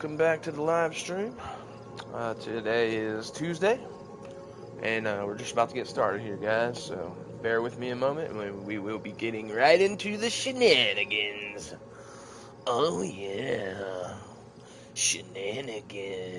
welcome back to the live stream. Today is Tuesday, and we're just about to get started here, guys. So bear with me a moment, and we will be getting right into the shenanigans. Oh yeah, shenanigans.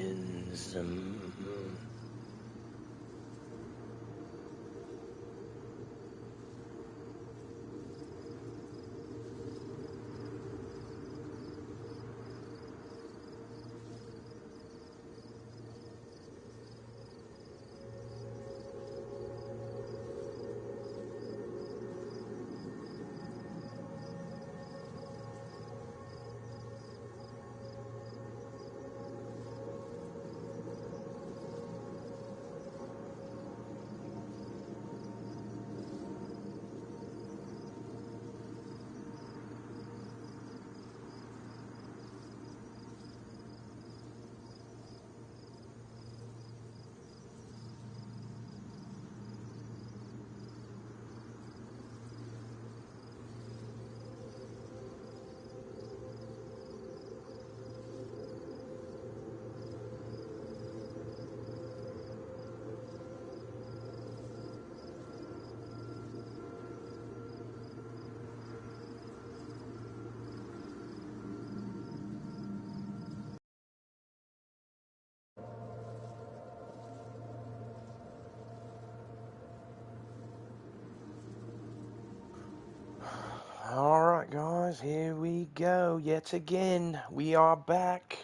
Alright, guys, here we go. Yet again, we are back.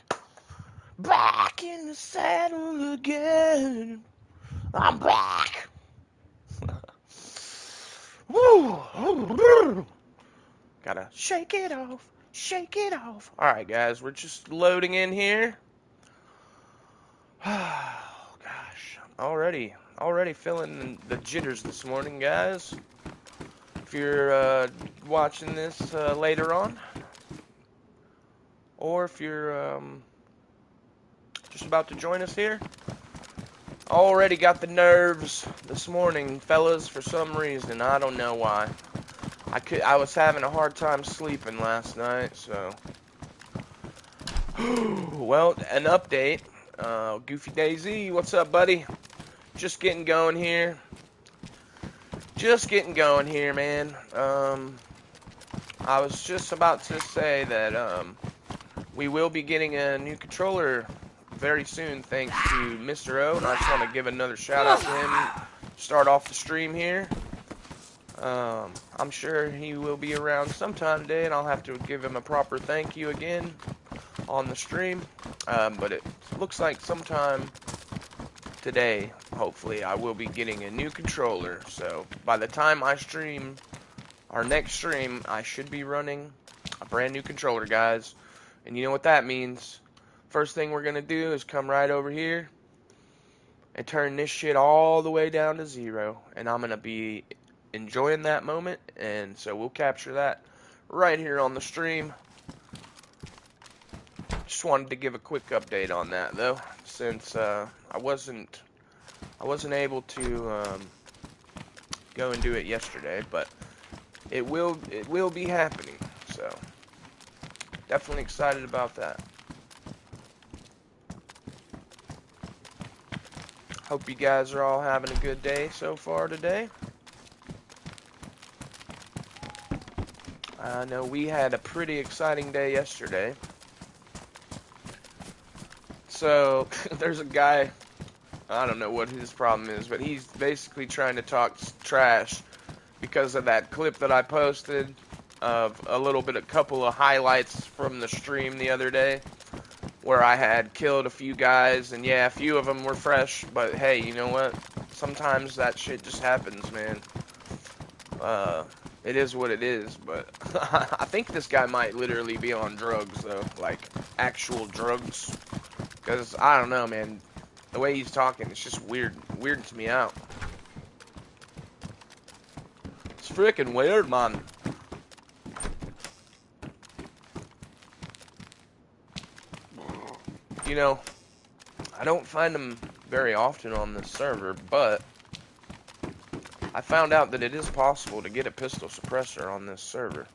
Back in the saddle again. I'm back. Woo! Gotta shake it off, shake it off. Alright, guys, we're just loading in here. Oh, gosh. Already feeling the jitters this morning, guys. If you're watching this later on, or if you're just about to join us here, already got the nerves this morning, fellas, for some reason. I don't know why. I was having a hard time sleeping last night, so. Well, an update. Goofy DayZ, what's up, buddy? Just getting going here. Man. I was just about to say that we will be getting a new controller very soon, thanks to Mr. O, and I just want to give another shout out to him. Start off the stream here. I'm sure he will be around sometime today, and I'll have to give him a proper thank you again on the stream. But it looks like sometime today, hopefully, I will be getting a new controller. So by the time I stream our next stream, I should be running a brand new controller, guys. And you know what that means. First thing we're going to do is come right over here and turn this shit all the way down to 0. And I'm going to be enjoying that moment. And so we'll capture that right here on the stream. Just wanted to give a quick update on that, though, since I wasn't able to go and do it yesterday, but it will be happening. So definitely excited about that. Hope you guys are all having a good day so far today. I know we had a pretty exciting day yesterday. So, there's a guy, I don't know what his problem is, but he's basically trying to talk trash because of that clip that I posted of a couple of highlights from the stream the other day, where I had killed a few guys, and yeah, a few of them were fresh, but hey, you know what? Sometimes that shit just happens, man. It is what it is, but I think this guy might literally be on drugs, though, like actual drugs. Because, I don't know, man, the way he's talking, it's just weirds me out. It's freaking weird, man. You know, I don't find him very often on this server, but I found out that it is possible to get a pistol suppressor on this server.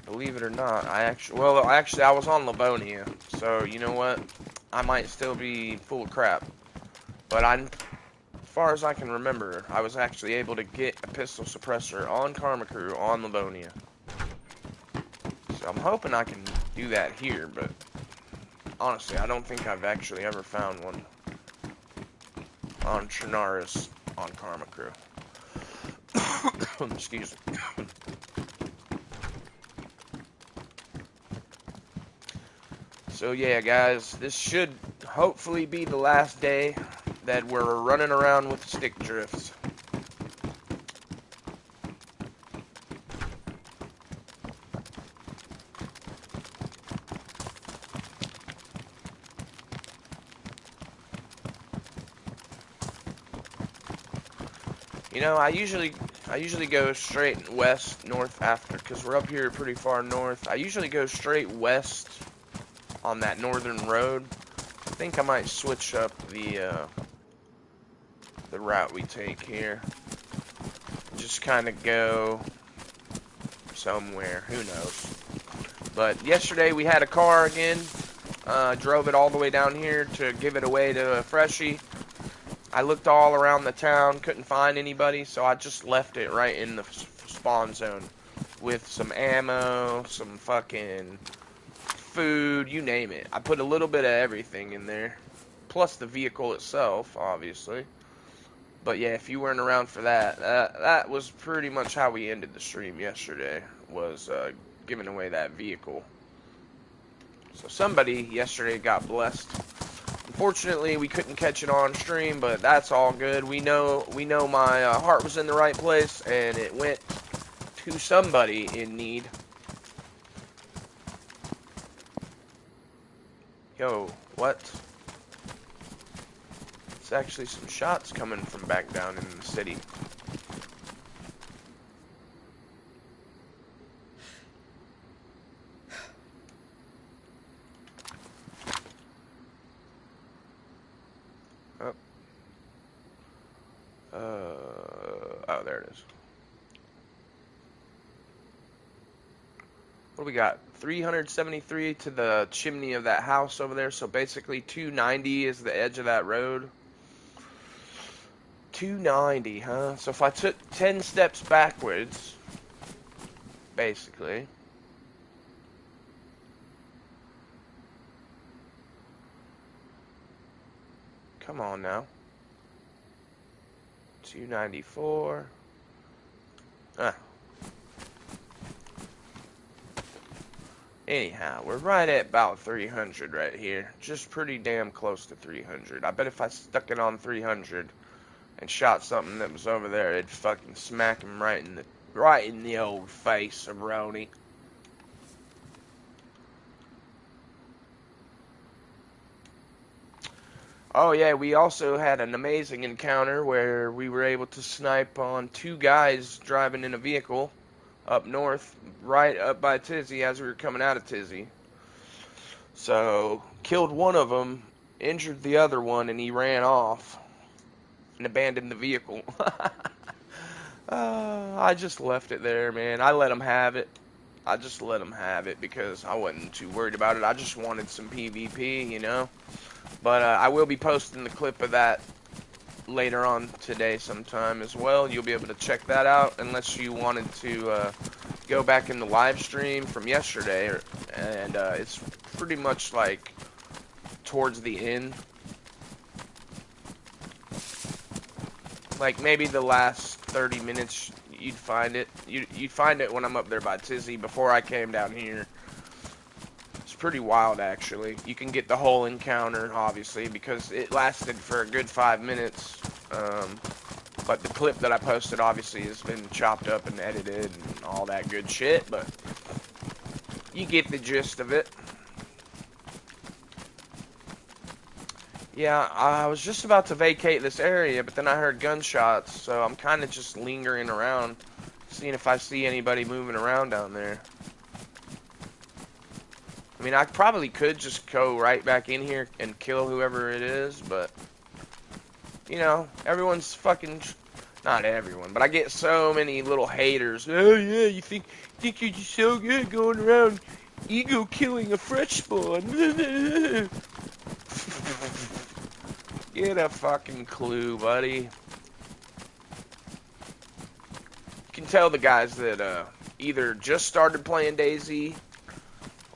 I believe it or not, I was on Livonia, so you know what? I might still be full of crap. But as far as I can remember, I was actually able to get a pistol suppressor on KarmaKrew on Livonia. So I'm hoping I can do that here, but honestly, I don't think I've actually ever found one on Chernarus on KarmaKrew. Excuse me. So yeah, guys, this should hopefully be the last day that we're running around with stick drifts. You know, I usually go straight west, north after, because we're up here pretty far north. I usually go straight west on that northern road. I think I might switch up the route we take here. Just kind of go somewhere, who knows. But yesterday we had a car again. Drove it all the way down here to give it away to a freshie. I looked all around the town, couldn't find anybody, so I just left it right in the spawn zone with some ammo, some fucking food, you name it. I put a little bit of everything in there, plus the vehicle itself, obviously. But yeah, if you weren't around for that, that was pretty much how we ended the stream yesterday, was giving away that vehicle. So somebody yesterday got blessed. Unfortunately, we couldn't catch it on stream, but that's all good. We know my heart was in the right place, and it went to somebody in need. Yo, what? It's actually some shots coming from back down in the city. Oh, there it is. What do we got? 373 to the chimney of that house over there. So basically 290 is the edge of that road. 290, huh? So if I took 10 steps backwards, basically. Come on now. 294. Anyhow, we're right at about 300 right here. Just pretty damn close to 300. I bet if I stuck it on 300 and shot something that was over there, it'd fucking smack him right in the old face, Brony. Oh yeah, we also had an amazing encounter where we were able to snipe on 2 guys driving in a vehicle up north, right up by Tizzy as we were coming out of Tizzy. So, killed one of them, injured the other one, and he ran off and abandoned the vehicle. I just left it there, man. I let him have it. I just let him have it because I wasn't too worried about it. I just wanted some PvP, you know. But I will be posting the clip of that later on today sometime as well. You'll be able to check that out unless you wanted to go back in the live stream from yesterday. And it's pretty much like towards the end. Like maybe the last 30 minutes you'd find it. You'd find it when I'm up there by Tizzy before I came down here. Pretty wild, actually. You can get the whole encounter, obviously, because it lasted for a good 5 minutes. But the clip that I posted, obviously, has been chopped up and edited and all that good shit. But you get the gist of it. Yeah, I was just about to vacate this area, but then I heard gunshots, so I'm kind of just lingering around, seeing if I see anybody moving around down there. I mean, I probably could just go right back in here and kill whoever it is, but, you know, everyone's fucking Not everyone, but I get so many little haters. Oh yeah, you think you're just so good going around ego killing a fresh spawn. Get a fucking clue, buddy. You can tell the guys that either just started playing DayZ,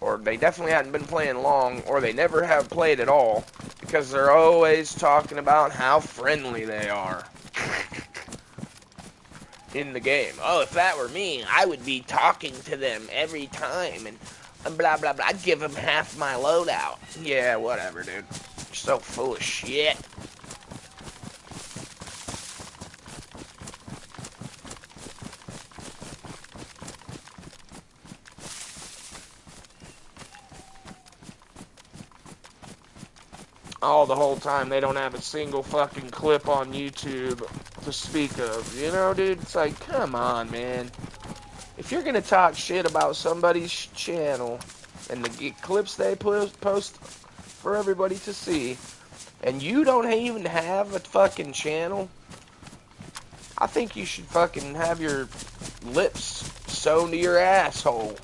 or they definitely hadn't been playing long, or they never have played at all, because they're always talking about how friendly they are in the game. Oh, if that were me, I would be talking to them every time, and blah, blah, blah. I'd give them half my loadout. Yeah, whatever, dude. You're so full of shit. All the whole time, they don't have a single fucking clip on YouTube to speak of. You know, dude? It's like, come on, man. If you're gonna talk shit about somebody's channel and the clips they post for everybody to see, and you don't even have a fucking channel, I think you should fucking have your lips sewn to your asshole.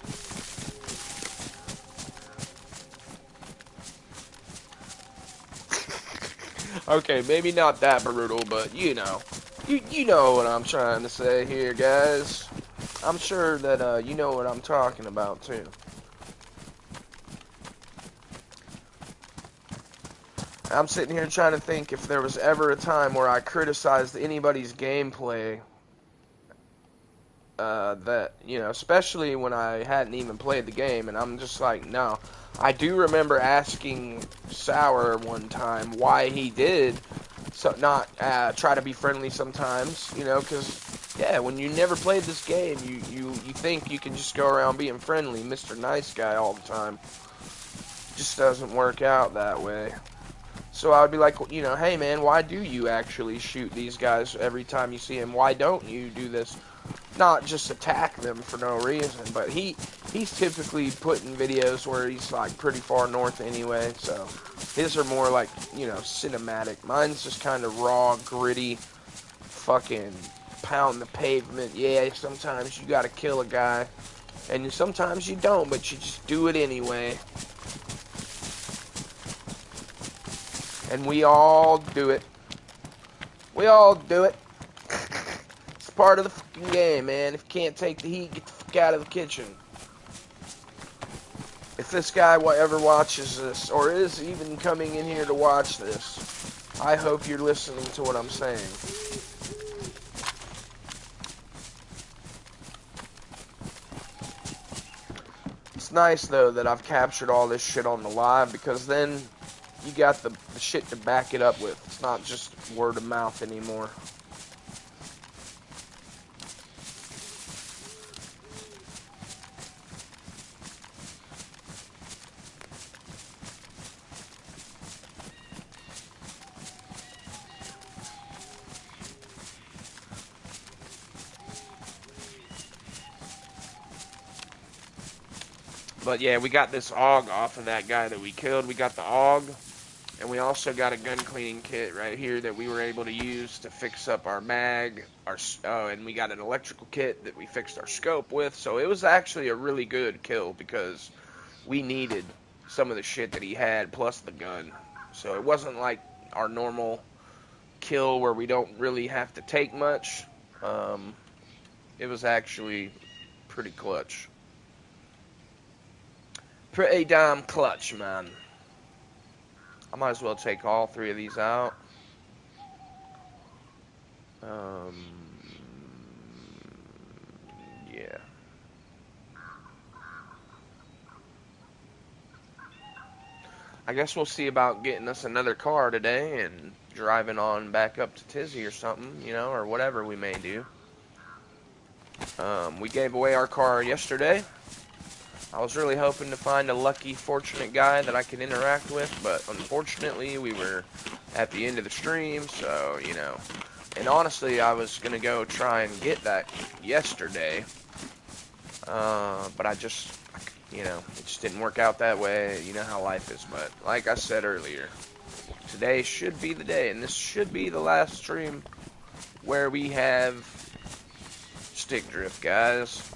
Okay, maybe not that brutal, but you know. You know what I'm trying to say here, guys. I'm sure that you know what I'm talking about, too. I'm sitting here trying to think if there was ever a time where I criticized anybody's gameplay. That, you know, especially when I hadn't even played the game, and I'm just like, no. I do remember asking Sour one time why he did not try to be friendly sometimes, you know, because, yeah, when you never played this game, you think you can just go around being friendly, Mr. Nice Guy all the time. It just doesn't work out that way. So I would be like, you know, hey, man, why do you actually shoot these guys every time you see them? Why don't you do this? Not just attack them for no reason, but he's typically putting videos where he's like pretty far north anyway, so his are more like, you know, cinematic. Mine's just kind of raw, gritty, fucking pound the pavement. Yeah, sometimes you gotta kill a guy, and sometimes you don't, but you just do it anyway. And we all do it. We all do it. It's part of the fucking game, man. If you can't take the heat, get the fuck out of the kitchen. If this guy ever watches this, or is even coming in here to watch this, I hope you're listening to what I'm saying. It's nice, though, that I've captured all this shit on the live, because then you got the shit to back it up with. It's not just word of mouth anymore. But yeah, we got this AUG off of that guy that we killed. We got the AUG. And we also got a gun cleaning kit right here that we were able to use to fix up our mag. And we got an electrical kit that we fixed our scope with. So it was actually a really good kill because we needed some of the shit that he had plus the gun. So it wasn't like our normal kill where we don't really have to take much. It was actually pretty clutch. Pretty damn clutch, man. I might as well take all three of these out. Yeah. I guess we'll see about getting us another car today and driving on back up to Tizzy or something, you know, or whatever we may do. We gave away our car yesterday. I was really hoping to find a lucky, fortunate guy that I could interact with, but unfortunately we were at the end of the stream, so, you know. And honestly, I was going to go try and get that yesterday, but I just, you know, it just didn't work out that way. You know how life is, but like I said earlier, today should be the day, and this should be the last stream where we have stick drift, guys.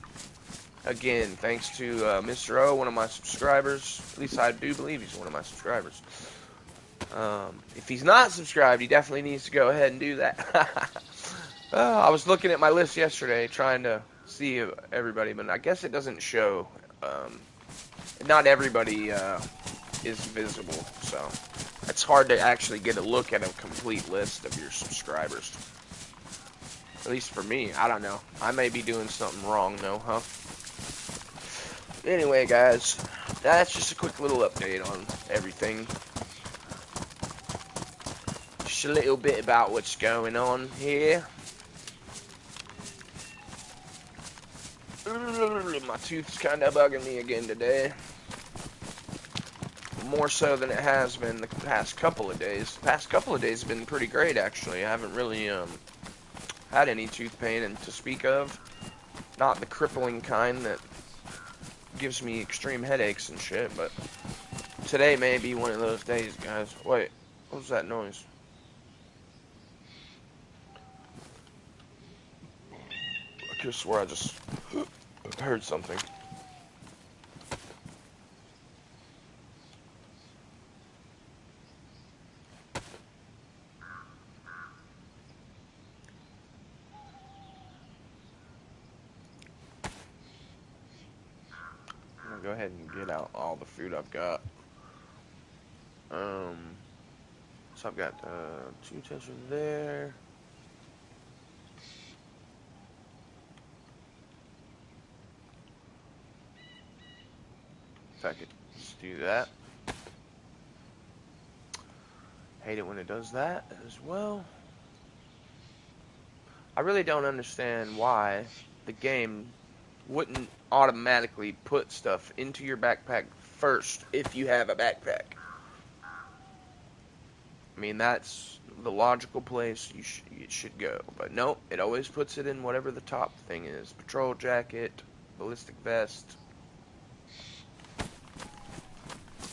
Again, thanks to Mr. O, one of my subscribers. At least I do believe he's one of my subscribers. If he's not subscribed, he definitely needs to go ahead and do that. I was looking at my list yesterday, trying to see everybody, but I guess it doesn't show. Not everybody is visible, so it's hard to actually get a look at a complete list of your subscribers. At least for me, I don't know. I may be doing something wrong, though, huh? Anyway, guys, that's just a quick little update on everything. Just a little bit about what's going on here. My tooth's kind of bugging me again today. More so than it has been the past couple of days. The past couple of days have been pretty great, actually. I haven't really had any tooth pain to speak of. Not the crippling kind that gives me extreme headaches and shit, but today may be one of those days, guys. Wait, what was that noise? I could swear I just heard something. Go ahead and get out all the food I've got. So I've got 2 testers there. If I could just do that. Hate it when it does that as well. I really don't understand why the game wouldn't automatically put stuff into your backpack first if you have a backpack. I mean, that's the logical place you should go. But nope, it always puts it in whatever the top thing is. Patrol jacket, ballistic vest.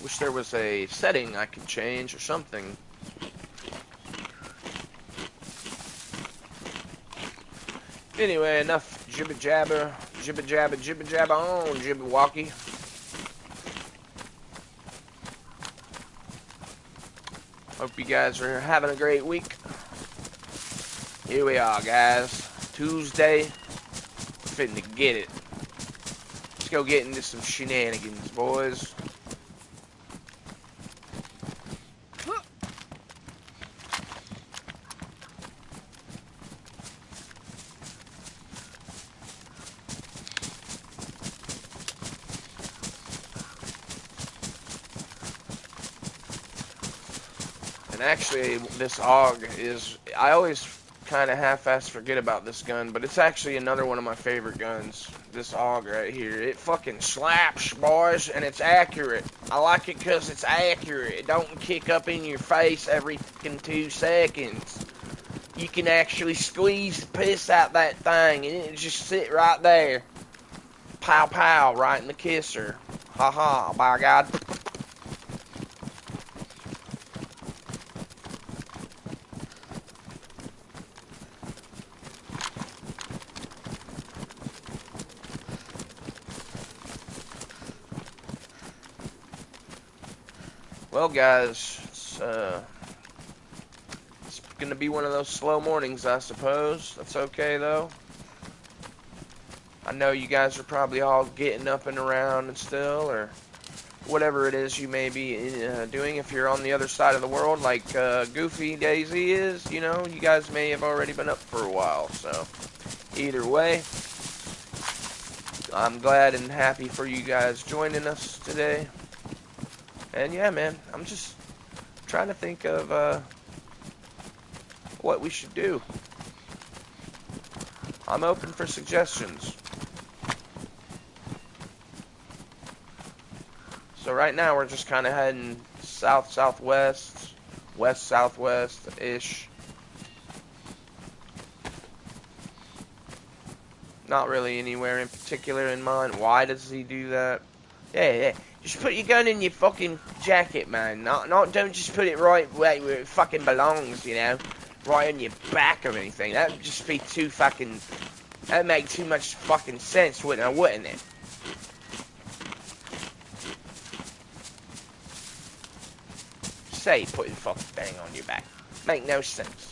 Wish there was a setting I could change or something. Anyway, enough jibber jabber on, jibber-walkie. Hope you guys are having a great week. Here we are, guys. Tuesday. We're fitting to get it. Let's go get into some shenanigans, boys. Actually, this AUG is, I always kind of half-ass forget about this gun, but it's actually another one of my favorite guns, this AUG right here. It fucking slaps, boys, and it's accurate. I like it because it's accurate. It don't kick up in your face every fucking 2 seconds. You can actually squeeze the piss out that thing, and it just sit right there. Pow, pow, right in the kisser. Ha ha, by God. Well, guys, it's going to be one of those slow mornings, I suppose. That's okay, though. I know you guys are probably all getting up and around and still, or whatever it is you may be doing if you're on the other side of the world, like Goofy DayZ is. You know, you guys may have already been up for a while, so either way, I'm glad and happy for you guys joining us today. And yeah, man, I'm just trying to think of what we should do. I'm open for suggestions. So right now we're just kind of heading south-southwest, west-southwest-ish. Not really anywhere in particular in mind. Why does he do that? Yeah. Just put your gun in your fucking jacket, man. Don't just put it right where it fucking belongs, you know. right on your back or anything. That would just be too fucking... That'd make too much fucking sense, wouldn't it? Say putting fucking thing on your back. Make no sense.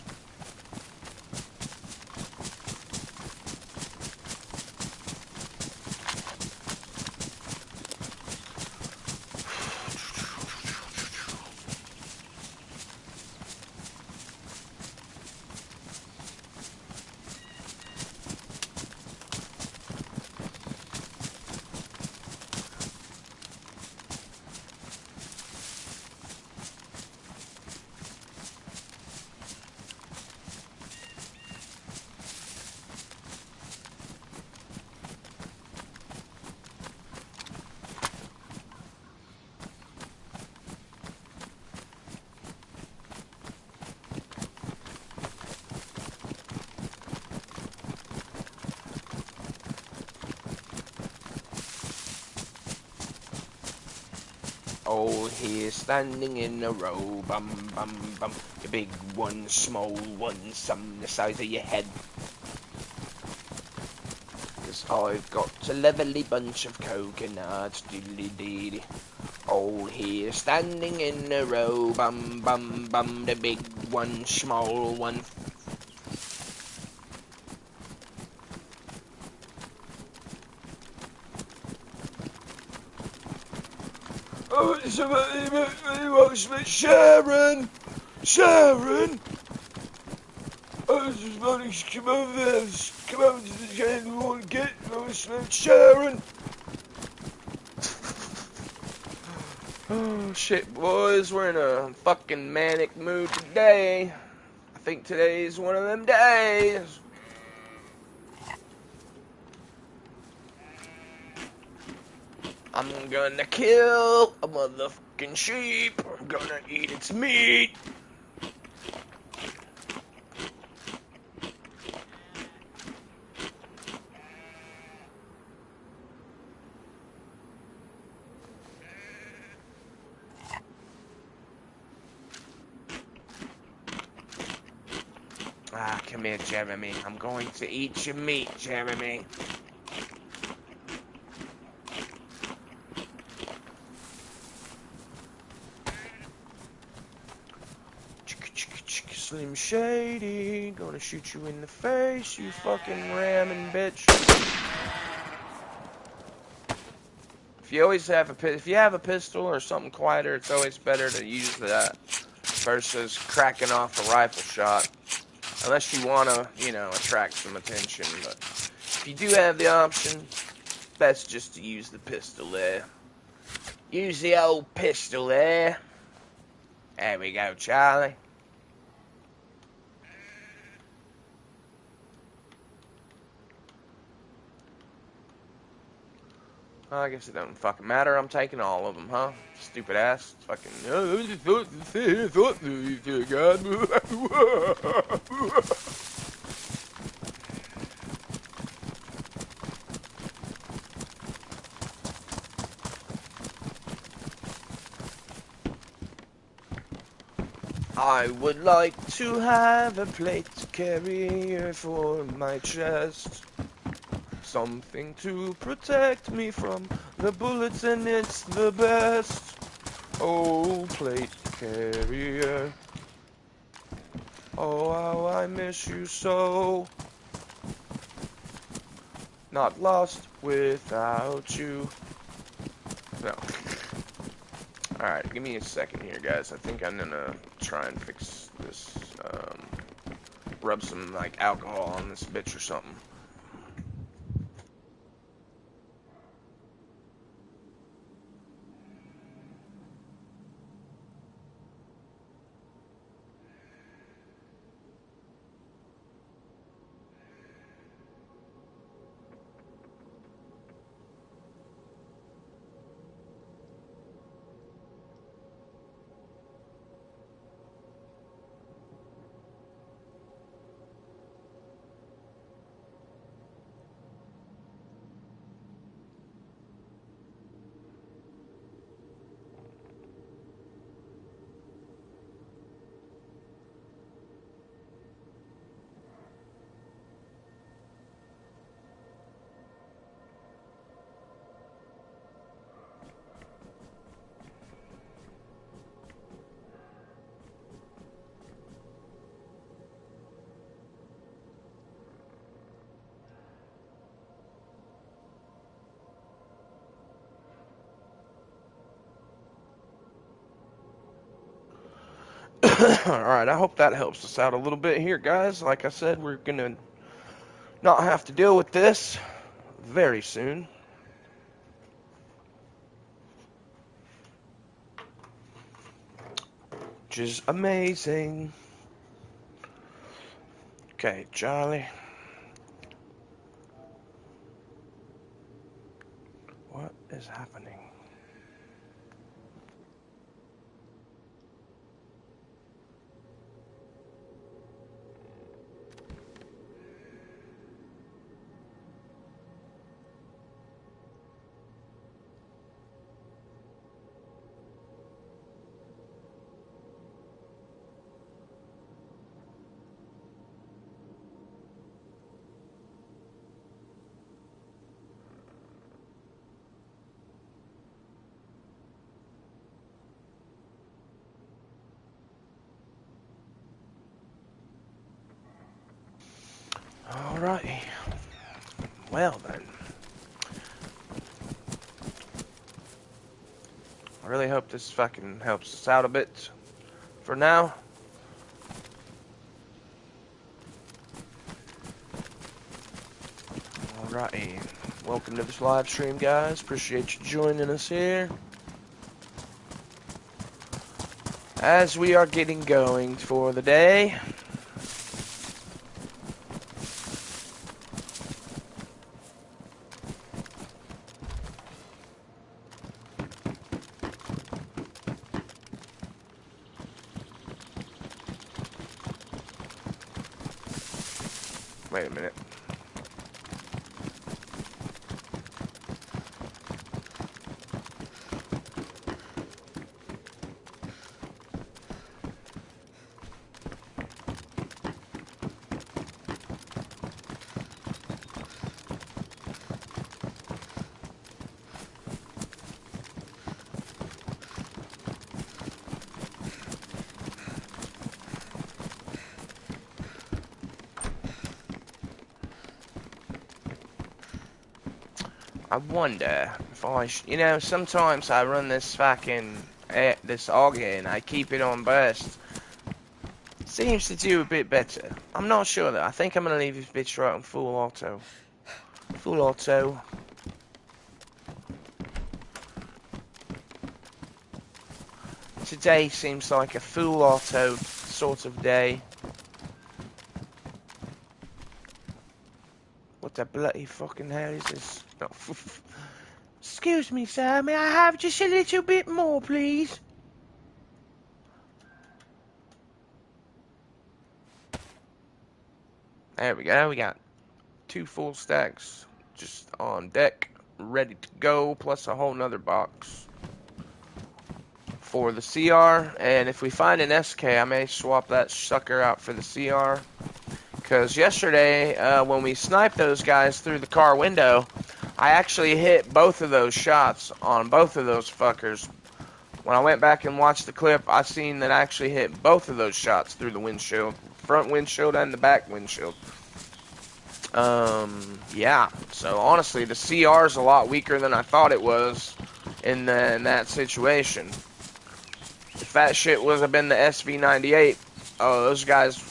Oh, here standing in a row, bum, bum, bum. A big one, small one, some the size of your head. 'Cause I've got a lovely bunch of coconuts, diddly dee. Oh, here standing in a row, bum, bum, bum. The big one, small one. Oh, somebody wants me, Sharon! Sharon! I was just wanting to come over to the game and want to get Sharon! Oh shit, boys, we're in a fucking manic mood today. I think today's one of them days. I'm gonna kill a motherfucking sheep. I'm gonna eat its meat. Ah, come here, Jeremy. I'm going to eat your meat, Jeremy. Slim Shady, gonna shoot you in the face, you fucking ramming bitch. If you have a pistol or something quieter, it's always better to use that versus cracking off a rifle shot. Unless you wanna, attract some attention. But if you do have the option, best just to use the pistol there. Use the old pistol there. There we go, Charlie. I guess it doesn't fucking matter. I'm taking all of them, huh? Stupid ass. Fucking. I would like to have a plate carrier for my chest. Something to protect me from the bullets, and it's the best. Oh, plate carrier. Oh, how I miss you so. Not lost without you. No. Alright, give me a second here, guys. I think I'm gonna try and fix this. Rub some, alcohol on this bitch or something. Alright, I hope that helps us out a little bit here, guys. Like I said, we're gonna not have to deal with this very soon. Which is amazing. Okay, Charlie. What is happening? Alrighty. Well then. I really hope this fucking helps us out a bit for now. Alrighty. Welcome to this live stream, guys. Appreciate you joining us here. As we are getting going for the day. Wait a minute. I wonder if I you know, sometimes I run this fucking, this AUG and I keep it on burst. Seems to do a bit better. I'm not sure though. I think I'm gonna leave this bitch right on full auto. Full auto. Today seems like a full auto sort of day. What the bloody fucking hell is this? Oh, excuse me, sir. May I have just a little bit more, please? There we go. We got 2 full stacks just on deck, ready to go, plus a whole nother box for the CR. And if we find an SK, I may swap that sucker out for the CR. Because yesterday, when we sniped those guys through the car window, I actually hit both of those shots on both of those fuckers. When I went back and watched the clip, I seen that I actually hit both of those shots through the windshield. Front windshield and the back windshield. Yeah. So honestly, the CR is a lot weaker than I thought it was in that situation. If that shit would have been the SV98, oh, those guys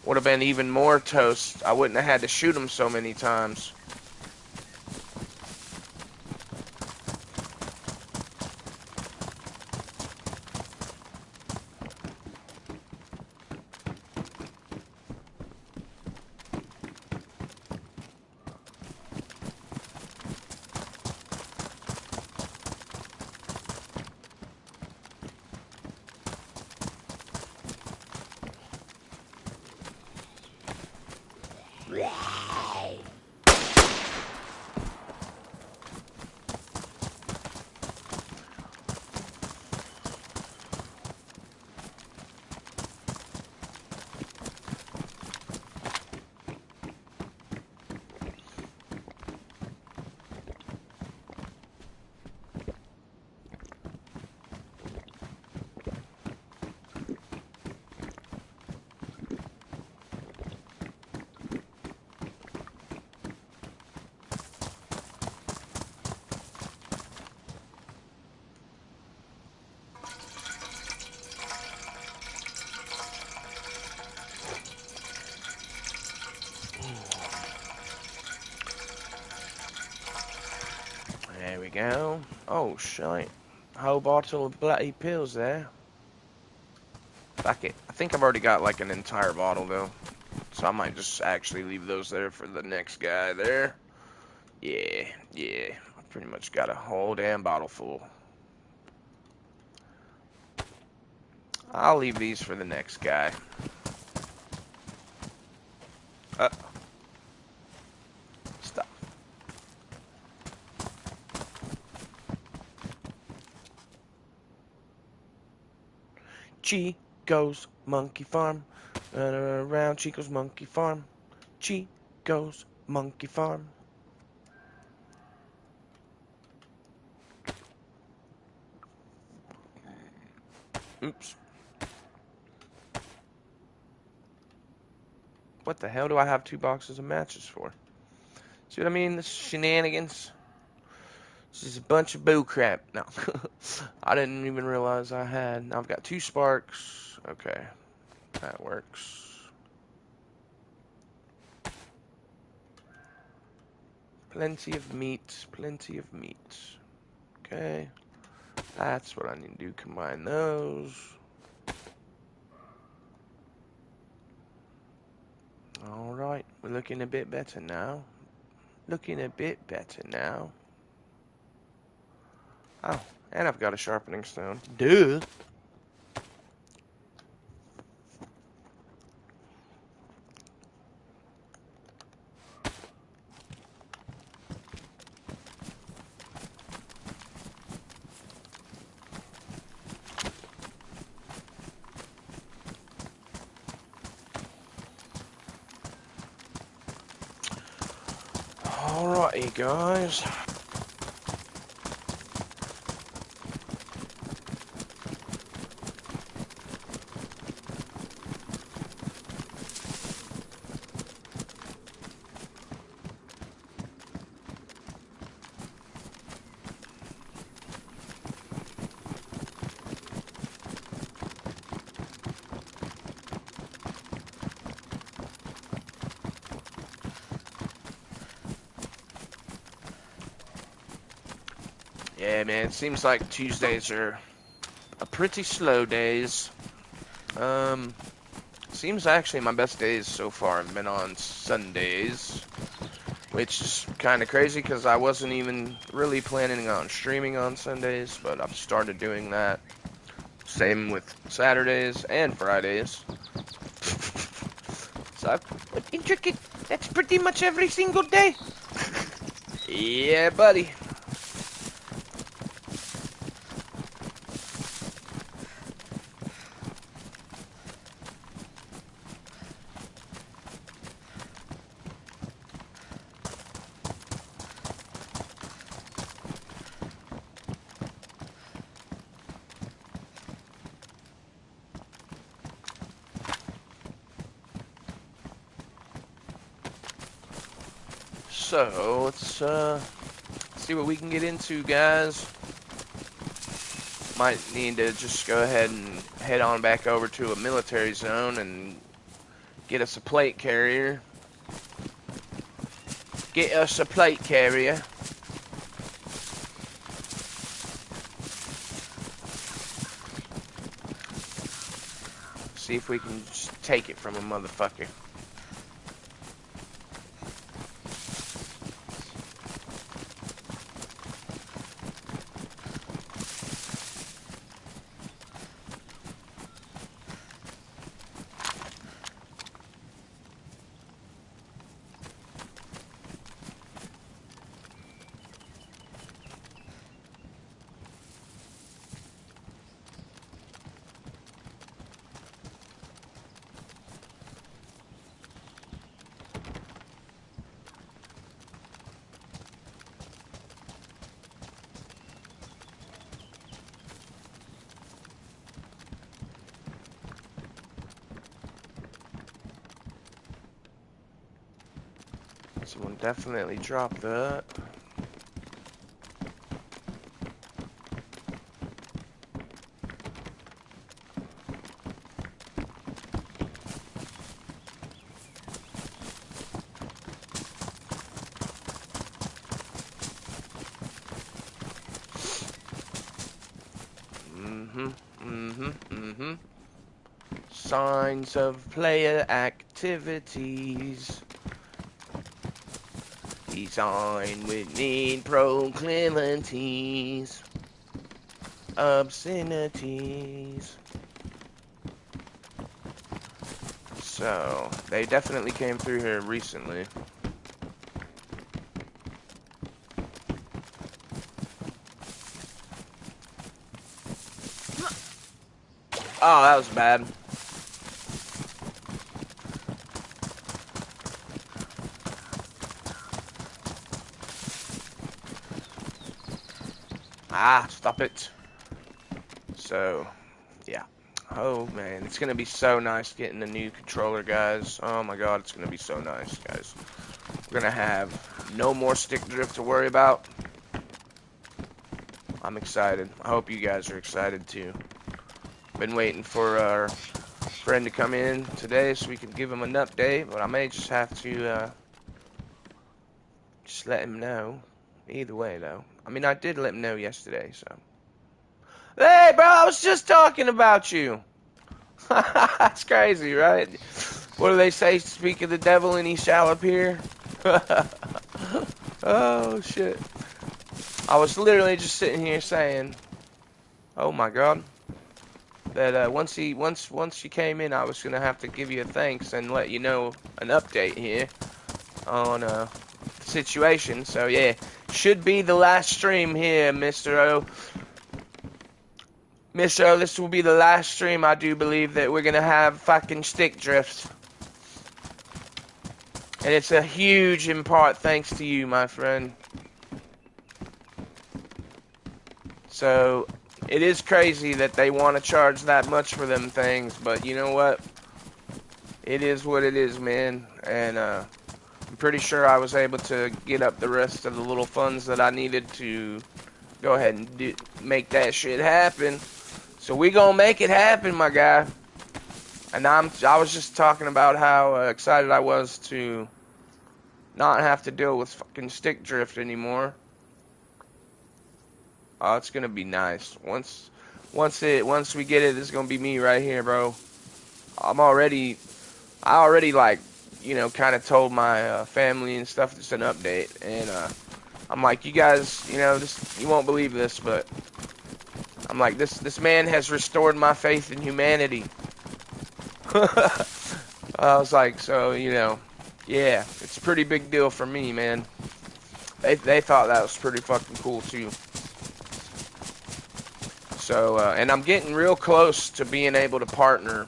would have been even more toast. I wouldn't have had to shoot them so many times. go. Oh, shite. Whole bottle of bloody pills there. Fuck it. I think I've already got like an entire bottle though. So I might just actually leave those there for the next guy there. Yeah. I pretty much got a whole damn bottle full. I'll leave these for the next guy. Stop. Chico's Monkey Farm. Around Chico's Monkey Farm. Chico's Monkey Farm. Oops. What the hell do I have 2 boxes of matches for? See what I mean? This is shenanigans. This is a bunch of bull crap. No. I didn't even realize I had. Now I've got 2 sparks. Okay. That works. Plenty of meat. Plenty of meat. Okay. That's what I need to do. Combine those. Alright. We're looking a bit better now. Looking a bit better now. Oh. And I've got a sharpening stone. Duh. Alrighty, guys. Yeah, man, it seems like Tuesdays are a pretty slow days. Seems actually my best days so far have been on Sundays, which is kind of crazy because I wasn't even really planning on streaming on Sundays, but I've started doing that. Same with Saturdays and Fridays. So, but intricate, that's pretty much every single day. Yeah, buddy. So, let's see what we can get into, guys. Might need to just go ahead and head on back over to a military zone and get us a plate carrier. Get us a plate carrier. See if we can just take it from a motherfucker. Someone definitely dropped that. Signs of player activities. Design with mean proclivities. Obscenities. So, they definitely came through here recently. Oh, that was bad. Ah, stop it. So, yeah. Oh, man. It's going to be so nice getting a new controller, guys. Oh, my God. It's going to be so nice, guys. We're going to have no more stick drift to worry about. I'm excited. I hope you guys are excited, too. Been waiting for our friend to come in today so we can give him an update, but I may just have to just let him know. Either way, though. I mean, I did let him know yesterday, so. Hey, bro, I was just talking about you. That's crazy, right? What do they say? Speak of the devil and he shall appear. Oh, shit. I was literally just sitting here saying, oh my God, that once you came in, I was gonna have to give you a thanks and let you know an update here on the situation. So yeah, should be the last stream here, Mr. O. Mr. O, this will be the last stream, I do believe, that we're gonna have fucking stick drift. And it's a huge, in part, thanks to you, my friend. So, it is crazy that they want to charge that much for them things, but you know what? It is what it is, man. And, I'm pretty sure I was able to get up the rest of the little funds that I needed to go ahead and make that shit happen. So we gonna make it happen, my guy. And I was just talking about how excited I was to not have to deal with fucking stick drift anymore. Oh, it's gonna be nice. Once we get it, it's gonna be me right here, bro. I already like, you know, kind of told my family and stuff. It's an update, and I'm like, you guys, you know, you won't believe this, but I'm like, this man has restored my faith in humanity. I was like, so, you know, yeah, it's a pretty big deal for me, man. They thought that was pretty fucking cool too. So, and I'm getting real close to being able to partner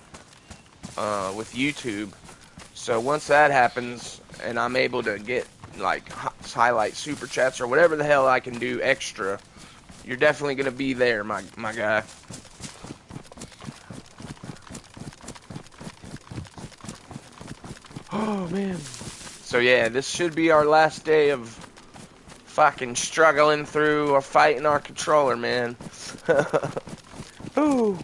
with YouTube. So once that happens, and I'm able to get like highlight super chats or whatever the hell I can do extra, you're definitely gonna be there, my guy. Oh man. So yeah, this should be our last day of fucking struggling through or fighting our controller, man. Ooh.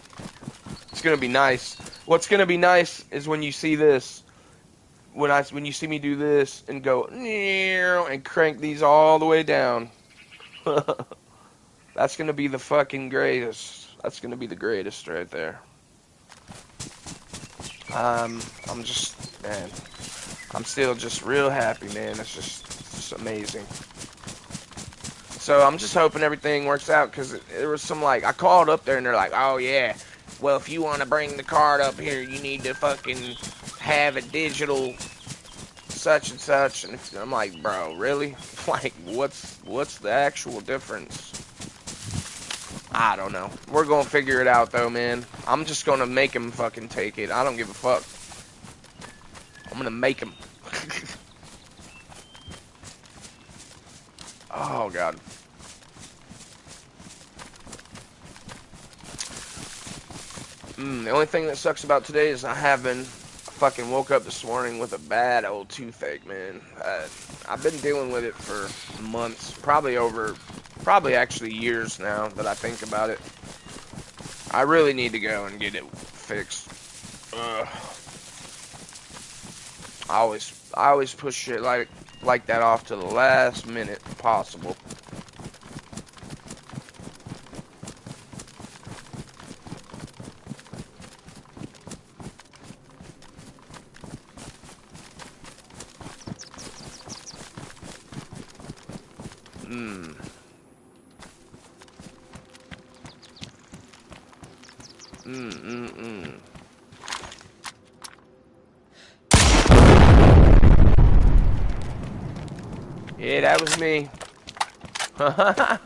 It's gonna be nice. What's gonna be nice is when you see this. When you see me do this and go and crank these all the way down. That's gonna be the fucking greatest. That's gonna be the greatest right there. I'm just, man, I'm still just real happy, man. It's just amazing. So I'm just hoping everything works out, because there was some, like, I called up there and they're like, oh yeah, well, if you want to bring the card up here, you need to fucking have a digital such and such. And I'm like, bro, really? Like, what's the actual difference? I don't know. We're gonna figure it out, though, man. I'm just gonna make him fucking take it. I don't give a fuck. I'm gonna make him. Oh, God. The only thing that sucks about today is I fucking woke up this morning with a bad old toothache, man. I've been dealing with it for months, probably actually years now that I think about it. I really need to go and get it fixed. I always push shit like that off to the last minute possible. Yeah, that was me. The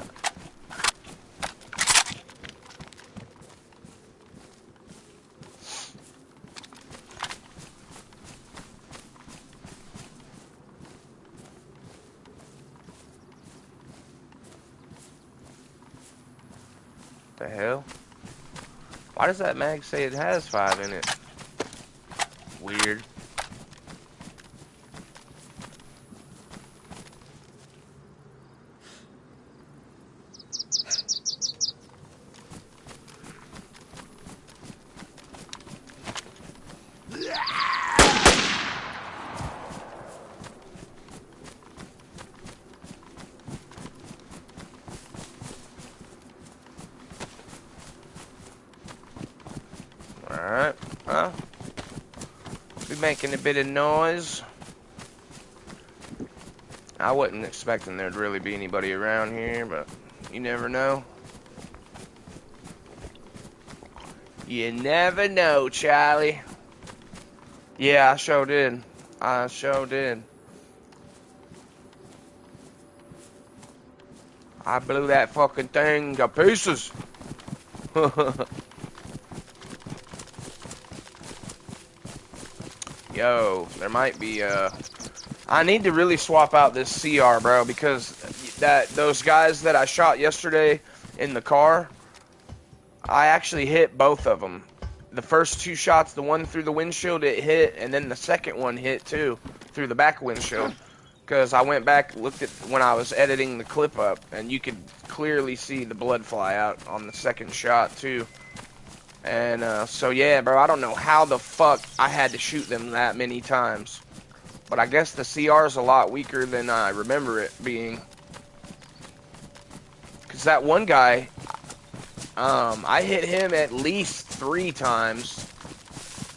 hell? Why does that mag say it has 5 in it? Weird. Alright, well, be making a bit of noise. I wasn't expecting there'd really be anybody around here, but you never know. You never know, Charlie. Yeah, I sure did. I sure did. I blew that fucking thing to pieces. Yo, there might be I need to really swap out this CR, bro, because those guys that I shot yesterday in the car, I actually hit both of them. The first 2 shots, the one through the windshield, it hit, and then the second one hit too through the back windshield. Because I went back, looked at when I was editing the clip up, and you could clearly see the blood fly out on the second shot too. And so yeah, bro, I don't know how the fuck I had to shoot them that many times. But I guess the CR is a lot weaker than I remember it being. Because that one guy, I hit him at least 3 times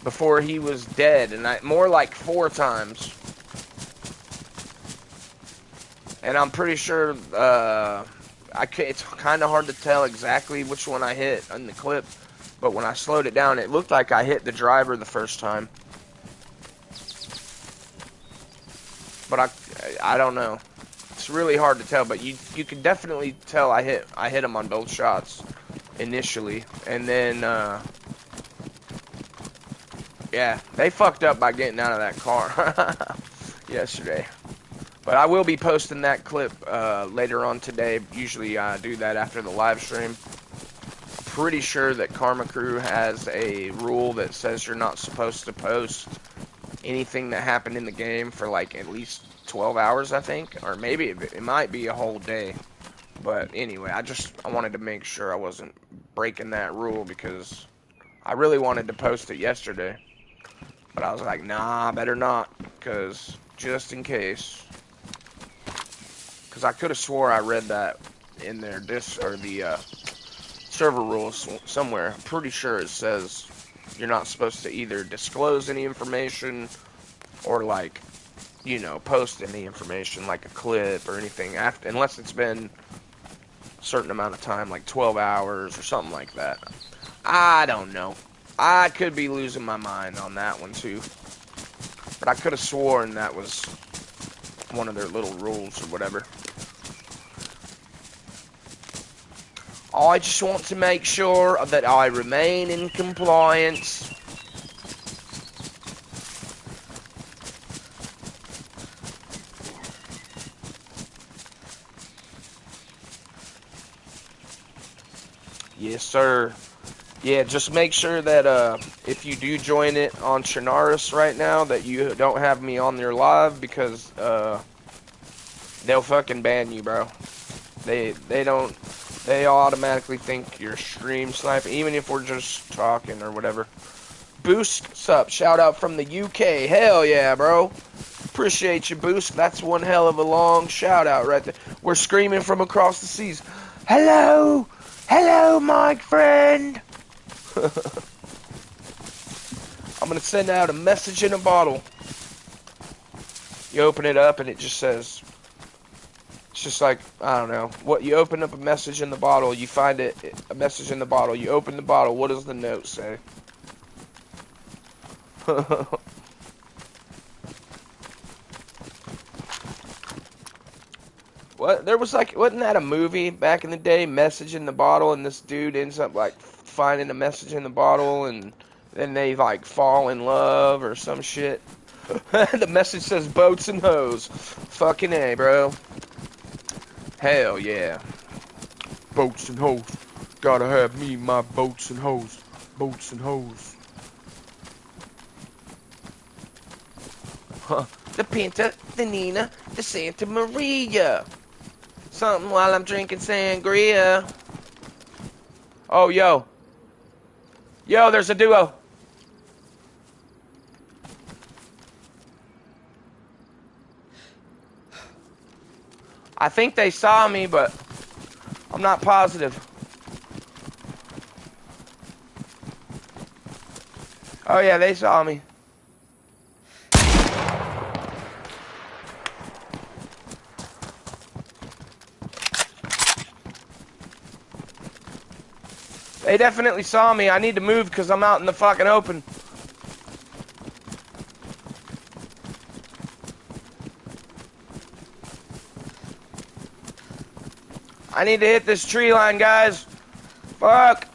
before he was dead. And more like 4 times. And I'm pretty sure, it's kind of hard to tell exactly which one I hit in the clip. But when I slowed it down, it looked like I hit the driver the first time. But I don't know. It's really hard to tell, but you can definitely tell I hit him on both shots initially, and then yeah, they fucked up by getting out of that car yesterday. But I will be posting that clip later on today. Usually I do that after the live stream. I'm pretty sure that KarmaKrew has a rule that says you're not supposed to post anything that happened in the game for like at least 12 hours, I think, or maybe it might be a whole day. But anyway, I wanted to make sure I wasn't breaking that rule, because I really wanted to post it yesterday, but I was like, nah, better not, because just in case, because I could have swore I read that in their the server rules somewhere. I'm pretty sure it says you're not supposed to either disclose any information or, like, you know, post any information like a clip or anything after, unless it's been a certain amount of time, like 12 hours or something like that. I don't know. I could be losing my mind on that one too, but I could have sworn that was one of their little rules or whatever. I just want to make sure that I remain in compliance. Yes, sir. Yeah, just make sure that if you do join it on Chernarus right now, that you don't have me on their live, because they'll fucking ban you, bro. They automatically think you're stream sniping, even if we're just talking or whatever. Boost, sup? Shout out from the UK. Hell yeah, bro. Appreciate you, Boost. That's one hell of a long shout out right there. We're screaming from across the seas. Hello! Hello, my friend! I'm gonna send out a message in a bottle. You open it up and it just says It's just like, I don't know. What, you open up a message in the bottle, you find it, a message in the bottle. You open the bottle, what does the note say? What? There was like, wasn't that a movie back in the day, Message in the Bottle, and this dude ends up like finding a message in the bottle, and then they like fall in love or some shit. The message says boats and hoes. Fucking A, bro. Hell yeah. Boats and hoes. Gotta have me my boats and hoes. Boats and hoes. Huh. The Pinta, the Nina, the Santa Maria. Something while I'm drinking sangria. Oh, yo. Yo, there's a duo. I think they saw me, but I'm not positive. Oh, yeah, they saw me. They definitely saw me. I need to move because I'm out in the fucking open. I need to hit this tree line, guys. Fuck.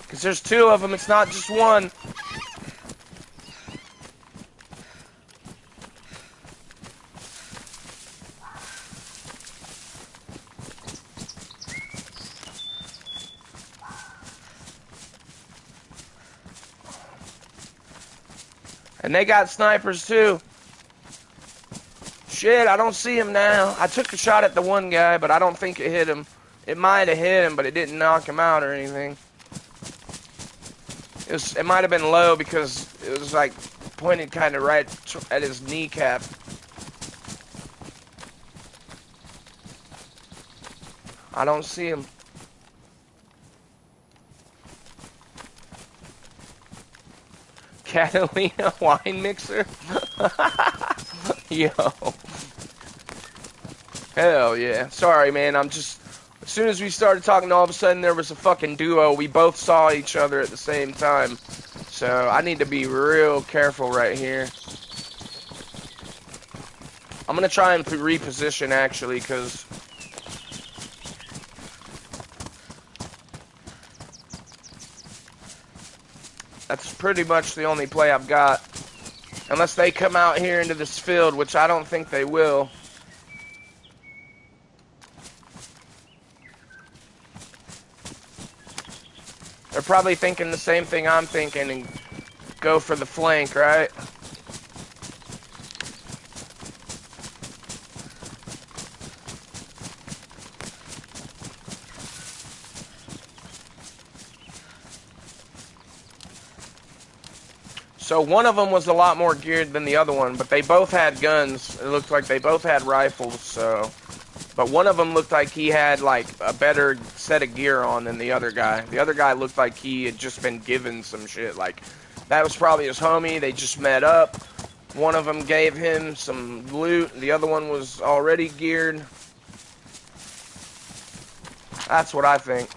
Because there's two of them. It's not just one. And they got snipers too. Shit, I don't see him now. I took a shot at the one guy, but I don't think it hit him. It might have hit him, but it didn't knock him out or anything. It might have been low because it was like pointed kind of right at his kneecap. I don't see him. Catalina wine mixer? Yo. Hell yeah. Sorry, man. I'm just... As soon as we started talking, all of a sudden there was a fucking duo. We both saw each other at the same time. So I need to be real careful right here. I'm going to try and reposition, actually, because... That's pretty much the only play I've got. Unless they come out here into this field, which I don't think they will. They're probably thinking the same thing I'm thinking and go for the flank, right? So one of them was a lot more geared than the other one, but they both had guns. It looked like they both had rifles, so... But one of them looked like he had, like, a better set of gear on than the other guy. The other guy looked like he had just been given some shit. Like, that was probably his homie. They just met up. One of them gave him some loot. The other one was already geared. That's what I think.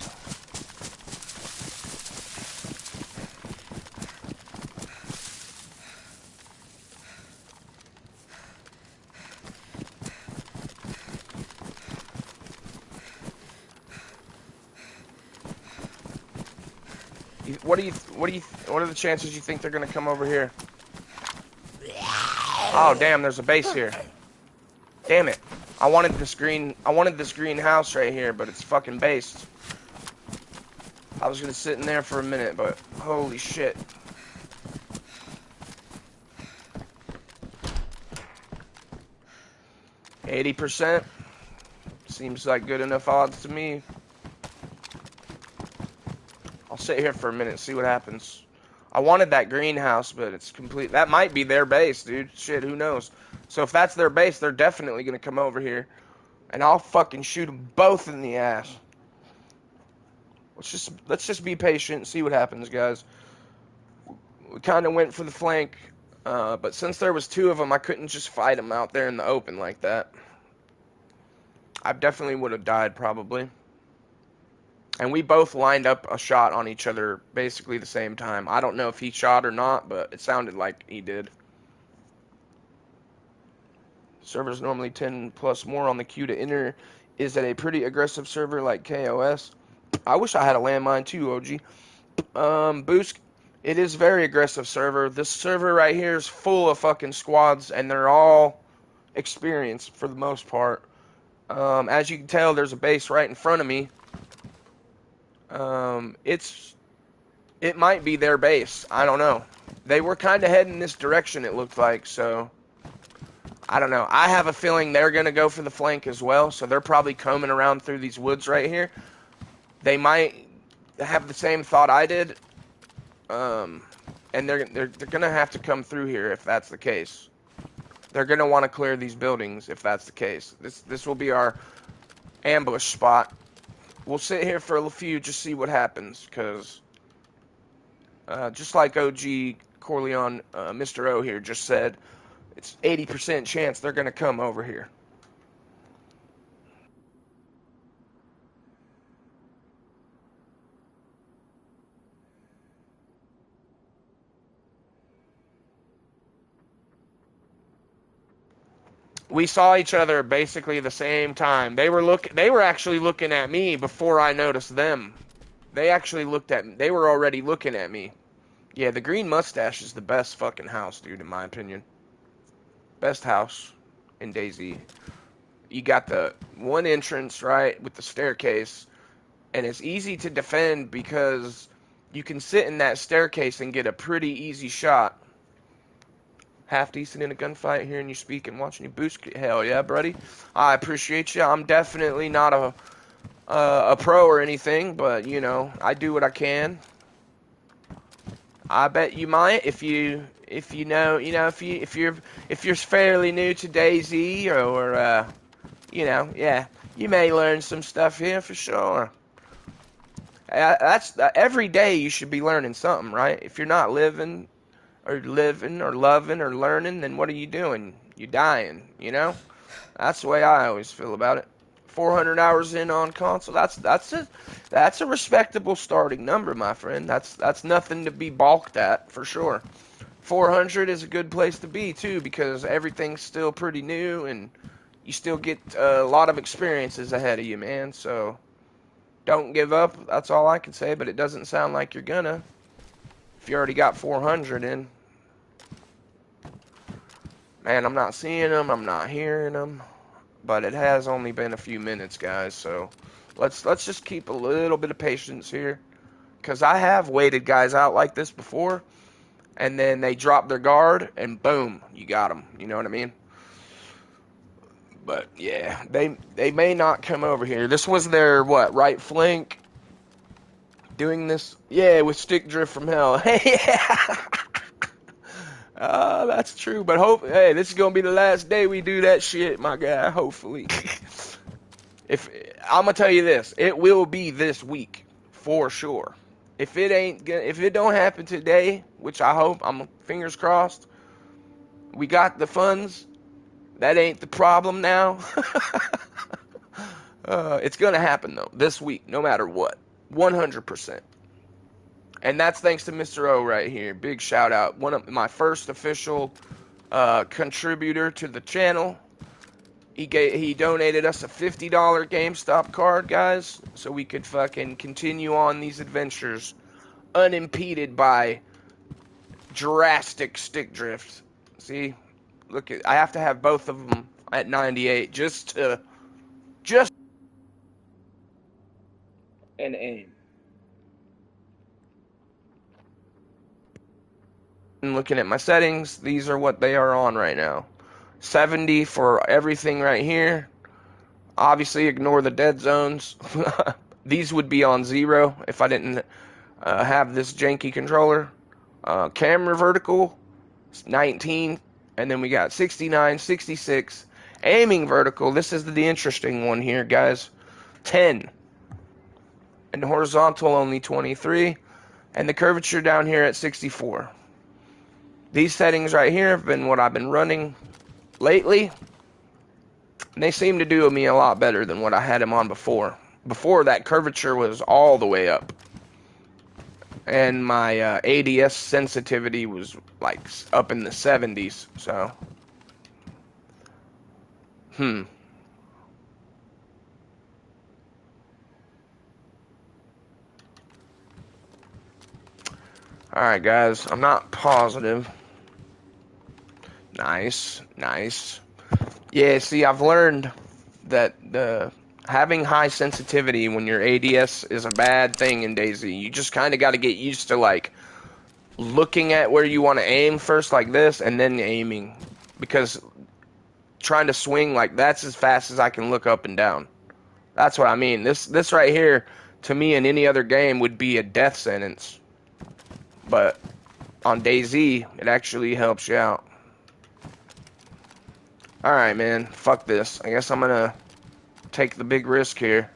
What are the chances you think they're gonna come over here? Oh damn, there's a base here. Damn it. I wanted this green house right here, but it's fucking based. I was gonna sit in there for a minute, but holy shit. %. Seems like good enough odds to me. I'll sit here for a minute and see what happens. I wanted that greenhouse, but it's complete. That might be their base, dude. Shit, who knows? So if that's their base, they're definitely going to come over here. And I'll fucking shoot them both in the ass. Let's just be patient and see what happens, guys. We kind of went for the flank. But since there was 2 of them, I couldn't just fight them out there in the open like that. I definitely would have died probably. And we both lined up a shot on each other basically the same time. I don't know if he shot or not, but it sounded like he did. Servers normally 10 plus more on the queue to enter. Is it a pretty aggressive server like KOS? I wish I had a landmine too, OG. Boost, it is very aggressive server. This server right here is full of fucking squads, and they're all experienced for the most part. As you can tell, there's a base right in front of me. It might be their base. I don't know. They were kind of heading this direction, it looked like, so I don't know. I have a feeling they're going to go for the flank as well, so they're probably combing around through these woods right here. They might have the same thought I did, and they're going to have to come through here if that's the case. They're going to want to clear these buildings if that's the case. This will be our ambush spot. We'll sit here for a few, just see what happens, because just like OG Corleone, Mr. O here just said, it's 80% chance they're going to come over here. We saw each other basically the same time. They were actually looking at me before I noticed them. They actually looked at me. They were already looking at me. Yeah, the green mustache is the best fucking house, dude, in my opinion. Best house in DayZ. You got the one entrance, right, with the staircase, and it's easy to defend because you can sit in that staircase and get a pretty easy shot. Half decent in a gunfight, hearing you speak and watching you boost. Hell yeah, buddy. I appreciate you. I'm definitely not a pro or anything, but you know, I do what I can. I bet you might if you're fairly new to DayZ or you know, yeah, you may learn some stuff here for sure. That's every day you should be learning something, right? If you're not living or loving or learning, then what are you doing? You're dying, you know? That's the way I always feel about it. 400 hours in on console, that's a respectable starting number, my friend. That's nothing to be balked at, for sure. 400 is a good place to be, too, because everything's still pretty new, and you still get a lot of experiences ahead of you, man, so don't give up. That's all I can say, but it doesn't sound like you're gonna. If you already got 400 in. Man, I'm not seeing them. I'm not hearing them. But it has only been a few minutes, guys. So let's just keep a little bit of patience here. Because I have waited guys out like this before. And then they drop their guard. And boom, you got them. You know what I mean? But yeah, they may not come over here. This was their, what, right flank? Doing this? Yeah, with stick drift from hell. Yeah. That's true, but hey, this is gonna be the last day we do that shit, my guy, hopefully. If I'm gonna tell you this, it will be this week, for sure. If it don't happen today, which I hope, I'm fingers crossed, we got the funds, that ain't the problem now. It's gonna happen though, this week, no matter what, 100%. And that's thanks to Mr. O right here. Big shout out. One of my first official contributor to the channel. He donated us a $50 GameStop card, guys, so we could fucking continue on these adventures unimpeded by drastic stick drift. See? Look at, I have to have both of them at 98 just and aim. And looking at my settings, these are what they are on right now. 70 for everything right here. Obviously, ignore the dead zones. These would be on 0 if I didn't have this janky controller. Camera vertical, 19. And then we got 69, 66. Aiming vertical, this is the interesting one here, guys. 10. And horizontal, only 23. And the curvature down here at 64. These settings right here have been what I've been running lately. And they seem to do me a lot better than what I had them on before. Before, that curvature was all the way up. And my ADS sensitivity was like up in the 70s. So, Alright, guys. I'm not positive. Nice. Nice. Yeah, see, I've learned that having high sensitivity when your ADS is a bad thing in DayZ. You just kind of got to get used to, like, looking at where you want to aim first like this and then aiming. Because trying to swing, like, that's as fast as I can look up and down. That's what I mean. This right here, to me, in any other game, would be a death sentence. But on DayZ, it actually helps you out. Alright, man. Fuck this. I guess I'm gonna take the big risk here.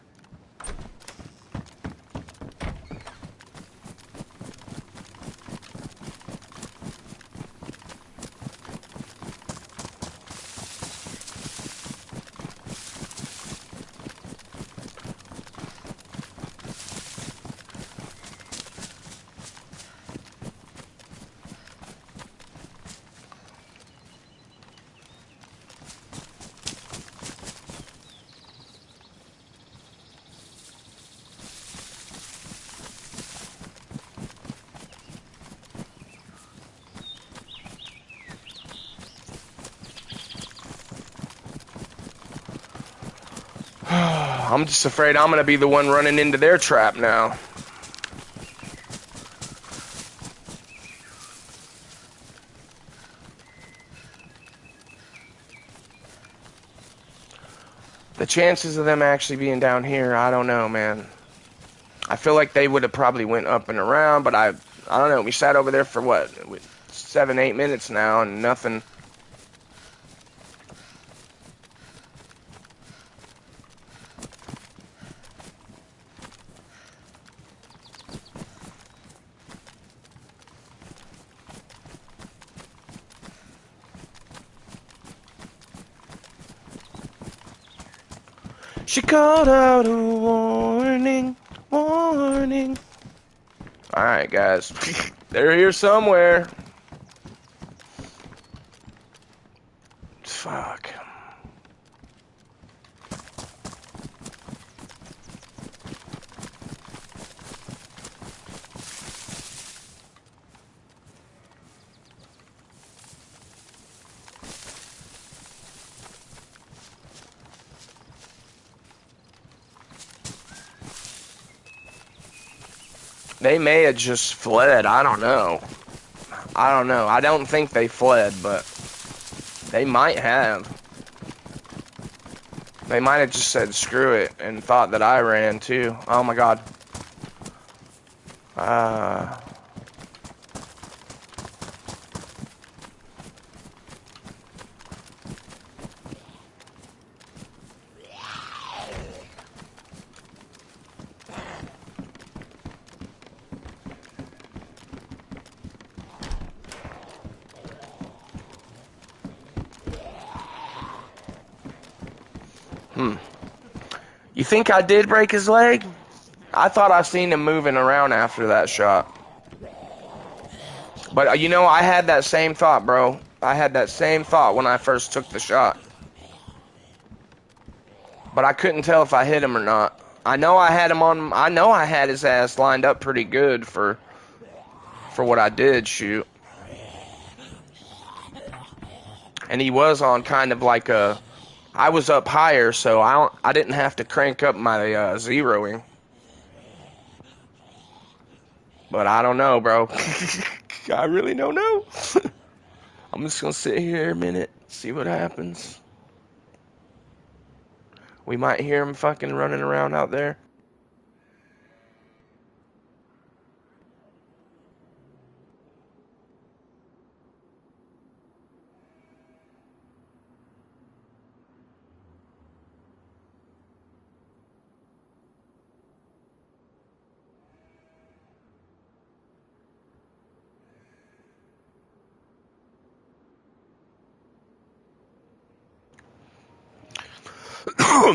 I'm just afraid I'm going to be the one running into their trap now. The chances of them actually being down here, I don't know, man. I feel like they would have probably went up and around, but I don't know. We sat over there for what, 7, 8 minutes now and nothing. She called out a warning, warning. Alright, guys. They're here somewhere. Fuck. They may have just fled. I don't know. I don't know. I don't think they fled, but they might have. They might have just said screw it and thought that I ran too. Oh my god. You think I did break his leg? I thought I seen him moving around after that shot. But, you know, I had that same thought, bro. I had that same thought when I first took the shot. But I couldn't tell if I hit him or not. I know I had him on... I know I had his ass lined up pretty good for what I did shoot. And he was on kind of like a... I was up higher, so I didn't have to crank up my zeroing. But I don't know, bro. I really don't know. I'm just gonna sit here a minute, see what happens. We might hear him fucking running around out there.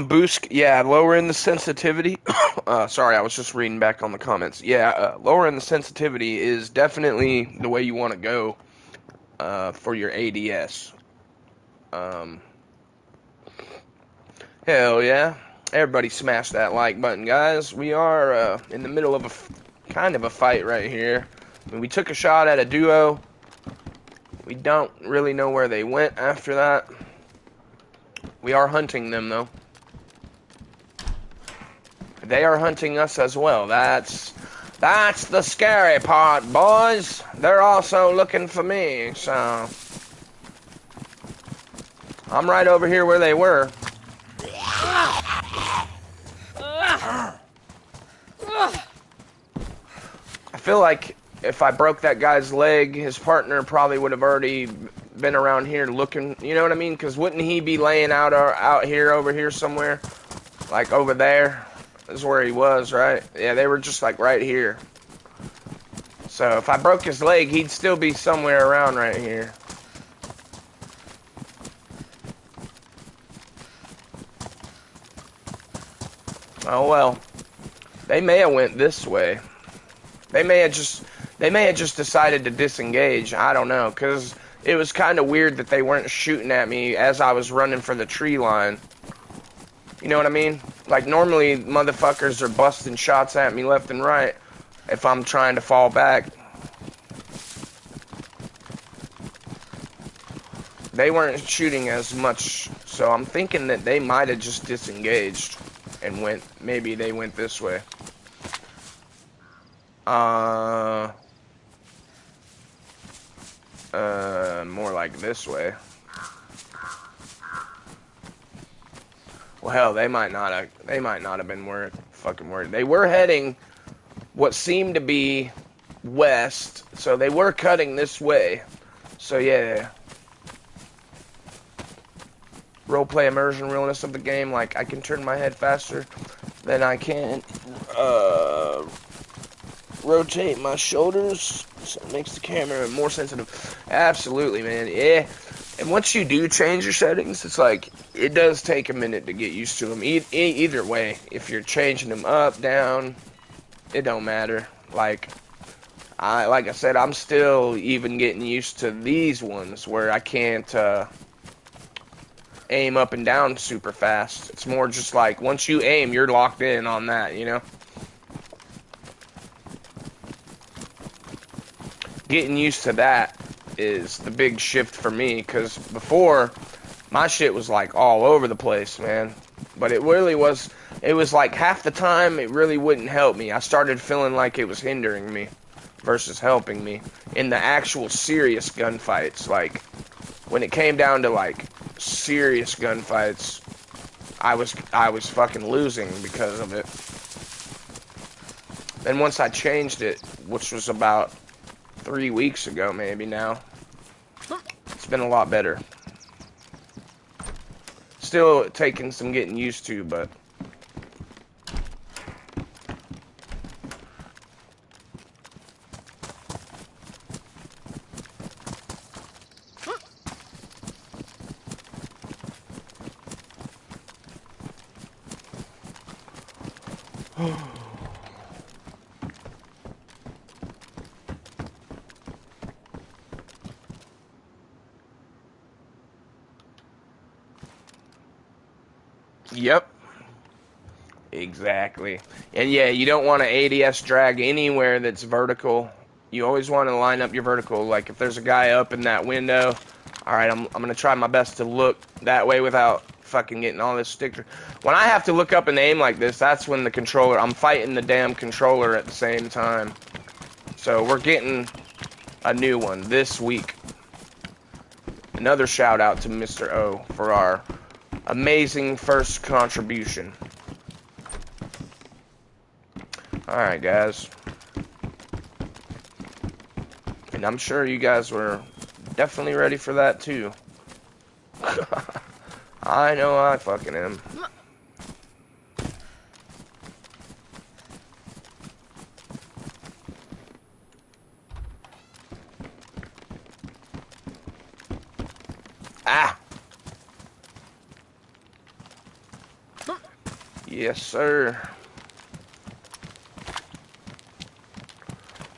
Boost, yeah, lowering the sensitivity. Sorry, I was just reading back on the comments. Yeah, lowering the sensitivity is definitely the way you want to go for your ADS. Um, Hell yeah. Everybody smash that like button, guys. We are in the middle of a kind of a fight right here. I mean, we took a shot at a duo. We don't really know where they went after that. We are hunting them, though. They are hunting us as well. That's the scary part, boys. They're also looking for me, so... I'm right over here where they were. I feel like if I broke that guy's leg, his partner probably would have already been around here looking, you know what I mean? Because wouldn't he be laying out here, over here somewhere? Like over there is where he was, right? Yeah, they were just like right here. So if I broke his leg, he'd still be somewhere around right here. Oh well. They may have went this way. They may have just decided to disengage. I don't know, because it was kind of weird that they weren't shooting at me as I was running for the tree line. You know what I mean? Like, normally, motherfuckers are busting shots at me left and right if I'm trying to fall back. They weren't shooting as much, so I'm thinking that they might have just disengaged and maybe they went this way. More like this way. Well, hell, they might not have been fucking worried. They were heading what seemed to be west, so they were cutting this way. So yeah. Roleplay immersion, realness of the game, like I can turn my head faster than I can rotate my shoulders, so it makes the camera more sensitive. Absolutely, man. Yeah. And once you do change your settings, it's like, it does take a minute to get used to them. Either way, if you're changing them up, down, it don't matter. Like I said, I'm still even getting used to these ones where I can't aim up and down super fast. It's more just like, once you aim, you're locked in on that, you know? Getting used to that is the big shift for me, because before, my shit was like all over the place, man. But it really was, it was like half the time it really wouldn't help me. I started feeling like it was hindering me versus helping me in the actual serious gunfights. Like, when it came down to like serious gunfights, I was fucking losing because of it. Then once I changed it, which was about 3 weeks ago maybe now, it's been a lot better. Still taking some getting used to, but yep. Exactly. And yeah, you don't want to ADS drag anywhere that's vertical. You always want to line up your vertical. Like, if there's a guy up in that window, alright, I'm going to try my best to look that way without fucking getting all this sticker. When I have to look up and aim like this, that's when the controller, I'm fighting the damn controller at the same time. So we're getting a new one this week. Another shout out to Mr. O for our amazing first contribution. Alright, guys. And I'm sure you guys were definitely ready for that, too. I know I fucking am. Ah! Yes, sir.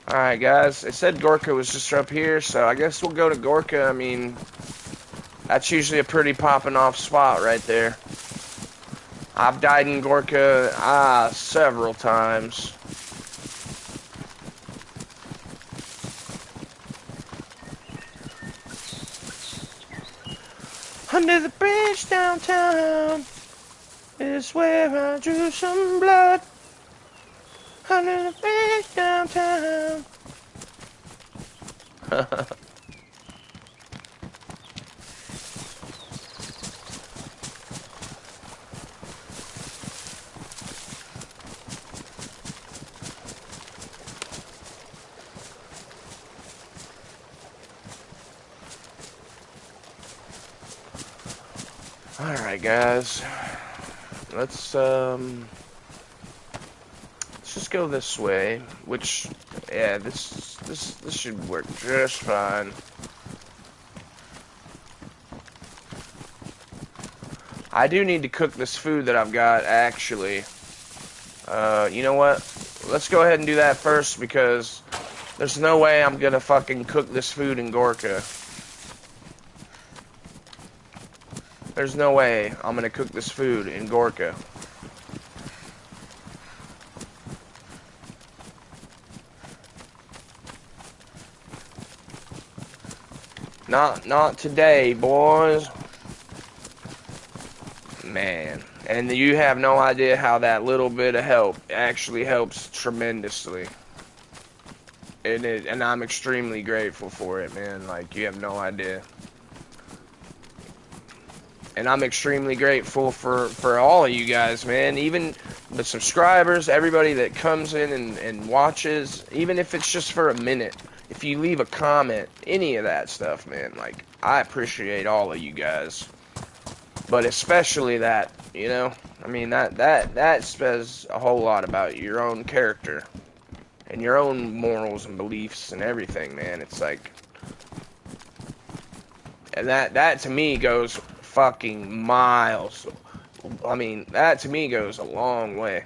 Alright, guys. It said Gorka was just up here, so I guess we'll go to Gorka. I mean, that's usually a pretty popping off spot right there. I've died in Gorka, several times. Under the bridge downtown is where I drew some blood. Under the bridge downtown. Alright, guys. Let's just go this way, which, yeah, this should work just fine. I do need to cook this food that I've got, actually. You know what? Let's go ahead and do that first, because there's no way I'm gonna fucking cook this food in Gorka. There's no way I'm gonna cook this food in Gorka. Not today, boys. Man, and you have no idea how that little bit of help actually helps tremendously. And I'm extremely grateful for it, man. Like, you have no idea. And I'm extremely grateful for all of you guys, man. Even the subscribers, everybody that comes in and watches, even if it's just for a minute. If you leave a comment, any of that stuff, man, like, I appreciate all of you guys. But especially that, you know? I mean, that says a whole lot about your own character. And your own morals and beliefs and everything, man. It's like... And that to me goes fucking miles. I mean, that to me goes a long way.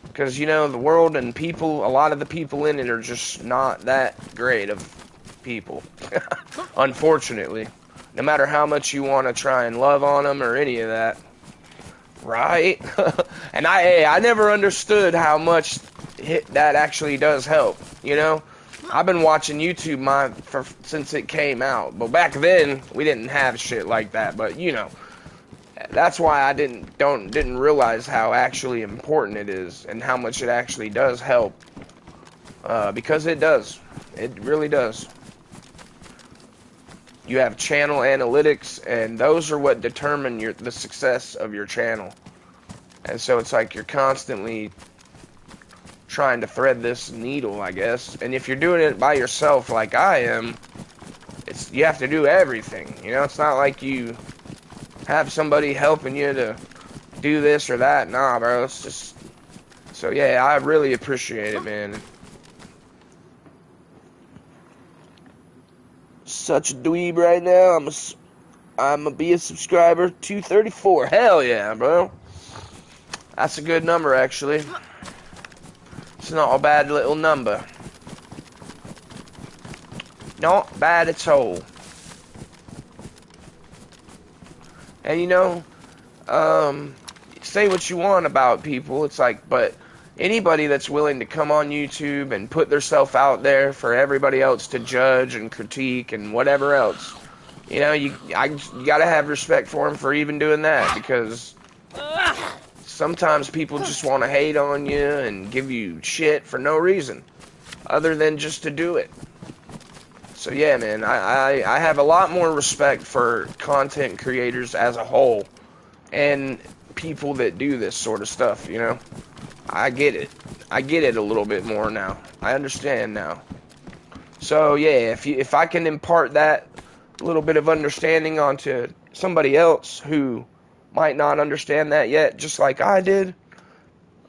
Because, you know, the world and people, a lot of the people in it are just not that great of people. Unfortunately. No matter how much you want to try and love on them or any of that. Right? And I never understood how much that actually does help, you know? I've been watching YouTube since it came out. But back then, we didn't have shit like that. But, you know, that's why I didn't realize how actually important it is and how much it actually does help. Because it does. It really does. You have channel analytics, and those are what determine the success of your channel. And so it's like you're constantly trying to thread this needle, I guess. And if you're doing it by yourself like I am, you have to do everything. You know, it's not like you have somebody helping you to do this or that. Nah, bro, it's just... So, yeah, I really appreciate it, man. Such a dweeb right now. I'm gonna be a subscriber. 234. Hell yeah, bro. That's a good number, actually. It's not a bad little number. Not bad at all. And you know, say what you want about people. It's like, but anybody that's willing to come on YouTube and put themselves out there for everybody else to judge and critique and whatever else, you know, you gotta have respect for them for even doing that, because sometimes people just want to hate on you and give you shit for no reason other than just to do it. So yeah, man, I have a lot more respect for content creators as a whole and people that do this sort of stuff, you know. I get it. I get it a little bit more now. I understand now. So yeah, if I can impart that little bit of understanding onto somebody else who might not understand that yet, just like I did,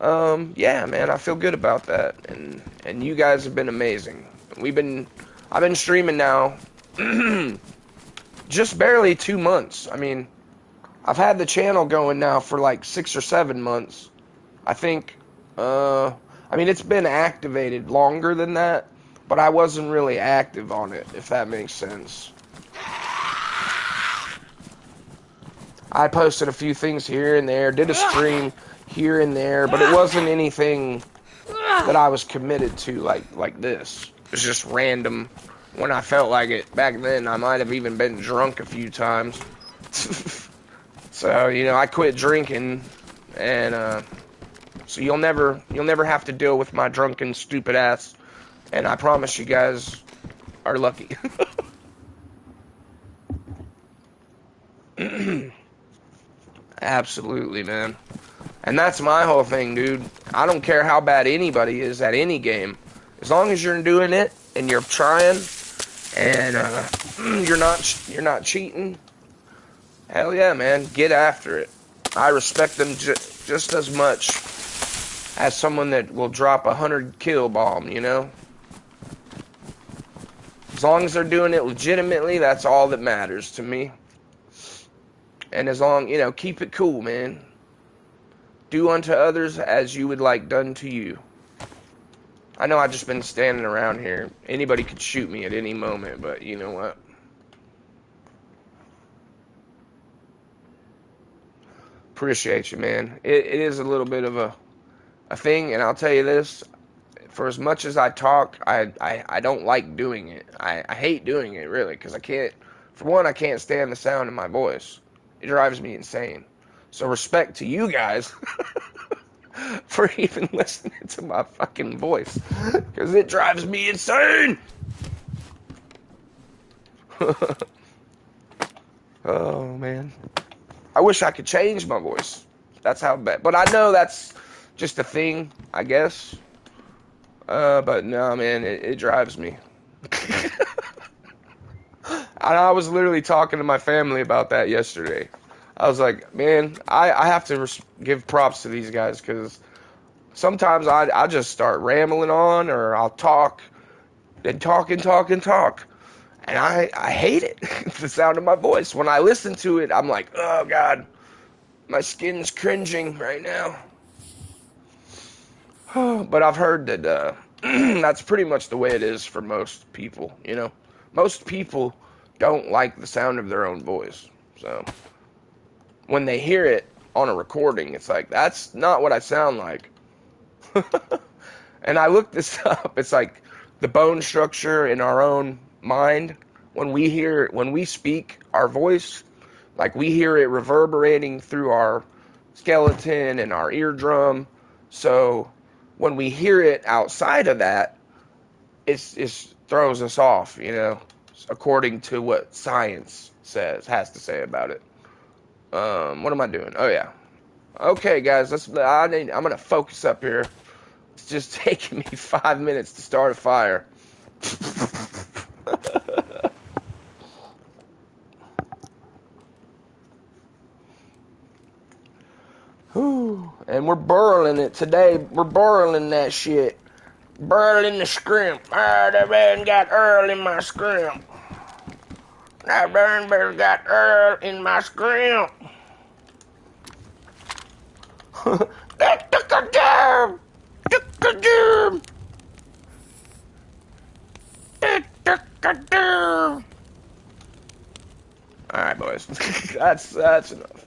yeah, man, I feel good about that. And you guys have been amazing. I've been streaming now just barely 2 months. I mean, I've had the channel going now for like 6 or 7 months. I think, I mean, it's been activated longer than that, but I wasn't really active on it, if that makes sense. I posted a few things here and there, did a stream here and there, but it wasn't anything that I was committed to like this. It was just random when I felt like it. Back then, I might have even been drunk a few times. So, you know, I quit drinking, and so you'll never have to deal with my drunken, stupid ass. And I promise you guys are lucky. Absolutely, man. And that's my whole thing, dude. I don't care how bad anybody is at any game. As long as you're doing it and you're trying and you're not cheating, hell yeah, man. Get after it. I respect them just as much as someone that will drop 100 kill bomb, you know? As long as they're doing it legitimately, that's all that matters to me. And as long, you know, keep it cool, man. Do unto others as you would like done to you. I know I've just been standing around here. Anybody could shoot me at any moment, but you know what? Appreciate you, man. It is a little bit of a thing, and I'll tell you this. For as much as I talk, I don't like doing it. I hate doing it, really, because I can't, for one, I can't stand the sound of my voice. It drives me insane. So respect to you guys for even listening to my fucking voice, because it drives me insane. Oh, man. I wish I could change my voice. That's how bad. But I know that's just a thing, I guess. But no, man, it drives me. I was literally talking to my family about that yesterday. I was like, man, I have to give props to these guys, because sometimes I just start rambling on, or I'll talk and talk and talk and talk. And I hate it. The sound of my voice. When I listen to it, I'm like, oh, God, my skin's cringing right now. But I've heard that that's pretty much the way it is for most people, you know. Most people don't like the sound of their own voice. So when they hear it on a recording, it's like, that's not what I sound like. And I looked this up. It's like the bone structure in our own mind. When we speak our voice, like we hear it reverberating through our skeleton and our eardrum. So when we hear it outside of that, it throws us off, you know, according to what science has to say about it. What am I doing? Oh yeah. Okay, guys, I'm gonna focus up here. It's just taking me 5 minutes to start a fire. Whew. And we're burling it today. We're burling that shit. Burling the scrimp. Ah, that man got Earl in my scrimp. That man got Earl in my scrimp. That took a damn. Took a damn. It took a damn. All right, boys. That's enough.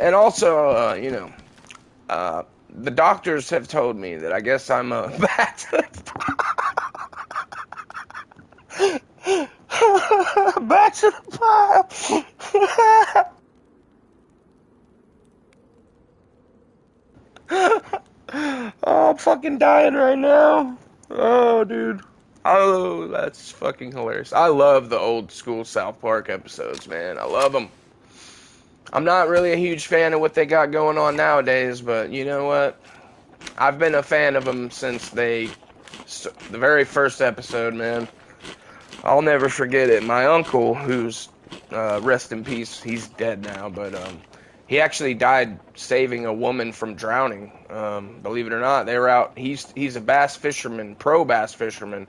And also, you know, the doctors have told me that I guess I'm back to the back to the pile. Oh, I'm fucking dying right now. Oh, dude. Oh, that's fucking hilarious. I love the old school South Park episodes, man. I love them. I'm not really a huge fan of what they got going on nowadays, but you know what? I've been a fan of them since the very first episode, man. I'll never forget it. My uncle, who's, rest in peace, he's dead now, but he actually died saving a woman from drowning. Believe it or not, they were out. He's a bass fisherman, pro bass fisherman,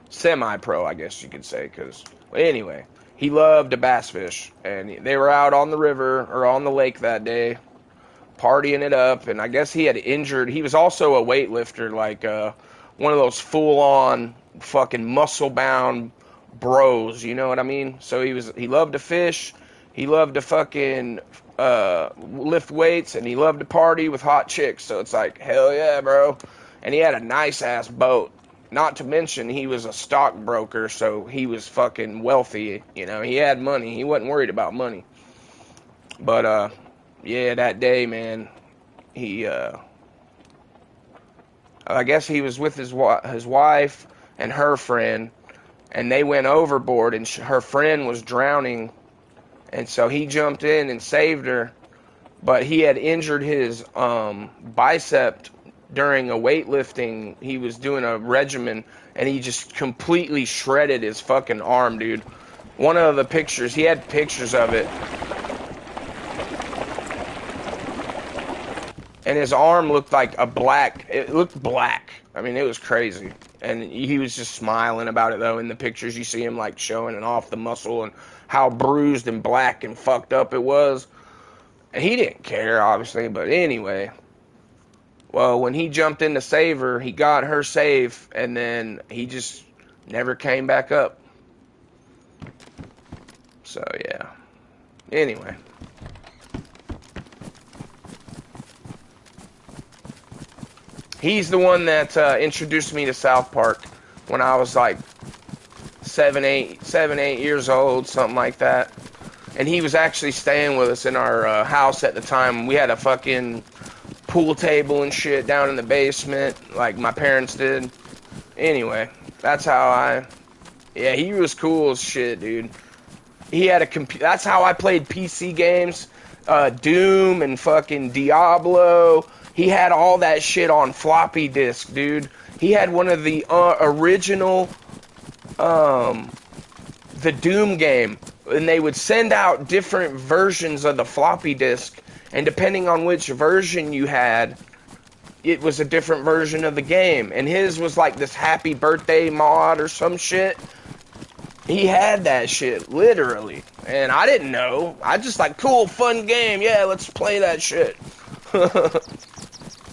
semi-pro, I guess you could say, because, well, anyway. he loved to bass fish, and they were out on the river or on the lake that day, partying it up. And I guess he had injured. He was also a weightlifter, like one of those full-on fucking muscle-bound bros. You know what I mean? So he loved to fish. He loved to fucking lift weights, and he loved to party with hot chicks. So it's like, hell yeah, bro. And he had a nice-ass boat. Not to mention, he was a stockbroker, so he was fucking wealthy. You know, he had money. He wasn't worried about money. But, yeah, that day, man, I guess he was with his wife and her friend, and they went overboard, and her friend was drowning, and so he jumped in and saved her, but he had injured his bicep during a weightlifting. He was doing a regimen, and he just completely shredded his fucking arm, dude. One of the pictures, he had pictures of it, and his arm looked like it looked black. I mean, it was crazy. And he was just smiling about it, though. In the pictures, you see him, like, showing it off the muscle and how bruised and black and fucked up it was. And he didn't care, obviously, but anyway. Well, when he jumped in to save her, he got her safe, and then he just never came back up. So, yeah. Anyway. He's the one that introduced me to South Park when I was like 7, 8 years old, something like that. And he was actually staying with us in our house at the time. We had a fucking pool table and shit down in the basement, like my parents did. Anyway, that's how yeah, he was cool as shit, dude. He had a computer. That's how I played PC games, Doom and fucking Diablo. He had all that shit on floppy disk, dude. He had one of the original, the Doom game, and they would send out different versions of the floppy disk, and depending on which version you had, it was a different version of the game. And his was like this happy birthday mod or some shit. He had that shit, literally. And I didn't know. I just like, cool, fun game. Yeah, let's play that shit.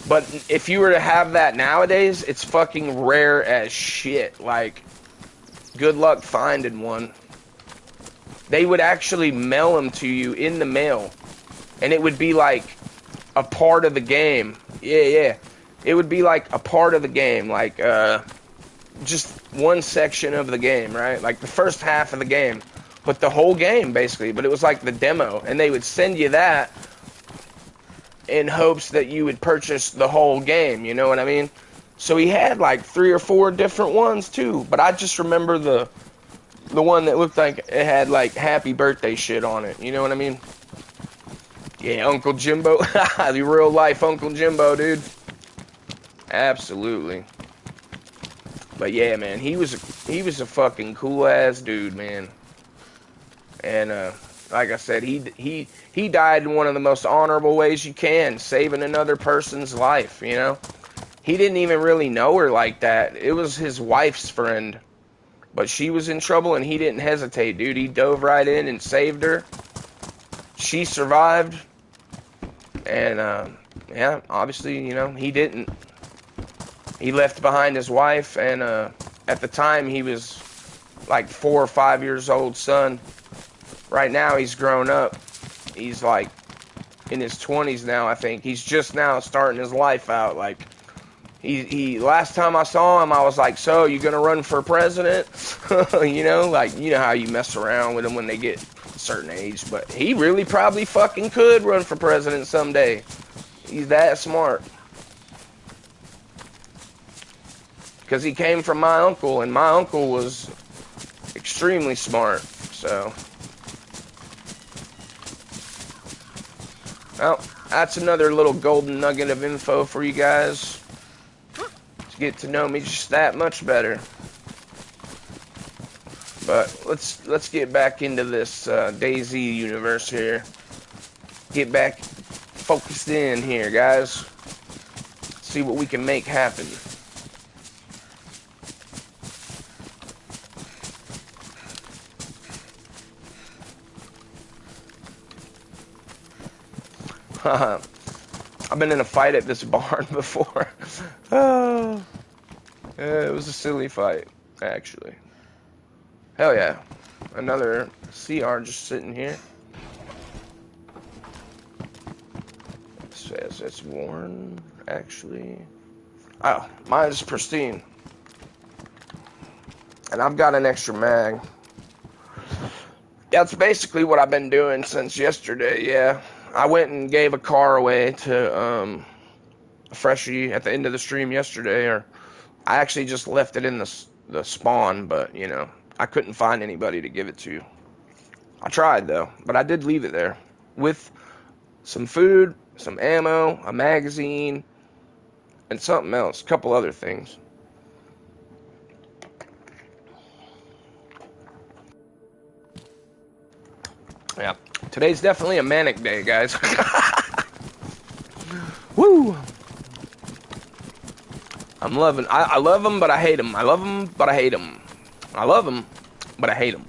But if you were to have that nowadays, it's fucking rare as shit. Like, good luck finding one. They would actually mail them to you in the mail. And it would be like a part of the game. Yeah. It would be like a part of the game. Like, just one section of the game, right? Like the first half of the game. But the whole game, basically. But it was like the demo. And they would send you that in hopes that you would purchase the whole game, you know what I mean? So he had like 3 or 4 different ones too, but I just remember the one that looked like it had like happy birthday shit on it, you know what I mean? Yeah, Uncle Jimbo, the real life Uncle Jimbo, dude. Absolutely. But yeah, man, he was a fucking cool ass dude, man. And like I said, he died in one of the most honorable ways you can, saving another person's life, you know? He didn't even really know her like that. It was his wife's friend. But she was in trouble and he didn't hesitate, dude. He dove right in and saved her. She survived. And, yeah, obviously, you know, he didn't. He left behind his wife, and at the time he was like 4 or 5 years old son. Right now he's grown up. He's like in his 20s now, I think. He's just now starting his life out. Like, he last time I saw him, I was like, so, you gonna run for president? You know, like, you know how you mess around with them when they get a certain age. But he really probably fucking could run for president someday. He's that smart. Because he came from my uncle, and my uncle was extremely smart, so. Well, that's another little golden nugget of info for you guys to get to know me just that much better. But let's get back into this DayZ universe here. Get back focused in here, guys. See what we can make happen. I've been in a fight at this barn before. Oh, yeah, it was a silly fight, actually. Hell yeah. Another CR just sitting here. It says it's worn, actually. Oh, mine's pristine. And I've got an extra mag. That's basically what I've been doing since yesterday, yeah. I went and gave a car away to a freshie at the end of the stream yesterday, or I actually just left it in the spawn, but, you know, I couldn't find anybody to give it to. I tried, though, but I did leave it there with some food, some ammo, a magazine, and something else, a couple other things. Yeah, today's definitely a manic day, guys. Woo! I'm loving. I love them, but I hate them. I love them, but I hate them. I love them, but I hate them.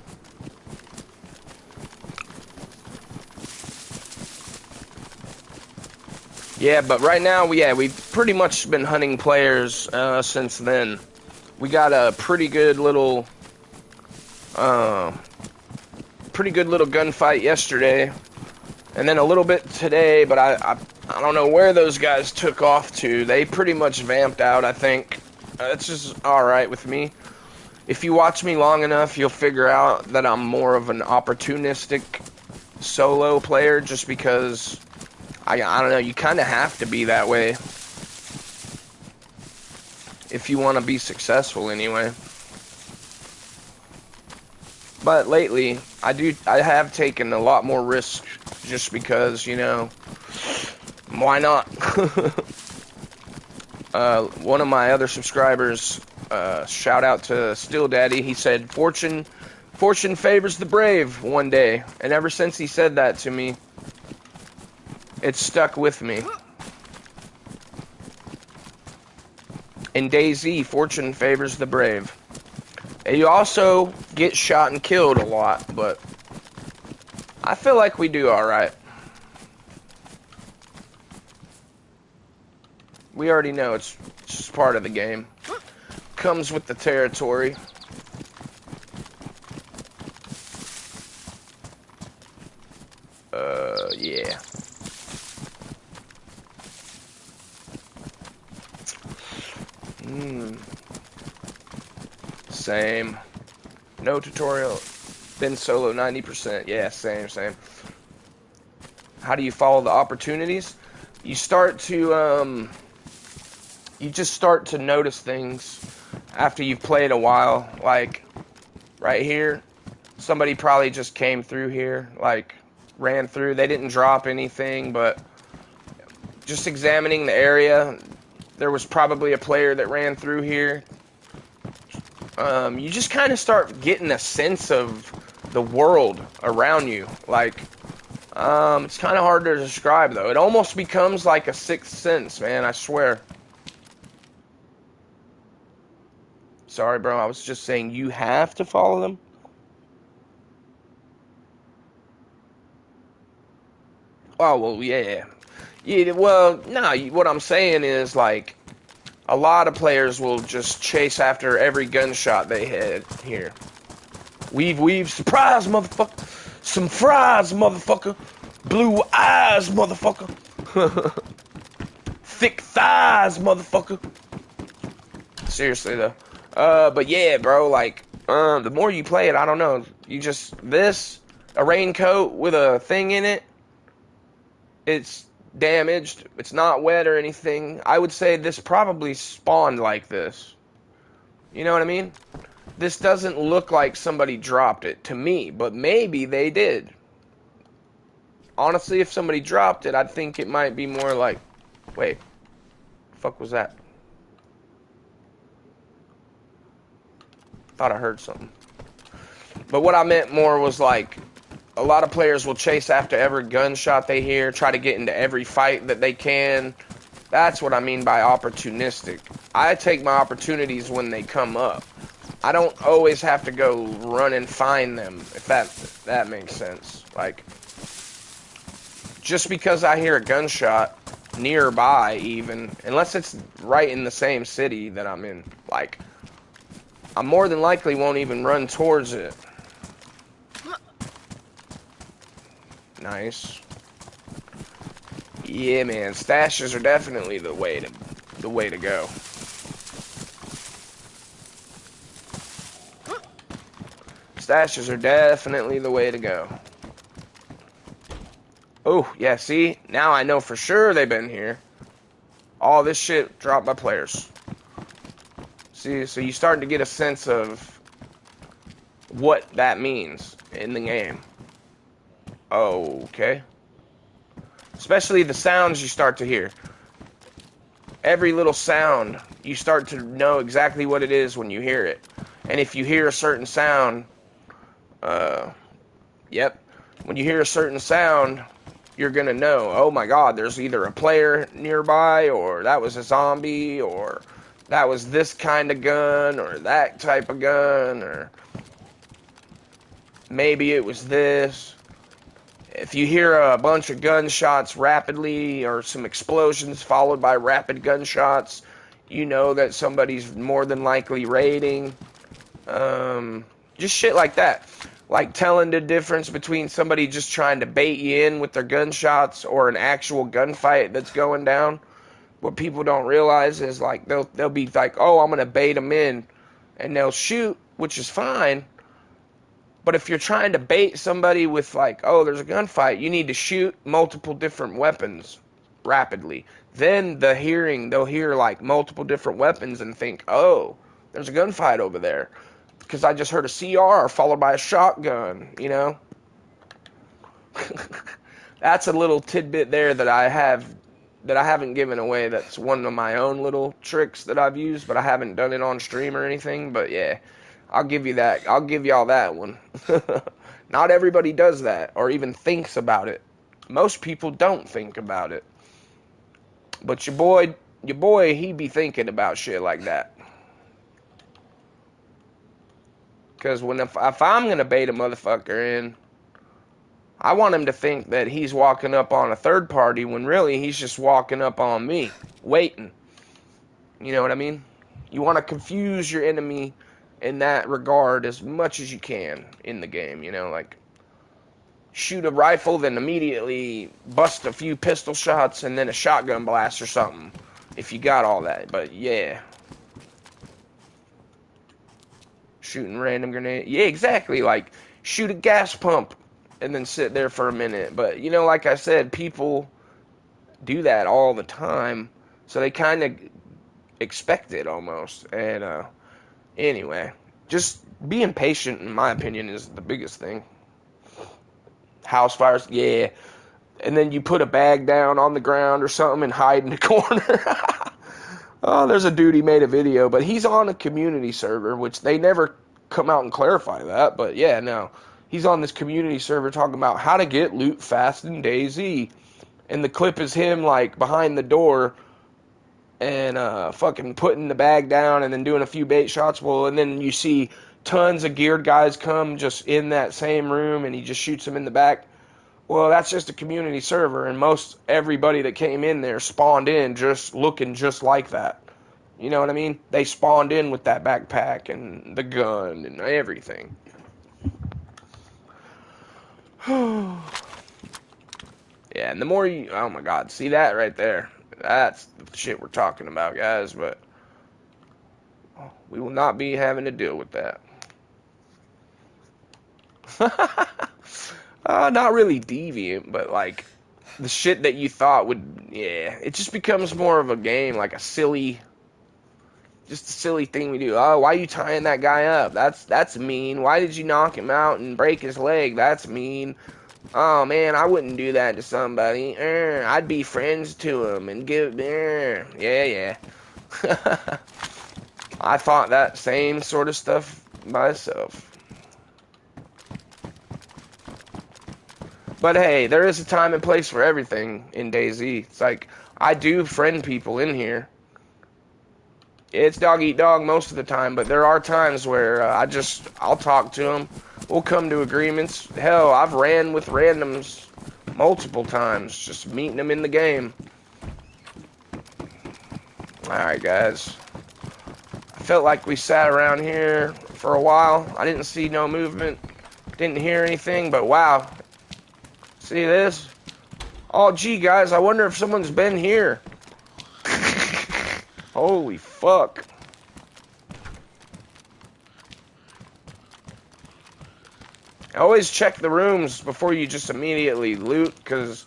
Yeah, but right now, we've pretty much been hunting players since then. We got a pretty good little gunfight yesterday, and then a little bit today. But I don't know where those guys took off to. They pretty much vamped out, I think. It's just all right with me. If you watch me long enough, you'll figure out that I'm more of an opportunistic solo player, just because. I don't know, you kind of have to be that way if you want to be successful anyway. But lately, I have taken a lot more risk just because, you know, why not? One of my other subscribers, shout out to Still Daddy, he said, Fortune favors the brave one day. And ever since he said that to me, it's stuck with me. In DayZ, fortune favors the brave. And you also get shot and killed a lot, but I feel like we do alright. We already know it's just part of the game. Comes with the territory. Yeah. Same. No tutorial. Been solo 90%. Yeah, same. How do you follow the opportunities? You start to, you just start to notice things after you've played a while. Like, right here, somebody probably just came through here, like, ran through. They didn't drop anything, but just examining the area, there was probably a player that ran through here. You just kind of start getting a sense of the world around you. Like, it's kind of hard to describe, though. It almost becomes like a sixth sense, man, I swear. Sorry, bro, I was just saying you have to follow them. Oh, well, yeah. Yeah, well, no, what I'm saying is, like, a lot of players will just chase after every gunshot they hit here. Weave, surprise, motherfucker. Some fries, motherfucker. Blue eyes, motherfucker. Thick thighs, motherfucker. Seriously, though. But yeah, bro, like, the more you play it, I don't know. You just, a raincoat with a thing in it, it's damaged. It's not wet or anything. I would say this probably spawned like this. You know what I mean? This doesn't look like somebody dropped it to me, but maybe they did. Honestly, if somebody dropped it, I'd think it might be more like, wait, the fuck was that? Thought I heard something. But what I meant more was like, a lot of players will chase after every gunshot they hear, try to get into every fight that they can. That's what I mean by opportunistic. I take my opportunities when they come up. I don't always have to go run and find them, if that makes sense. Like, just because I hear a gunshot nearby, even, unless it's right in the same city that I'm in, like, I more than likely won't even run towards it. Nice. Yeah, man, stashes are definitely the way to go. Stashes are definitely the way to go. Oh, yeah, see? Now I know for sure they've been here. All this shit dropped by players. See, so you start to get a sense of what that means in the game. Okay. Especially the sounds you start to hear. Every little sound, you start to know exactly what it is when you hear it. And if you hear a certain sound, yep. When you hear a certain sound, you're gonna know, oh my god, there's either a player nearby, or that was a zombie, or that was this kind of gun, or that type of gun, or maybe it was this. If you hear a bunch of gunshots rapidly, or some explosions followed by rapid gunshots, you know that somebody's more than likely raiding. Just shit like that. Like telling the difference between somebody just trying to bait you in with their gunshots or an actual gunfight that's going down. What people don't realize is, like, they'll be like, oh, I'm gonna bait them in, and they'll shoot, which is fine. But if you're trying to bait somebody with, like, oh, there's a gunfight, you need to shoot multiple different weapons rapidly. Then they'll hear like multiple different weapons and think, oh, there's a gunfight over there, because I just heard a CR followed by a shotgun, you know? That's a little tidbit there that I haven't given away. That's one of my own little tricks that I've used, but I haven't done it on stream or anything. But yeah, I'll give you that. I'll give y'all that one. Not everybody does that or even thinks about it. Most people don't think about it. But your boy, he be thinking about shit like that. Because if I'm going to bait a motherfucker in, I want him to think that he's walking up on a third party when really he's just walking up on me, waiting. You know what I mean? You want to confuse your enemy in that regard as much as you can in the game, you know, like shoot a rifle, then immediately bust a few pistol shots and then a shotgun blast or something, if you got all that. But yeah. Shooting random grenade. Yeah, exactly. Like, shoot a gas pump and then sit there for a minute. But, you know, like I said, people do that all the time. So they kind of expect it almost. And, anyway, just being patient, in my opinion, is the biggest thing. House fires, yeah. And then you put a bag down on the ground or something and hide in the corner. Oh, there's a dude, he made a video, but he's on a community server, which they never come out and clarify that, but yeah, no. He's on this community server talking about how to get loot fast in DayZ. And the clip is him, like, behind the door and fucking putting the bag down and then doing a few bait shots. Well, and then you see tons of geared guys come just in that same room and he just shoots them in the back. Well, that's just a community server, and most everybody that came in there spawned in just looking just like that. You know what I mean? They spawned in with that backpack and the gun and everything. Yeah, and the more you... Oh, my God. See that right there? That's the shit we're talking about, guys, but we will not be having to deal with that. Not really deviant, but like the shit that you thought would, yeah, it just becomes more of a game, like a silly thing we do. Oh, why are you tying that guy up? That's mean. Why did you knock him out and break his leg? That's mean. Oh man, I wouldn't do that to somebody. I'd be friends to him and give, yeah. I thought that same sort of stuff myself. But hey, there is a time and place for everything in DayZ. It's like, I do friend people in here. It's dog eat dog most of the time, but there are times where I'll talk to them. We'll come to agreements. Hell, I've ran with randoms multiple times, just meeting them in the game. Alright, guys. I felt like we sat around here for a while. I didn't see no movement. Didn't hear anything, but wow. See this? Oh, gee, guys, I wonder if someone's been here. Holy fuck. Always check the rooms before you just immediately loot, because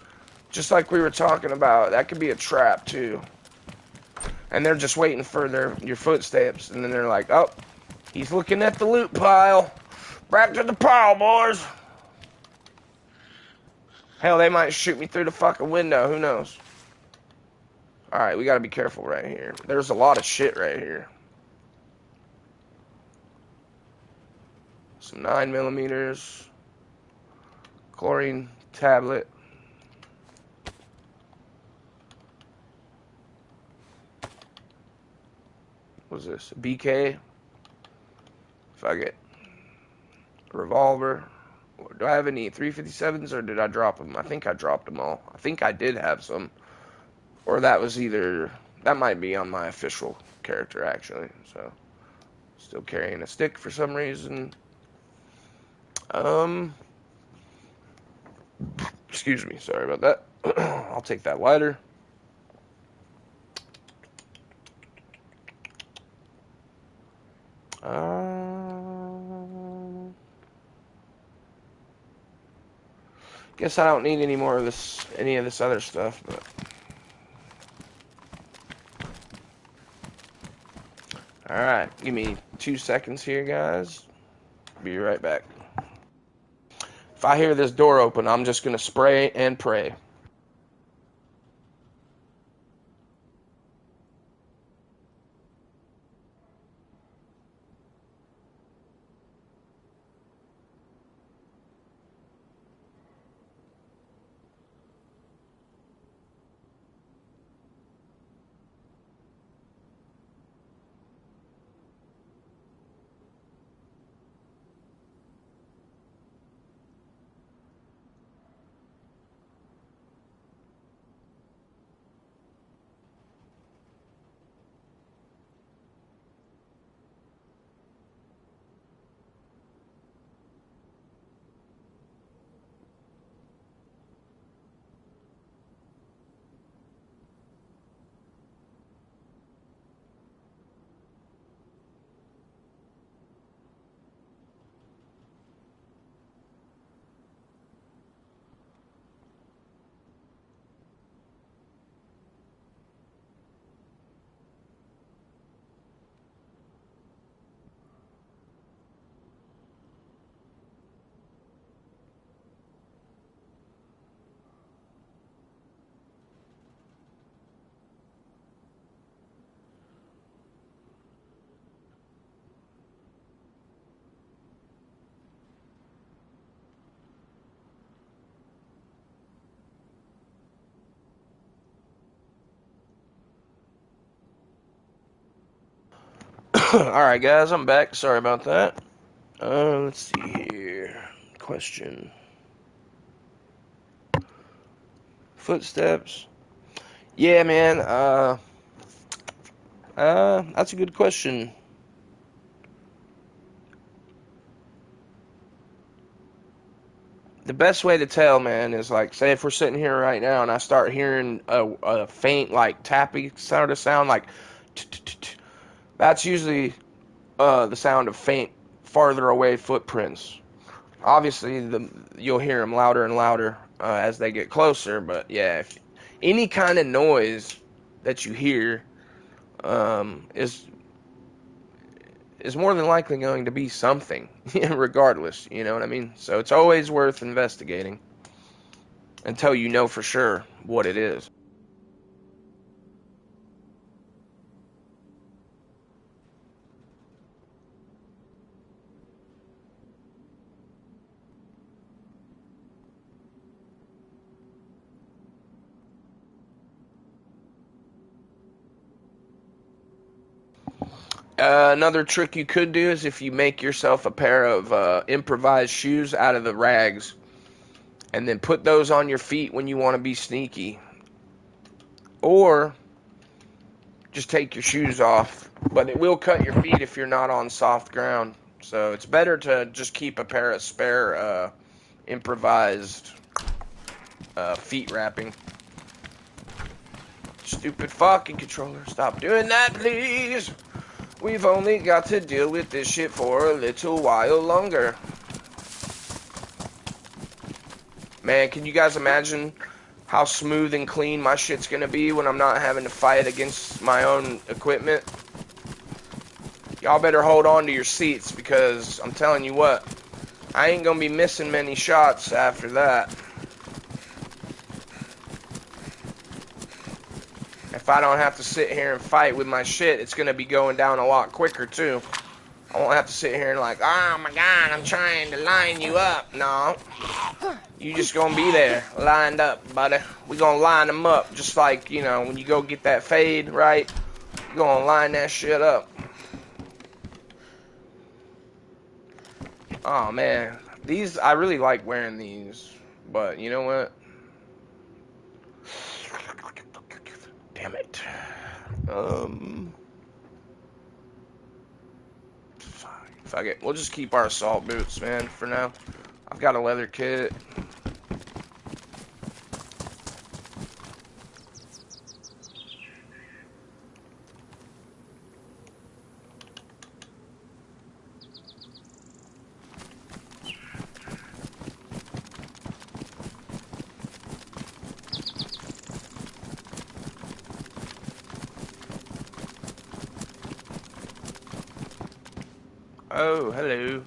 just like we were talking about, that could be a trap too. And they're just waiting for your footsteps, and then they're like, oh, he's looking at the loot pile. Back to the pile, boys. Hell, they might shoot me through the fucking window, who knows? Alright, we gotta be careful right here. There's a lot of shit right here. Some 9mm. Chlorine tablet. What's this? BK? Fuck it. Revolver. Do I have any 357s or did I drop them? I think I dropped them all. I think I did have some. Or that was either... That might be on my official character, actually. So, still carrying a stick for some reason. Excuse me. Sorry about that. I'll take that lighter. Guess I don't need any more of this, any of this other stuff, but... Alright, give me 2 seconds here, guys. Be right back. If I hear this door open, I'm just gonna spray and pray. Alright, guys, I'm back. Sorry about that. Let's see here. Question. Footsteps. Yeah, man, that's a good question. The best way to tell, man, is like, say if we're sitting here right now and I start hearing a faint, like, tappy sort of sound, like, that's usually the sound of faint, farther away footprints. Obviously, you'll hear them louder and louder as they get closer, but yeah, if any kind of noise that you hear is more than likely going to be something, regardless, you know what I mean? So it's always worth investigating until you know for sure what it is. Another trick you could do is if you make yourself a pair of improvised shoes out of the rags And then put those on your feet when you want to be sneaky. Or just take your shoes off. But it will cut your feet if you're not on soft ground. So it's better to just keep a pair of spare improvised feet wrapping. Stupid fucking controller. Stop doing that, please. We've only got to deal with this shit for a little while longer. Man, can you guys imagine how smooth and clean my shit's gonna be when I'm not having to fight against my own equipment? Y'all better hold on to your seats, because I'm telling you what, I ain't gonna be missing many shots after that. If I don't have to sit here and fight with my shit, it's gonna be going down a lot quicker too. I won't have to sit here and like, oh my god, I'm trying to line you up. No. You just gonna be there, lined up, buddy. We gonna line them up, just like, you know, when you go get that fade, right? You gonna line that shit up. Oh man, these, I really like wearing these, but you know what? Damn it. Fuck it. We'll just keep our assault boots, man, for now. I've got a leather kit. Oh, hello.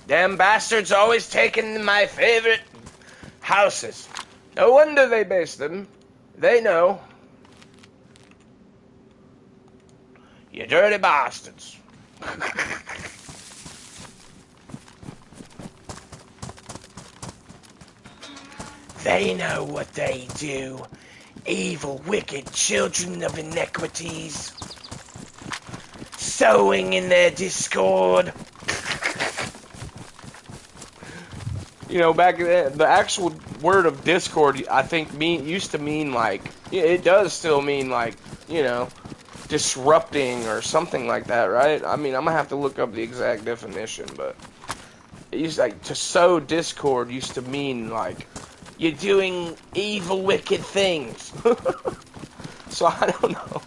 Damn bastards always taking my favorite houses. No wonder they base them. They know. You dirty bastards. They know what they do. Evil, wicked children of iniquities. Sowing in their discord. You know, back then, the actual word of discord, I think, used to mean, like, it does still mean, like, you know, disrupting or something like that, right? I mean, I'm gonna have to look up the exact definition, but it used, like, to sow discord used to mean, like, you're doing evil, wicked things. So I don't know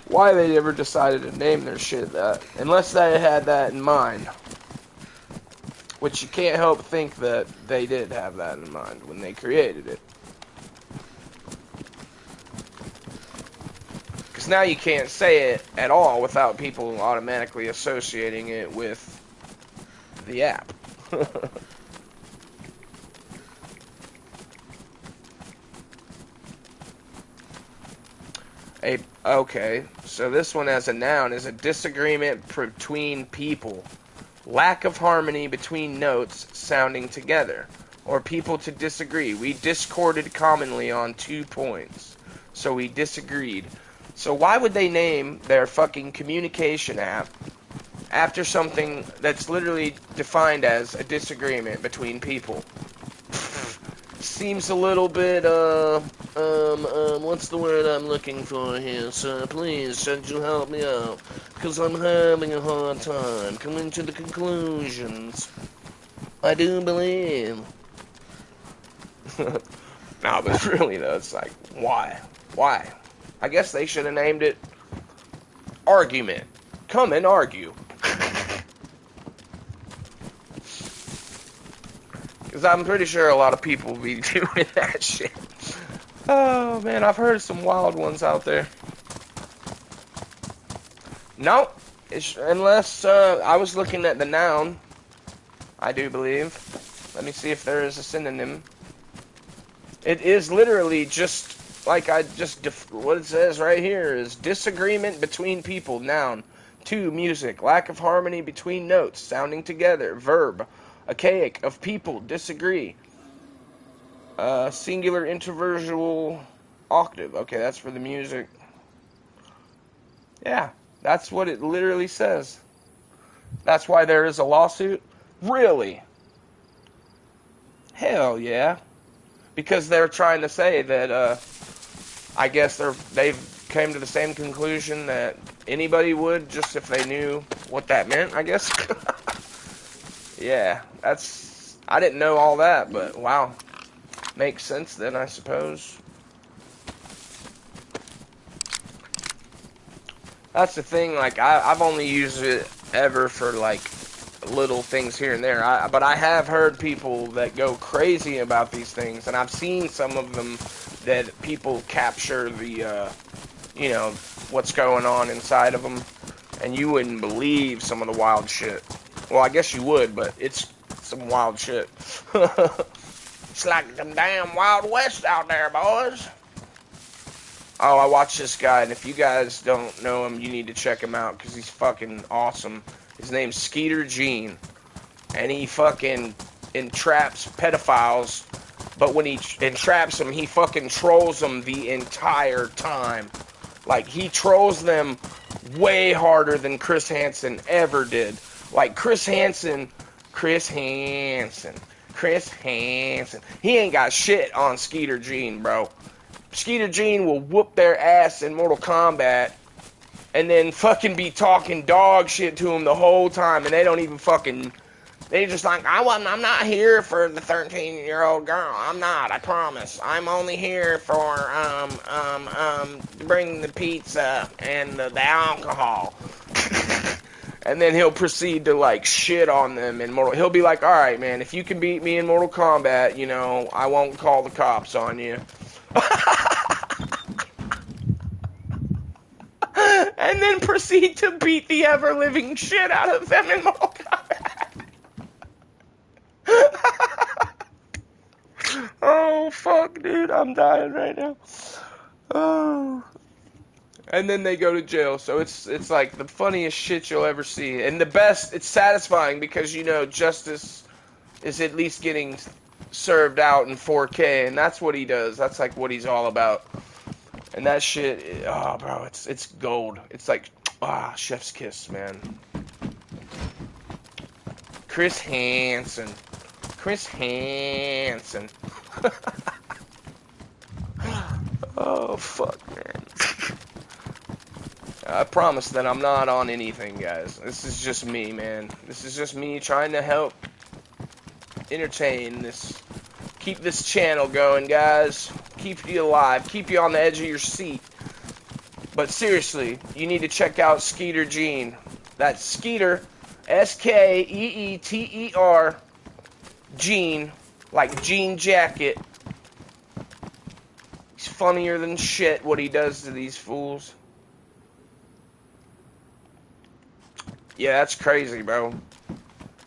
why they ever decided to name their shit that, unless they had that in mind. Which you can't help think that they did have that in mind when they created it. Because now you can't say it at all without people automatically associating it with the app. Okay, so this one as a noun is a disagreement between people. Lack of harmony between notes sounding together, or people to disagree. We discorded commonly on 2 points, so we disagreed. So why would they name their fucking communication app after something that's literally defined as a disagreement between people? Seems a little bit, what's the word I'm looking for here, sir? Please, should you help me out? Because I'm having a hard time coming to the conclusions. I do believe. No, but really though, it's like, why? Why? I guess they should have named it Argument. Come and argue. Because I'm pretty sure a lot of people will be doing that shit. Oh, man, I've heard some wild ones out there. Nope. Unless, I was looking at the noun, I do believe. Let me see if there is a synonym. It is literally just, like what it says right here is disagreement between people, noun. 2, music, lack of harmony between notes, sounding together, verb. Archaic, of people, disagree. Singular interversual octave. Okay, that's for the music. Yeah, that's what it literally says. That's why there is a lawsuit? Really? Hell yeah. Because they're trying to say that, I guess they've came to the same conclusion that anybody would, just if they knew what that meant, I guess. Yeah, I didn't know all that, but wow. Makes sense then, I suppose. That's the thing, like, I've only used it ever for, like, little things here and there. But I have heard people that go crazy about these things, and I've seen some of them that people capture the, you know, what's going on inside of them, and you wouldn't believe some of the wild shit. Well, I guess you would, but it's some wild shit. It's like them damn Wild West out there, boys. Oh, I watch this guy, and if you guys don't know him, you need to check him out, because he's fucking awesome. His name's Skeeter Gene, and he fucking entraps pedophiles, but when he entraps them, he fucking trolls them the entire time. Like, he trolls them way harder than Chris Hansen ever did. Like, Chris Hansen, he ain't got shit on Skeeter Gene, bro. Skeeter Gene will whoop their ass in Mortal Kombat and then fucking be talking dog shit to them the whole time, and they don't even fucking, they just like, I'm not here for the 13-year-old girl. I'm not, I promise. I'm only here for, bring the pizza and the alcohol. And then he'll proceed to, like, shit on them in Mortal... He'll be like, alright, man, if you can beat me in Mortal Kombat, you know, I won't call the cops on you. And then proceed to beat the ever-living shit out of them in Mortal Kombat. Oh, fuck, dude, I'm dying right now. Oh... And then they go to jail, so it's like the funniest shit you'll ever see. And the best, it's satisfying because, you know, justice is at least getting served out in 4K, and that's what he does. That's like what he's all about. And that shit, oh, bro, it's gold. It's like, chef's kiss, man. Chris Hansen. Oh, fuck, man. I promise that I'm not on anything, guys. This is just me, man. This is just me trying to help entertain this. Keep this channel going, guys. Keep you alive. Keep you on the edge of your seat. But seriously, you need to check out Skeeter Gene. That's Skeeter, Skeeter, Gene, like jean jacket. He's funnier than shit what he does to these fools. Yeah, that's crazy, bro.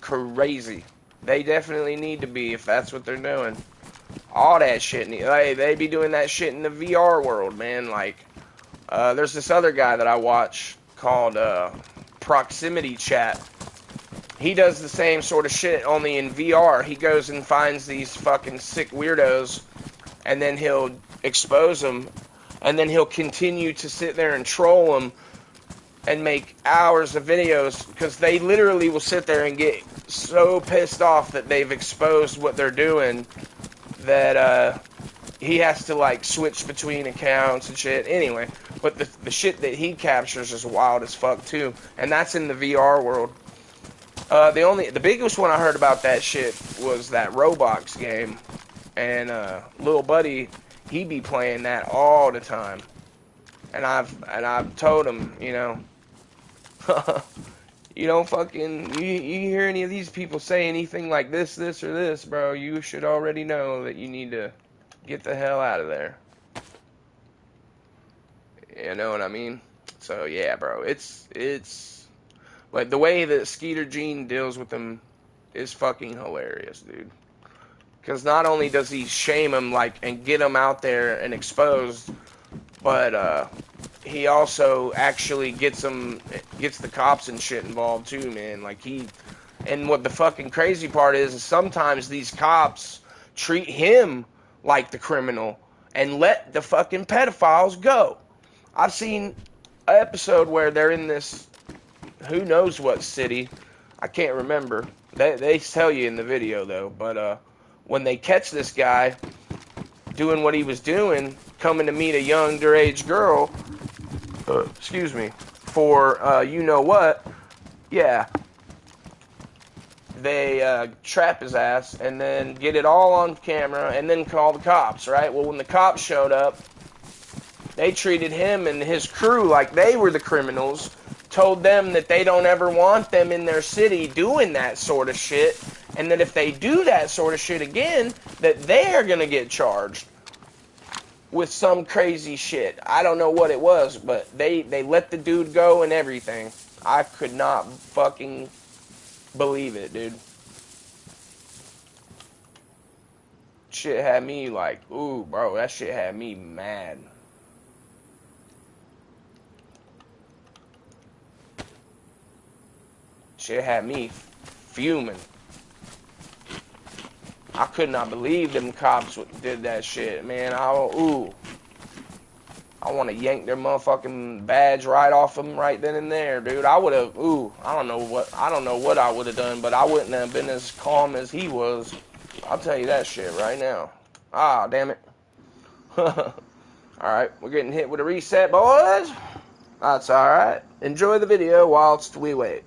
Crazy. They definitely need to be if that's what they're doing. All that shit. They be doing that shit in the VR world, man. Like, there's this other guy that I watch called Proximity Chat. He does the same sort of shit, only in VR. He goes and finds these fucking sick weirdos, and then he'll expose them, and then he'll continue to sit there and troll them and make hours of videos, because they literally will sit there and get so pissed off that they've exposed what they're doing that he has to, like, switch between accounts and shit. Anyway, but the shit that he captures is wild as fuck too, and that's in the VR world. The biggest one I heard about that shit was that Roblox game, and Lil Buddy, he be playing that all the time, and I've told him, you know, you don't fucking, you hear any of these people say anything like this, or this, bro, you should already know that you need to get the hell out of there. You know what I mean? So, yeah, bro, it's, like, the way that Skeeter Gene deals with them is fucking hilarious, dude. Because not only does he shame them, like, and get them out there and exposed, but, he also actually gets the cops and shit involved too, man. Like, and what the fucking crazy part is sometimes these cops treat him like the criminal and let the fucking pedophiles go. I've seen an episode where they're in this, who knows what city, I can't remember. They tell you in the video though, but when they catch this guy doing what he was doing, coming to meet a young underage girl, excuse me, for you know what, yeah, they trap his ass and then get it all on camera and then call the cops, right? Well, when the cops showed up, they treated him and his crew like they were the criminals, told them that they don't ever want them in their city doing that sort of shit, and that if they do that sort of shit again, that they are going to get charged with some crazy shit. I don't know what it was, but they let the dude go and everything. I could not fucking believe it, dude. Shit had me like, ooh, bro, that shit had me mad. Shit had me fuming. I could not believe them cops did that shit, man. I want to yank their motherfucking badge right off them right then and there, dude. I would have, I don't know what I would have done, but I wouldn't have been as calm as he was. I'll tell you that shit right now. Ah, damn it. Alright, we're getting hit with a reset, boys. That's alright. Enjoy the video whilst we wait.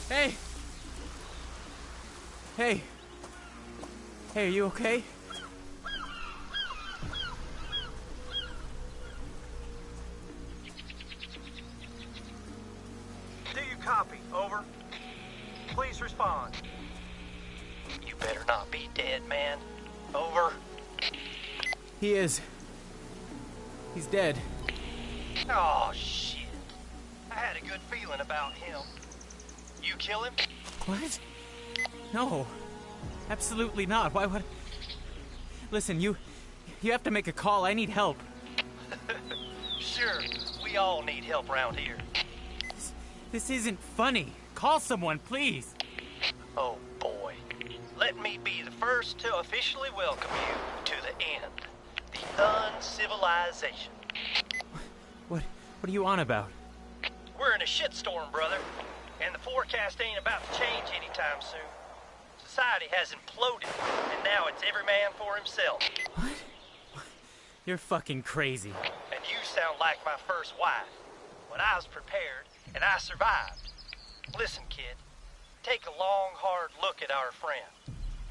Hey! Hey! Hey, are you okay? Do you copy? Over. Please respond. You better not be dead, man. Over. He is. He's dead. Oh, shit. I had a good feeling about him. You kill him? What? No. Absolutely not. Why would... Listen, you have to make a call. I need help. Sure. We all need help around here. This isn't funny. Call someone, please. Oh, boy. Let me be the first to officially welcome you to the end. The uncivilization. What are you on about? We're in a shitstorm, brother. And the forecast ain't about to change anytime soon. Society has imploded, and now it's every man for himself. What? You're fucking crazy. And you sound like my first wife. But I was prepared, and I survived. Listen, kid. Take a long, hard look at our friend.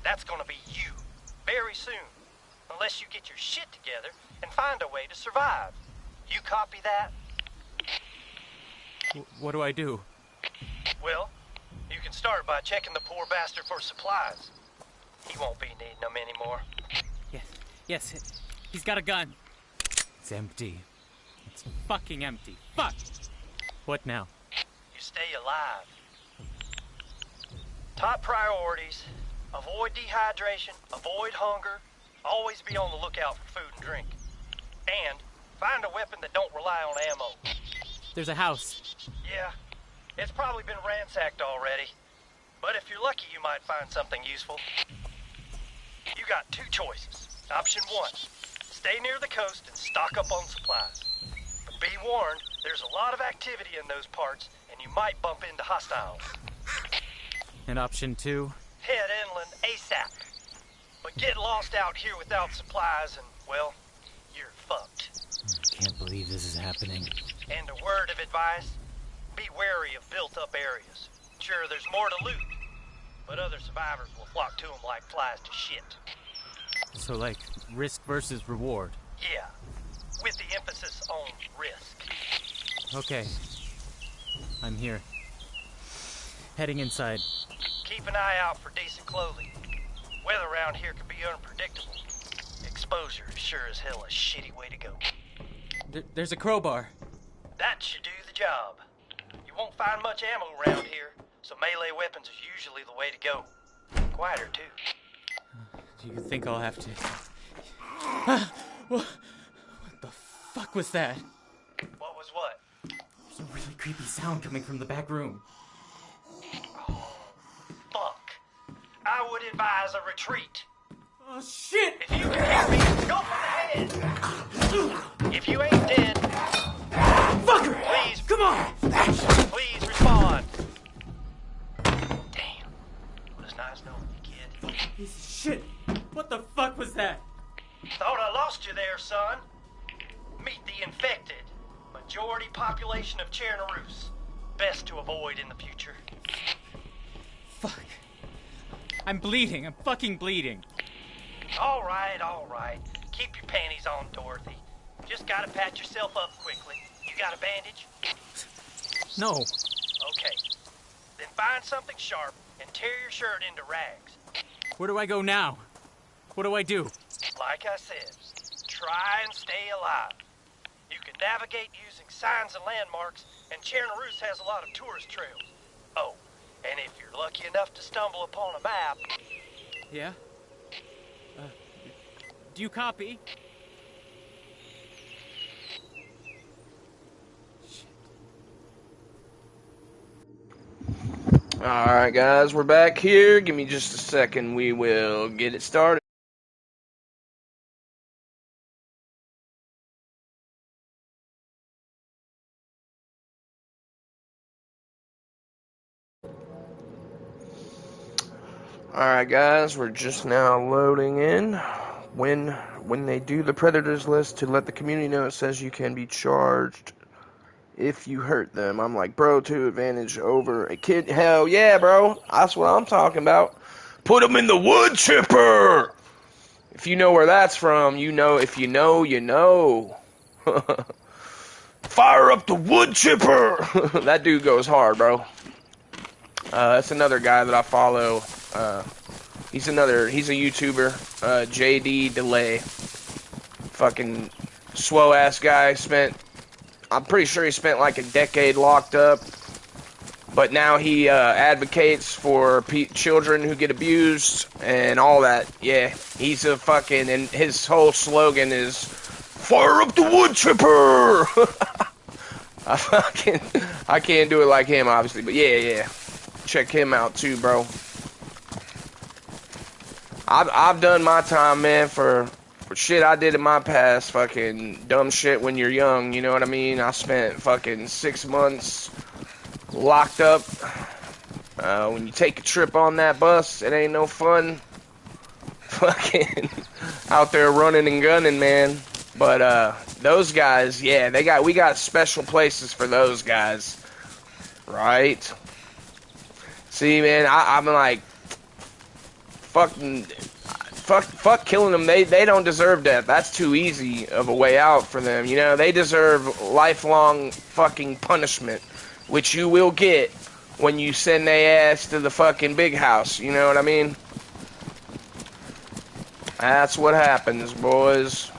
That's gonna be you, very soon. Unless you get your shit together and find a way to survive. You copy that? What do I do? Well, you can start by checking the poor bastard for supplies. He won't be needing them anymore. Yes, he's got a gun. It's empty. It's fucking empty. Fuck! What now? You stay alive. Top priorities: avoid dehydration, avoid hunger, always be on the lookout for food and drink. And find a weapon that don't rely on ammo. There's a house. Yeah, it's probably been ransacked already. But if you're lucky, you might find something useful. You got two choices. Option one, stay near the coast and stock up on supplies. But be warned, there's a lot of activity in those parts, and you might bump into hostiles. And option two? Head inland ASAP. But get lost out here without supplies and, well, you're fucked. I can't believe this is happening. And a word of advice, be wary of built-up areas. Sure, there's more to loot, but other survivors will flock to them like flies to shit. So, like, risk versus reward. Yeah, with the emphasis on risk. Okay. I'm here. Heading inside. Keep an eye out for decent clothing. Weather around here can be unpredictable. Exposure is sure as hell a shitty way to go. There's a crowbar. That should do the job. You won't find much ammo around here, so melee weapons is usually the way to go. Quieter, too. Do you think I'll have to... What the fuck was that? What was what? There's a really creepy sound coming from the back room. Oh, fuck. I would advise a retreat. Oh, shit! If you can hear me, go for the head. If you ain't dead, Fucker! please, Come on! please respond. Damn. It was nice knowing you, kid. Piece of shit! What the fuck was that? Thought I lost you there, son. Meet the infected. Majority population of Chernarus. Best to avoid in the future. Fuck. I'm bleeding. I'm fucking bleeding. All right, all right. Keep your panties on, Dorothy. Just gotta patch yourself up quickly. You got a bandage? No. Okay. Then find something sharp and tear your shirt into rags. Where do I go now? What do I do? Like I said, try and stay alive. You can navigate using signs and landmarks, and Chernarus has a lot of tourist trails. Oh, and if you're lucky enough to stumble upon a map... Yeah? Do you copy? Alright guys, we're back here. Give me just a second. We will get it started. Alright guys, we're just now loading in. When they do the predators list to let the community know, it says you can be charged if you hurt them. I'm like, bro, 2 advantage over a kid. Hell yeah, bro. That's what I'm talking about. Put them in the wood chipper. If you know where that's from, you know. If you know, you know. Fire up the wood chipper. That dude goes hard, bro. That's another guy that I follow. He's a YouTuber, JD Delay. Fucking swole ass guy. I'm pretty sure he spent like a decade locked up, but now he advocates for children who get abused and all that. Yeah, he's a fucking, and his whole slogan is fire up the wood chipper. I can't do it like him, obviously, but yeah. Check him out too, bro. I've done my time, man, for shit I did in my past. Fucking dumb shit when you're young, you know what I mean? I spent fucking 6 months locked up. When you take a trip on that bus, it ain't no fun. Fucking out there running and gunning, man. But those guys, yeah, we got special places for those guys, right? See, man, I'm like, fuck killing them. They don't deserve death. That's too easy of a way out for them. You know, they deserve lifelong fucking punishment, which you will get when you send their ass to the fucking big house. You know what I mean? That's what happens, boys.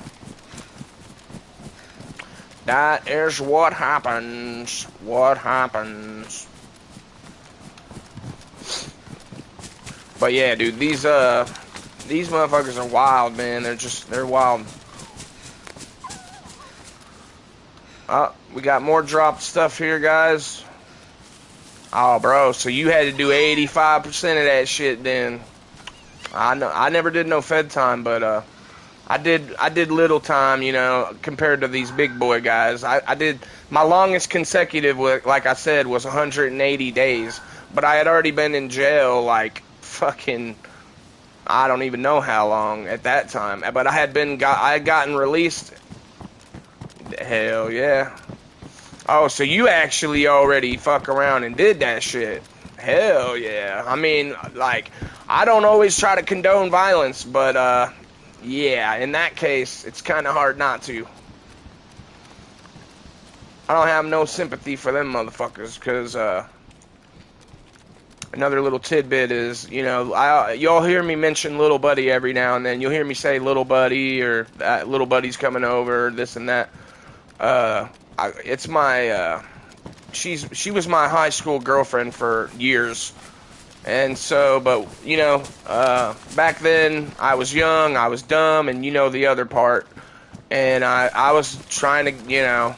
That is what happens. What happens. But yeah, dude, these motherfuckers are wild, man. They're wild. We got more dropped stuff here, guys. Oh, bro, so you had to do 85% of that shit then. I know, I never did no Fed time, but I did little time, you know, compared to these big boy guys. I did, my longest consecutive, like I said, was 180 days. But I had already been in jail, like, fucking, I don't even know how long at that time. But I had gotten released. Hell yeah. Oh, so you actually already fuck around and did that shit. Hell yeah. I mean, like, I don't always try to condone violence, but, yeah, in that case, it's kind of hard not to. I don't have no sympathy for them motherfuckers, because, another little tidbit is, you know, y'all hear me mention Little Buddy every now and then. You'll hear me say Little Buddy, or Little Buddy's coming over, this and that. It's my, she was my high school girlfriend for years. And so, but, you know, back then, I was young, I was dumb, and you know the other part. And I was trying to, you know,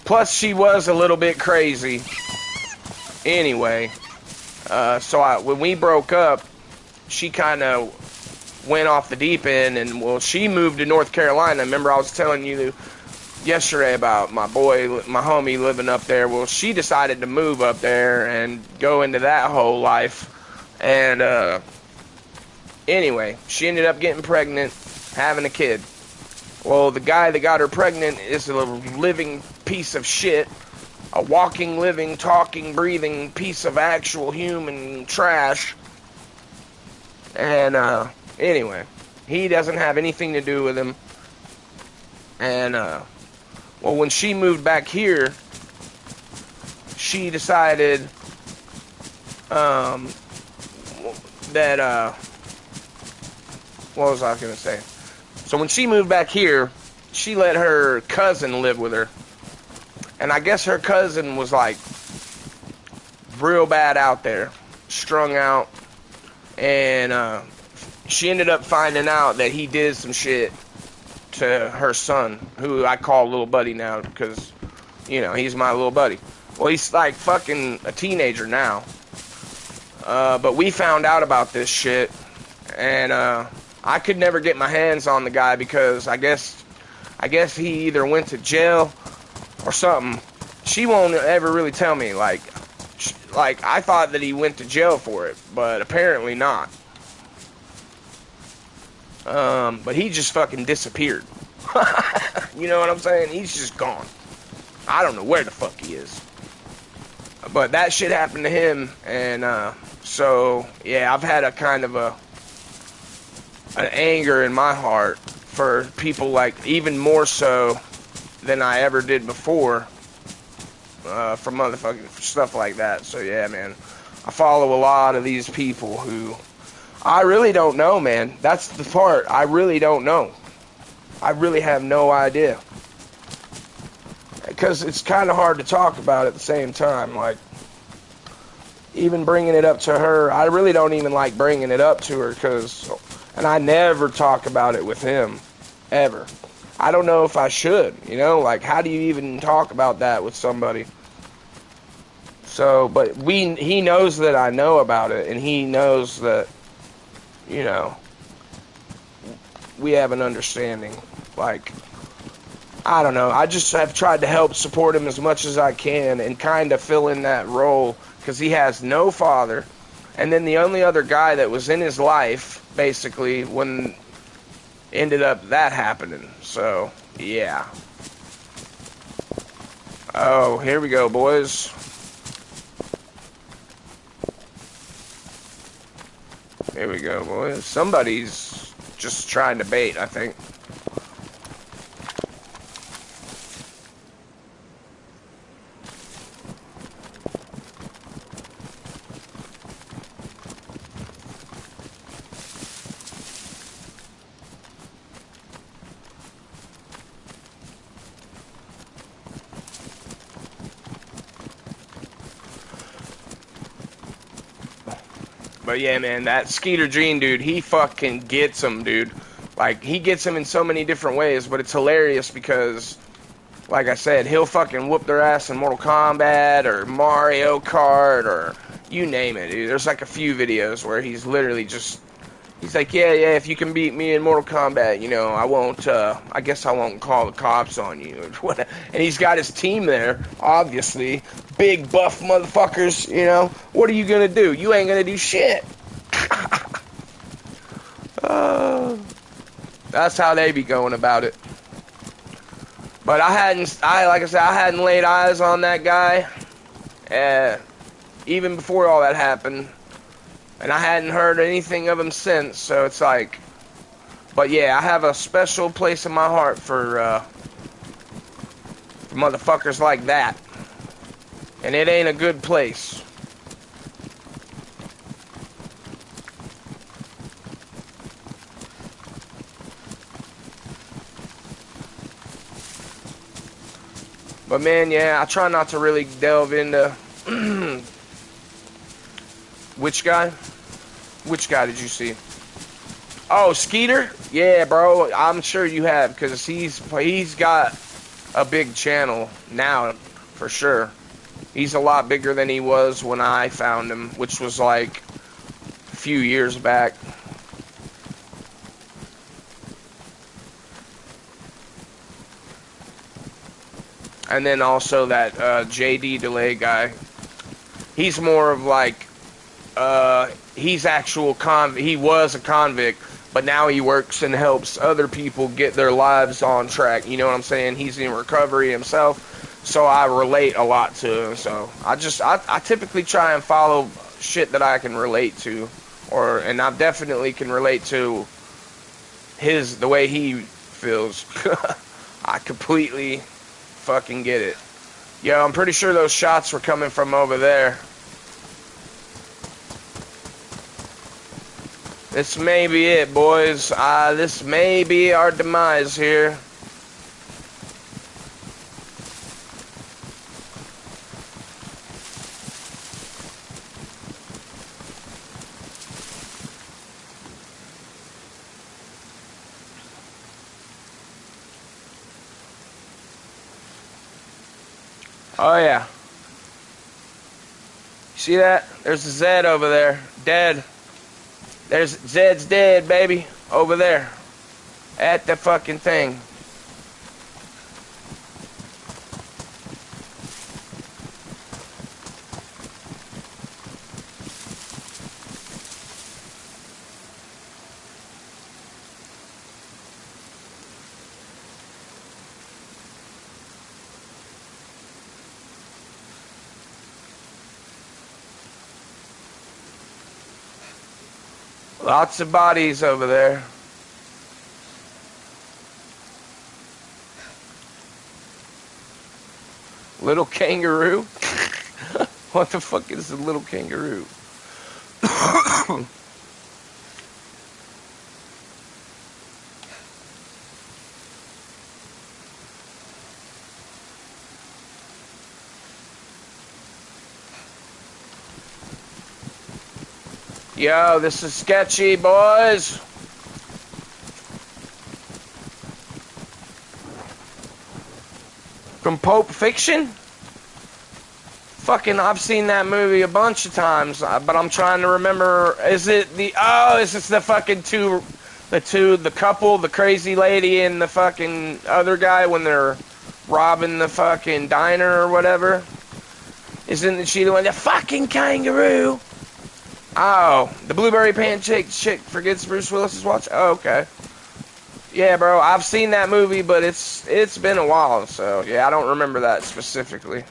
plus she was a little bit crazy. Anyway, so when we broke up, she kind of went off the deep end, and well, she moved to North Carolina. Remember I was telling you yesterday about my homie living up there. Well, she decided to move up there and go into that whole life. And anyway, she ended up getting pregnant, having a kid. Well, the guy that got her pregnant is a living piece of shit, a walking, living, talking, breathing piece of actual human trash. And anyway, he doesn't have anything to do with him. And well, when she moved back here, she decided that what was I gonna say? So when she moved back here, she let her cousin live with her. And I guess her cousin was like real bad out there, strung out. And she ended up finding out that he did some shit to her son, who I call little buddy now because, you know, he's my little buddy. Well, he's like fucking a teenager now. But we found out about this shit. And I could never get my hands on the guy because I guess he either went to jail or something. She won't ever really tell me. Like I thought that he went to jail for it, but apparently not. But he just fucking disappeared. You know what I'm saying? He's just gone. I don't know where the fuck he is. But that shit happened to him, and so yeah, I've had a kind of an anger in my heart for people, like even more so than I ever did before, for motherfucking stuff like that. So yeah, man, I follow a lot of these people who I really don't know, man. That's the part. I really don't know. I really have no idea. Because it's kind of hard to talk about at the same time. Like, even bringing it up to her, I really don't even like bringing it up to her, and I never talk about it with him, ever. I don't know if I should, you know, like, how do you even talk about that with somebody? So, but he knows that I know about it, and he knows that, you know, we have an understanding. Like, I don't know, I just have tried to help support him as much as I can and kind of fill in that role, because he has no father, and then the only other guy that was in his life, basically, when ended up that happening. So, yeah. Oh, here we go, boys. Here we go, boys. Somebody's just trying to bait, I think. But yeah, man, that Skeeter Gene dude, he fucking gets him, dude. Like, he gets him in so many different ways, but it's hilarious because, like I said, he'll fucking whoop their ass in Mortal Kombat or Mario Kart or you name it, dude. There's like a few videos where he's literally just, he's like, yeah, if you can beat me in Mortal Kombat, you know, I guess I won't call the cops on you. And he's got his team there, obviously. Big buff motherfuckers, you know. What are you gonna do? You ain't gonna do shit. That's how they be going about it. But like I said, I hadn't laid eyes on that guy, even before all that happened. And I hadn't heard anything of him since, so it's like, but yeah, I have a special place in my heart for motherfuckers like that. And it ain't a good place. But man, yeah, I try not to really delve into which guy? Which guy did you see? Oh, Skeeter? Yeah, bro, I'm sure you have, because he's got a big channel now, for sure. He's a lot bigger than he was when I found him, which was like a few years back. And then also that JD Delay guy. He's more of like, he's actual he was a convict, but now he works and helps other people get their lives on track. You know what I'm saying? He's in recovery himself, so I relate a lot to him. So I typically try and follow shit that I can relate to, and I definitely can relate to the way he feels. I completely fucking get it. Yo, I'm pretty sure those shots were coming from over there. This may be it, boys. This may be our demise here. Oh, yeah. See that? There's a Zed over there. Dead. There's Zed's dead, baby. Over there. At the fucking thing. Lots of bodies over there. Little kangaroo? What the fuck is a little kangaroo? Yo, this is sketchy, boys. From Pulp Fiction? Fucking, I've seen that movie a bunch of times, but I'm trying to remember. Is it the? Oh, is this the fucking the couple, the crazy lady and the fucking other guy when they're robbing the fucking diner or whatever? Isn't she the one? The fucking kangaroo. Oh, the blueberry pancake chick forgets Bruce Willis's watch? Oh, okay. Yeah, bro, I've seen that movie, but it's been a while, so yeah, I don't remember that specifically.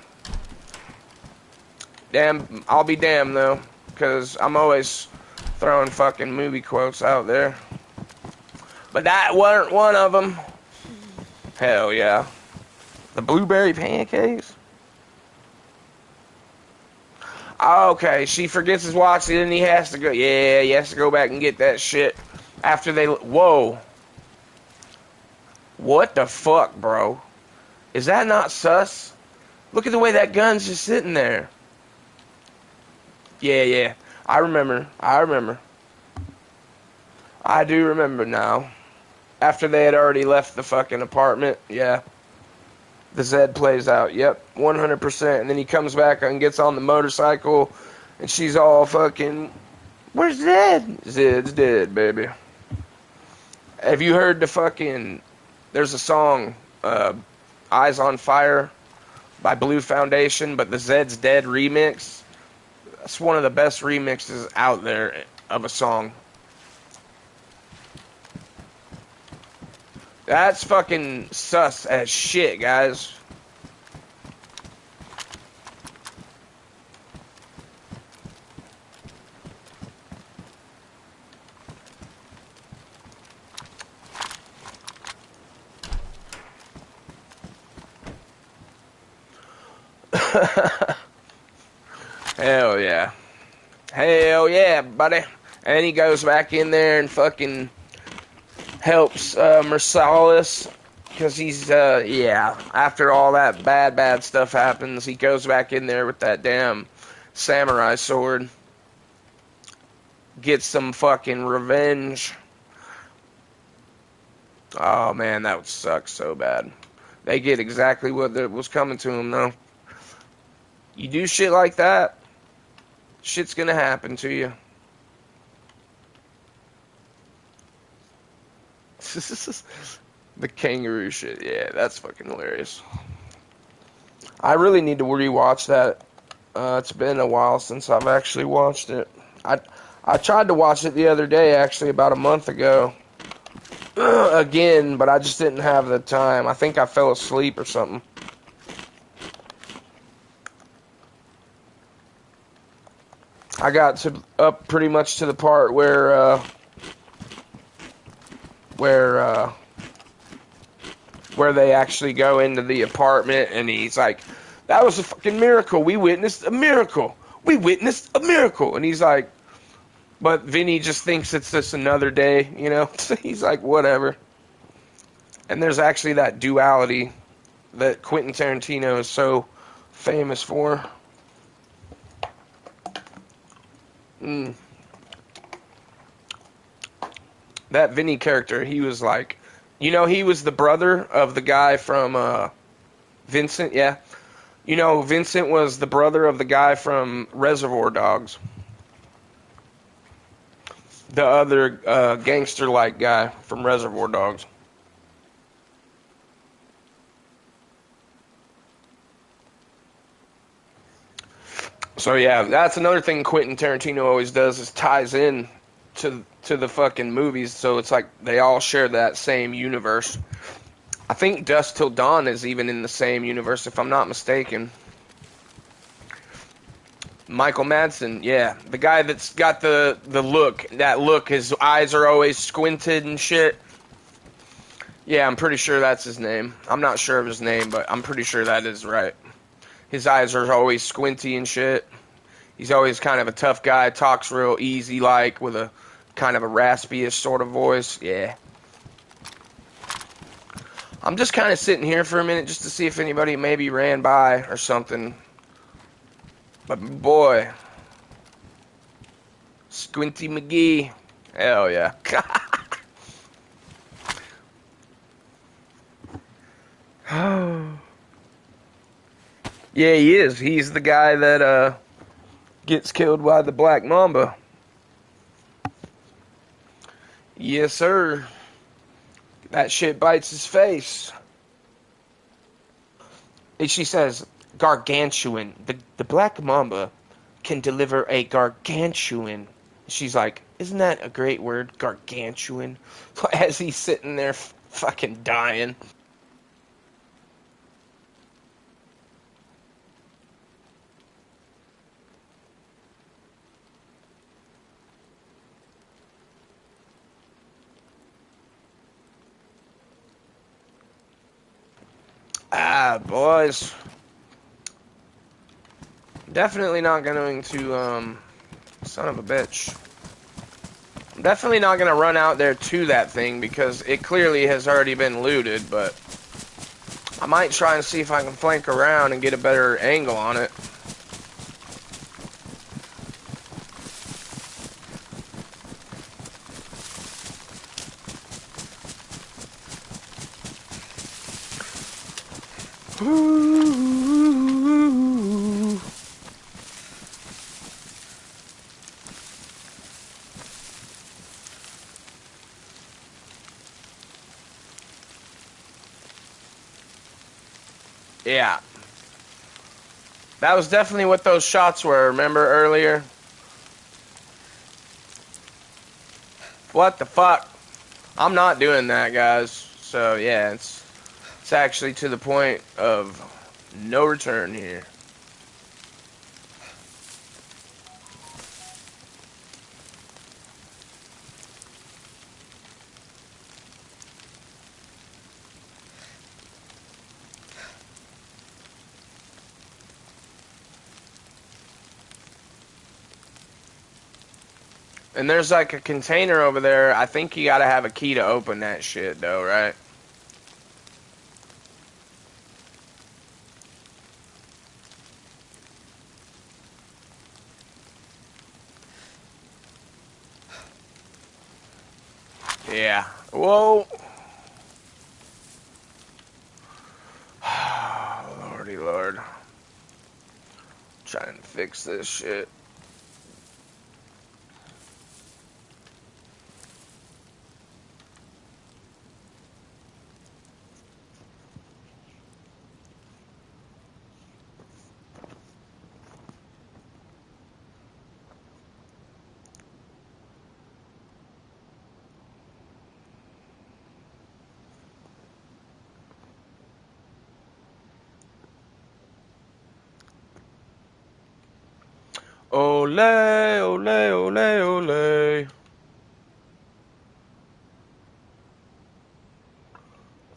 Damn, I'll be damned, though, because I'm always throwing fucking movie quotes out there. But that weren't one of them. Hell yeah. The blueberry pancakes? Okay, she forgets his watch, and then he has to go. Yeah, he has to go back and get that shit after they. Whoa. What the fuck, bro? Is that not sus? Look at the way that gun's just sitting there. Yeah. I remember. I do remember now. After they had already left the fucking apartment, yeah. The Zed plays out, yep, 100%. And then he comes back and gets on the motorcycle, and she's all fucking, where's Zed? Zed's dead, baby. Have you heard the fucking, there's a song, Eyes on Fire by Blue Foundation, but the Zed's Dead remix, that's one of the best remixes out there of a song. That's fucking sus as shit, guys. Hell yeah. Hell yeah, buddy. And he goes back in there and fucking helps Marsalis, because he's, yeah, after all that bad stuff happens, he goes back in there with that damn samurai sword, gets some fucking revenge. Oh, man, that would suck so bad. They get exactly what was coming to them, though. You do shit like that, shit's gonna happen to you. The kangaroo shit, yeah, that's fucking hilarious. I really need to rewatch that. It's been a while since I've actually watched it. I tried to watch it the other day, actually, about a month ago. Again, but I just didn't have the time. I think I fell asleep or something. I got up pretty much to the part where they actually go into the apartment, and he's like, "That was a fucking miracle. We witnessed a miracle. We witnessed a miracle." And he's like, but Vinny just thinks it's just another day, you know? He's like, whatever. And there's actually that duality that Quentin Tarantino is so famous for. That Vinny character, he was like, you know, he was the brother of the guy from Vincent, yeah. You know, Vincent was the brother of the guy from Reservoir Dogs. The other gangster-like guy from Reservoir Dogs. So yeah, that's another thing Quentin Tarantino always does is ties in to the fucking movies. So it's like they all share that same universe. I think Dusk Till Dawn is even in the same universe, if I'm not mistaken. Michael Madsen, yeah, the guy that's got the look, that look. His eyes are always squinted and shit. Yeah, I'm pretty sure that's his name. I'm not sure of his name, but I'm pretty sure that is right. His eyes are always squinty and shit. He's always kind of a tough guy, talks real easy like, with a kind of a raspy-ish sort of voice. Yeah. I'm just kind of sitting here for a minute just to see if anybody maybe ran by or something. But boy, Squinty McGee. Hell yeah. Yeah, he is. He's the guy that gets killed by the Black Mamba. Yes, sir. That shit bites his face. And she says, gargantuan. The Black Mamba can deliver a gargantuan. She's like, isn't that a great word? Gargantuan. As he's sitting there fucking dying. Ah, boys. Definitely not going to, son of a bitch. I'm definitely not going to run out there to that thing because it clearly has already been looted, but I might try and see if I can flank around and get a better angle on it. Yeah. That was definitely what those shots were, remember earlier? What the fuck? I'm not doing that, guys. So, yeah, it's actually to the point of no return here. And there's like a container over there. I think you gotta have a key to open that shit, though, right? Yeah. Whoa. Lordy Lord. Trying to fix this shit. Ole, ole, ole, ole.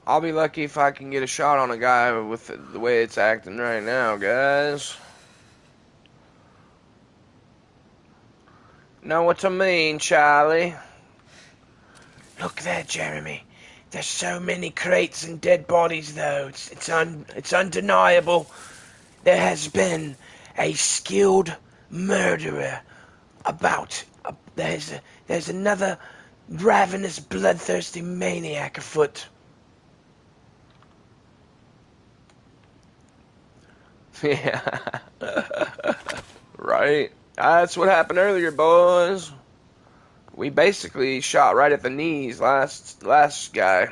I'll be lucky if I can get a shot on a guy with the way it's acting right now, guys. Know what I mean, Charlie? Look there, Jeremy. There's so many crates and dead bodies, though. It's undeniable. There has been a skilled murderer about. There's another ravenous, bloodthirsty maniac afoot. Yeah. Right. That's what happened earlier, boys. We basically shot right at the knees last guy.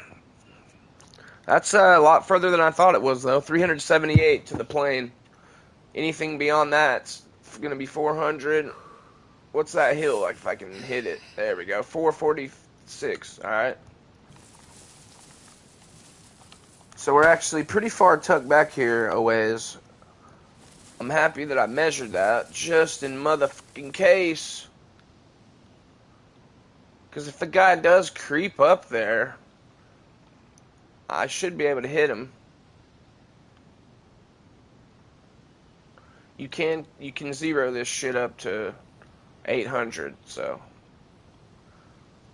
That's a lot further than I thought it was, though. 378 to the plane. Anything beyond that's going to be 400. What's that hill? Like, if I can hit it. There we go. 446. Alright. So we're actually pretty far tucked back here a ways. I'm happy that I measured that, just in motherfucking case. Because if the guy does creep up there, I should be able to hit him. You can zero this shit up to 800, so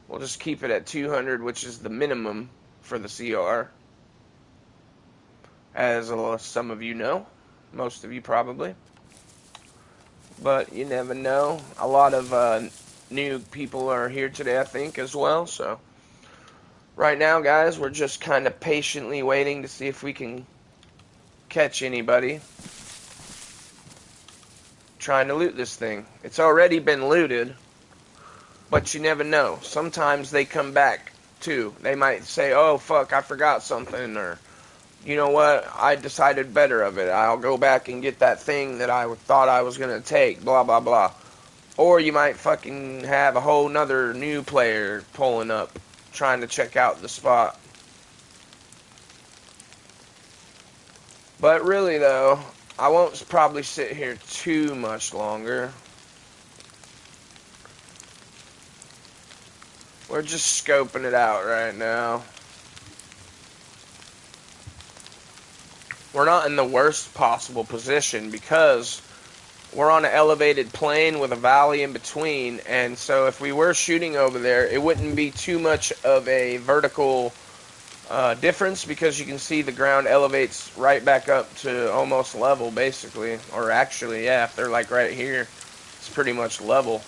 we'll just keep it at 200, which is the minimum for the CR. As some of you know, most of you probably, but you never know. A lot of new people are here today, I think, as well, so right now, guys, we're just kind of patiently waiting to see if we can catch anybody trying to loot this thing. It's already been looted, but you never know. Sometimes they come back, too. They might say, oh, fuck, I forgot something, or, you know what, I decided better of it. I'll go back and get that thing that I thought I was going to take, blah, blah, blah. Or you might fucking have a whole nother new player pulling up, trying to check out the spot. But really, though, I won't probably sit here too much longer. We're just scoping it out right now. We're not in the worst possible position because we're on an elevated plane with a valley in between, and so if we were shooting over there, it wouldn't be too much of a vertical difference, because you can see the ground elevates right back up to almost level, basically. Or actually, yeah, if they're like right here, it's pretty much level.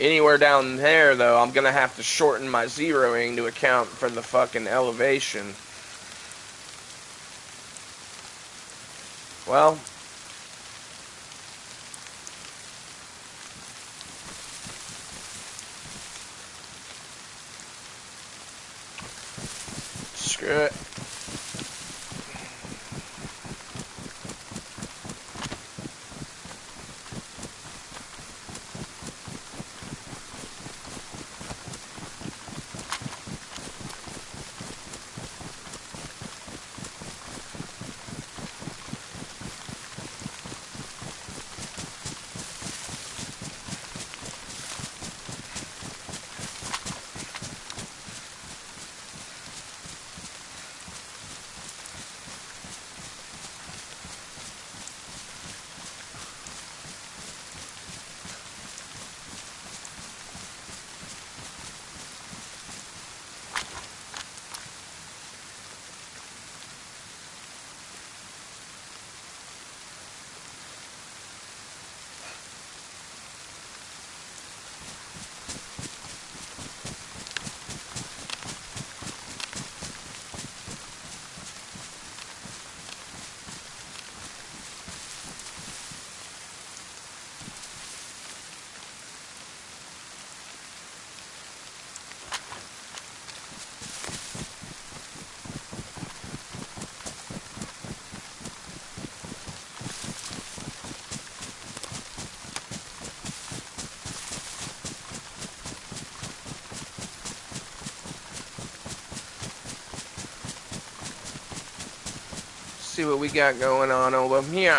Anywhere down there, though, I'm going to have to shorten my zeroing to account for the fucking elevation. Well, screw it. see what we got going on over here.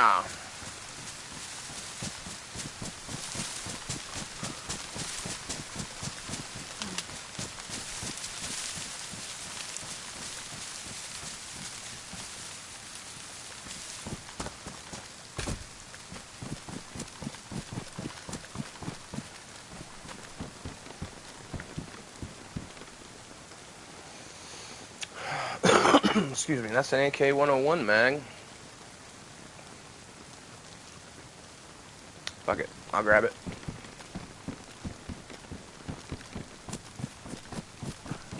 Excuse me, that's an AK-101 mag. Fuck it, I'll grab it.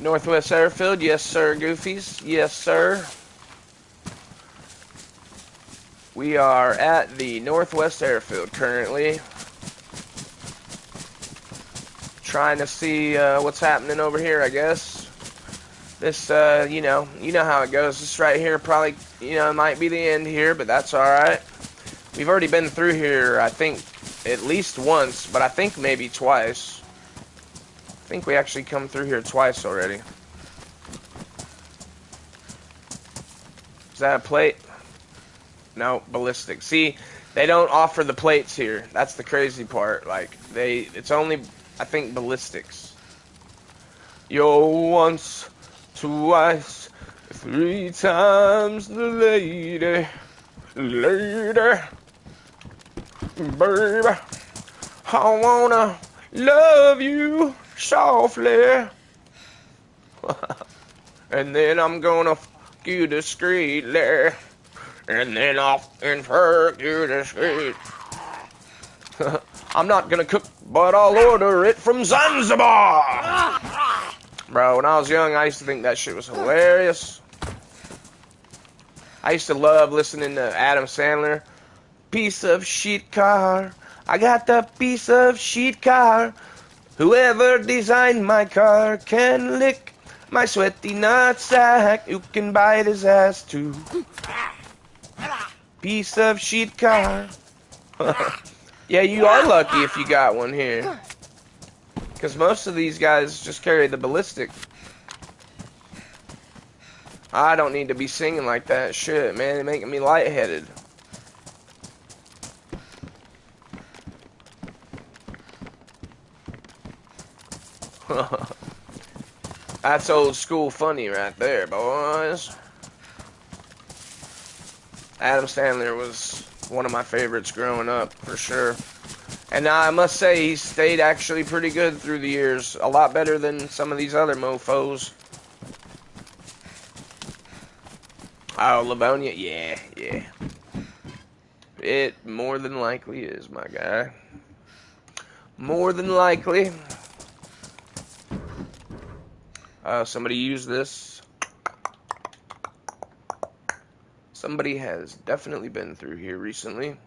Northwest Airfield, yes sir, Goofies, yes sir. We are at the Northwest Airfield currently. Trying to see what's happening over here, I guess. This, you know how it goes. This right here probably, might be the end here, but that's alright. We've already been through here, I think, at least once, but I think maybe twice. I think we actually come through here twice already. Is that a plate? No, ballistic. See, they don't offer the plates here. That's the crazy part. Like, it's only, I think, ballistics. Yo, once, twice, 3 times the lady, baby, I wanna love you softly, and then I'm gonna fuck you discreetly, and then I'll fuck you discreetly. I'm not gonna cook, but I'll order it from Zanzibar. Bro, when I was young, I used to think that shit was hilarious. I used to love listening to Adam Sandler. Piece of shit car. I got the piece of shit car. Whoever designed my car can lick my sweaty nutsack. You can bite his ass too. Piece of shit car. Yeah, you are lucky if you got one here. Because most of these guys just carry the ballistic. I don't need to be singing like that. Shit, man, it's making me lightheaded. That's old school funny right there, boys. Adam Sandler was one of my favorites growing up, for sure. And I must say, he stayed actually pretty good through the years. A lot better than some of these other mofos. Oh, Livonia? Yeah. It more than likely is, my guy. More than likely. Somebody used this. Somebody has definitely been through here recently.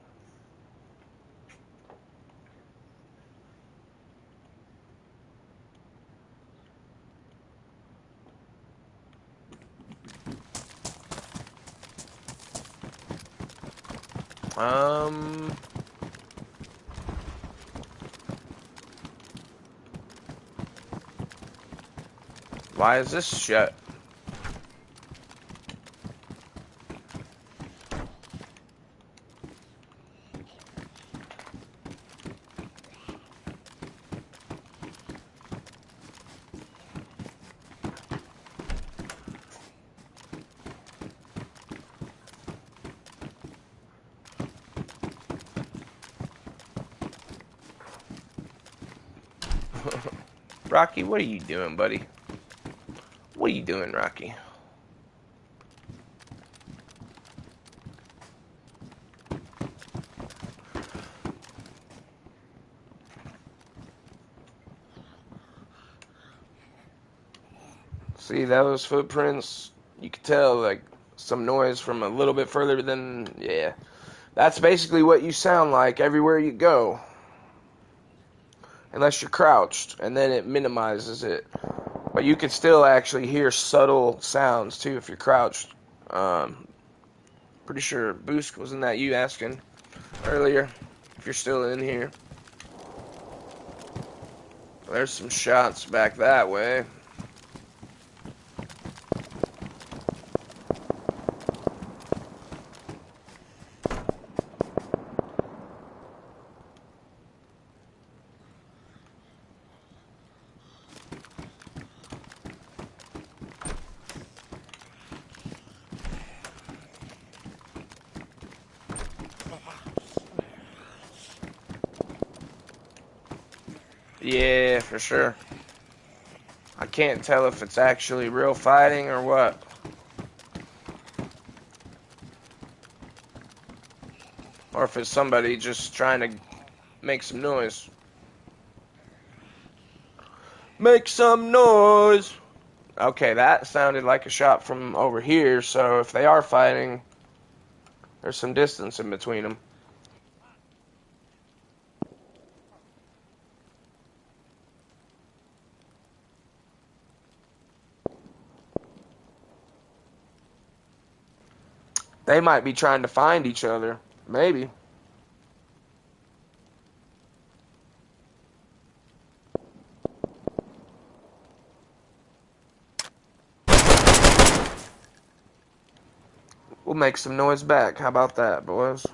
Why is this shut? Rocky, what are you doing, buddy? What are you doing, Rocky? See, those footprints, you could tell, like, some noise from a little bit further than, yeah. That's basically what you sound like everywhere you go. Unless you're crouched, and then it minimizes it. But you can still actually hear subtle sounds, too, if you're crouched. Pretty sure, Boosk, wasn't that you asking earlier? If you're still in here. There's some shots back that way. Yeah, for sure. I can't tell if it's actually real fighting or what. Or if it's somebody just trying to make some noise. Make some noise! Okay, that sounded like a shot from over here, so if they are fighting, there's some distance in between them. They might be trying to find each other. Maybe. We'll make some noise back. How about that, boys?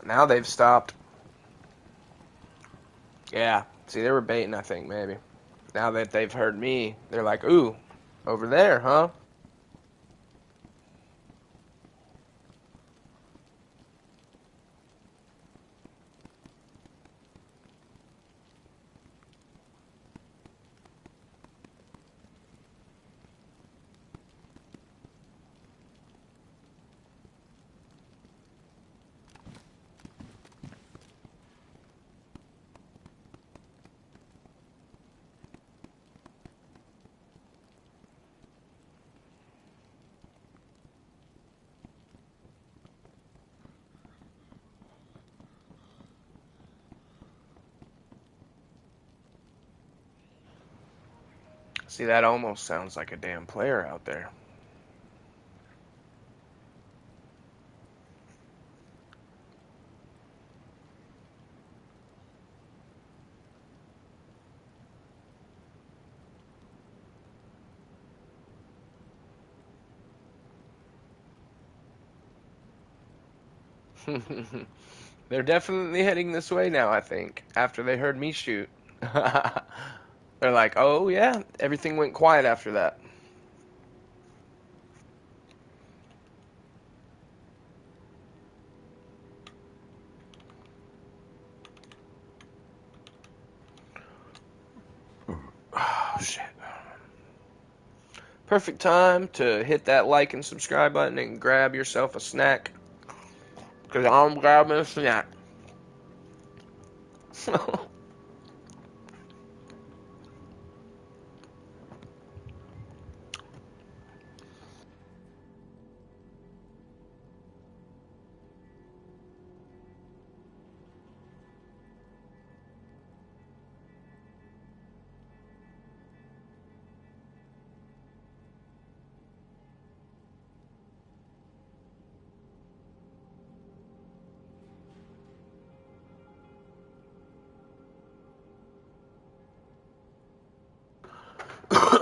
Now they've stopped. Yeah. See, they were baiting, I think, maybe. Now that they've heard me, they're like, ooh, over there, huh? See, that almost sounds like a damn player out there. They're definitely heading this way now, I think, after they heard me shoot. They're like, oh, yeah, everything went quiet after that. Oh, shit. Perfect time to hit that like and subscribe button and grab yourself a snack. Because I'm grabbing a snack.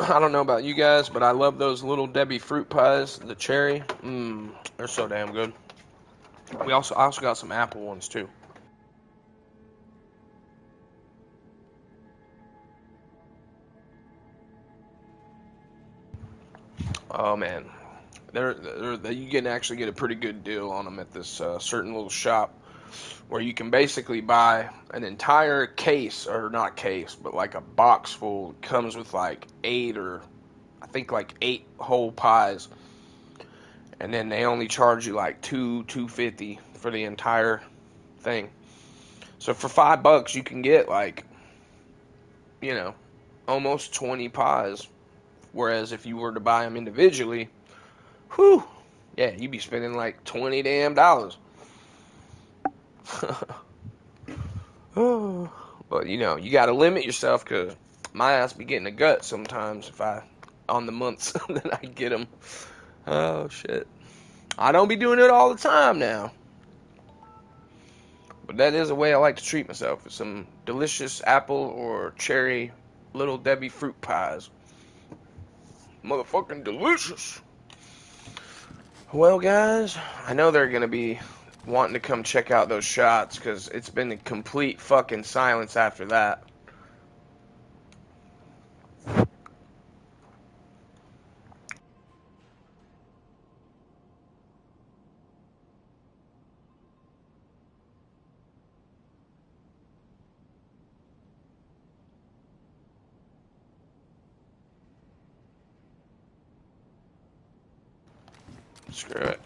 I don't know about you guys, but I love those little Debbie fruit pies, the cherry. They're so damn good. I also got some apple ones too. Oh man, you can actually get a pretty good deal on them at this certain little shop where you can basically buy an entire case, or not case, but like a box full. It comes with like I think like 8 whole pies, and then they only charge you like $2.50 for the entire thing. So for $5 you can get like, almost 20 pies. Whereas if you were to buy them individually, whew, yeah, you'd be spending like 20 damn dollars. But you got to limit yourself, because my ass be getting a gut sometimes on the months that I get them. Oh shit, I don't be doing it all the time now, but that is a way I like to treat myself, with some delicious apple or cherry little Debbie fruit pies. Motherfucking delicious. Well, guys, I know they're gonna be wanting to come check out those shots because it's been a complete fucking silence after that. Screw it.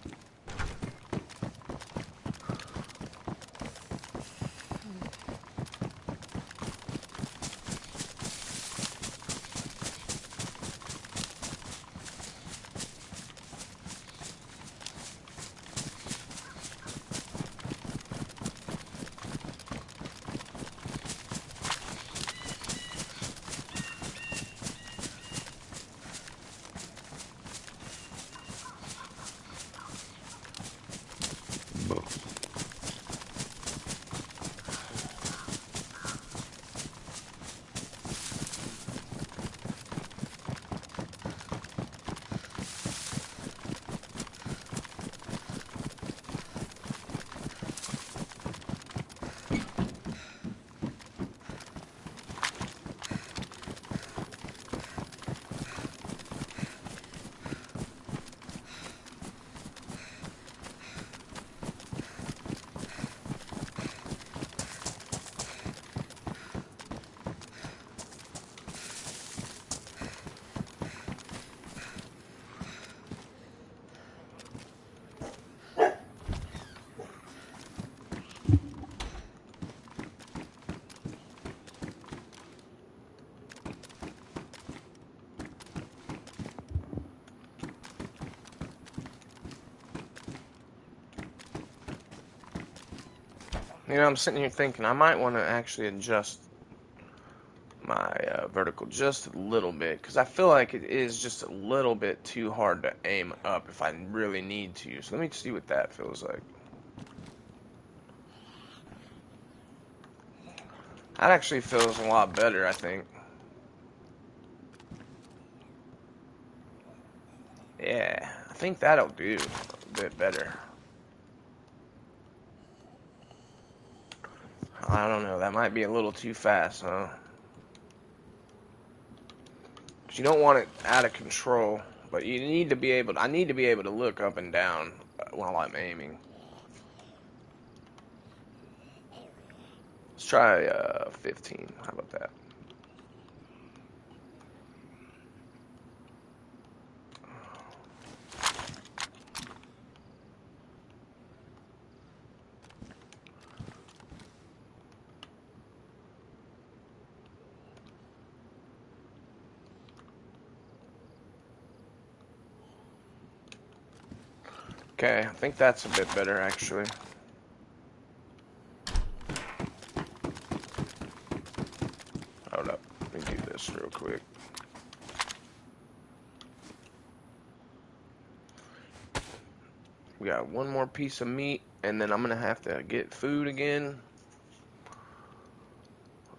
You know, I'm sitting here thinking I might want to actually adjust my vertical just a little bit because I feel like it is just a little bit too hard to aim up if I really need to. So let me see what that feels like. That actually feels a lot better, I think. Yeah, I think that'll do a bit better. I don't know, that might be a little too fast, huh? You don't want it out of control, but you need to be able to, I need to be able to look up and down while I'm aiming. Let's try 15. How about that? Okay, I think that's a bit better actually. Hold up, let me do this real quick. We got one more piece of meat, and then I'm gonna have to get food again.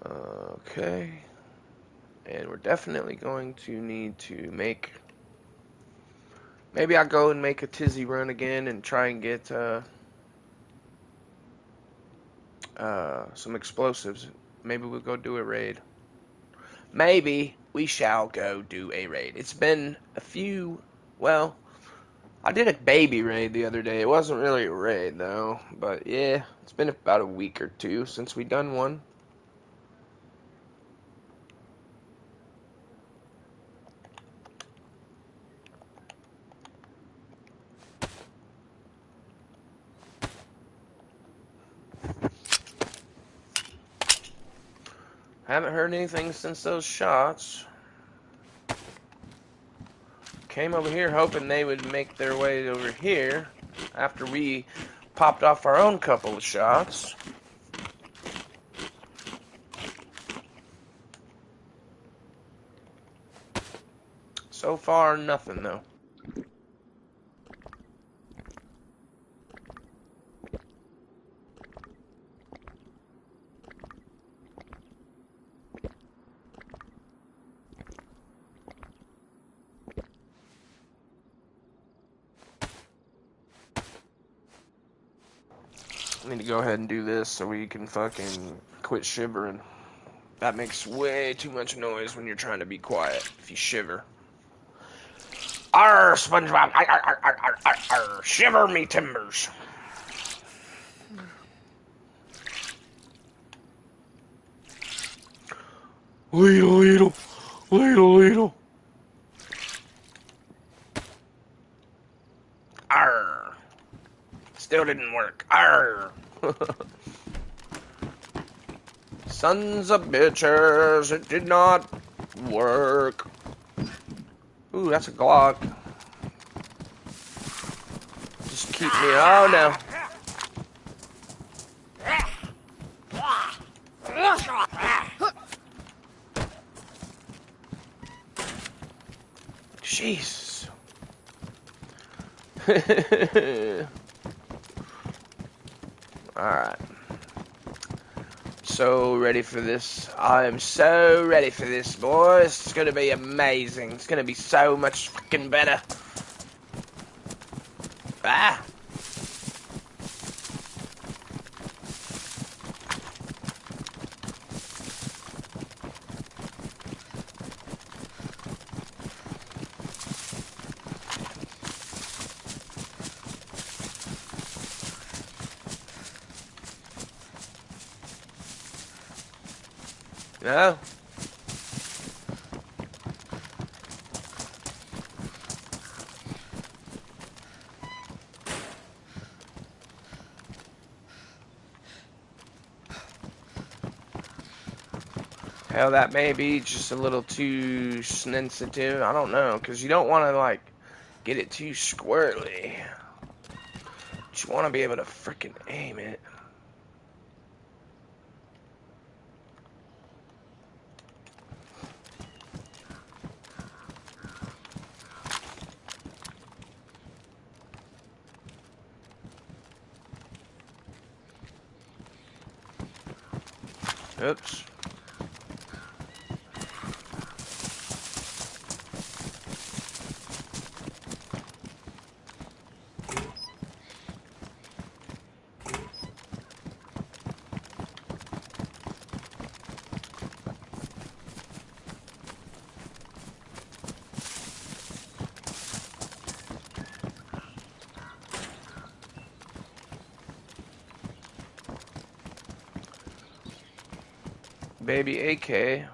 Okay. And we're definitely going to need to make... Maybe I'll go and make a tizzy run again and try and get some explosives. Maybe we'll go do a raid. Maybe we shall go do a raid. It's been a few... Well, I did a baby raid the other day. It wasn't really a raid, though. But, yeah, it's been about a week or two since we done one. Haven't heard anything since those shots. Came over here hoping they would make their way over here after we popped off our own couple of shots. So far, nothing though. I need to go ahead and do this so we can fucking quit shivering. That makes way too much noise when you're trying to be quiet if you shiver. Arr, SpongeBob! Arr, arr, arr, arr, arr, arr. Shiver me timbers! Ladle, ladle, ladle, ladle. Arr! Still didn't work. Arr! Sons of bitches, it did not work. Ooh, that's a Glock. Just keep me. Oh no. Jesus. Alright. So ready for this. I'm so ready for this, boys. It's gonna be amazing. It's gonna be so much fucking better. Ah! No? Hell, that may be just a little too sensitive. I don't know, because you don't want to, like, get it too squirrely. But you want to be able to freaking aim it. Oops. Baby AK.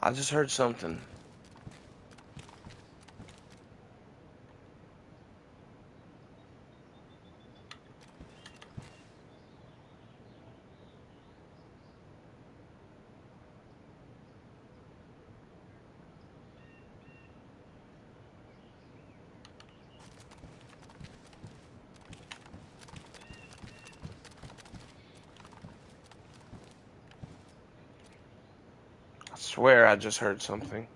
I just heard something. I swear I just heard something.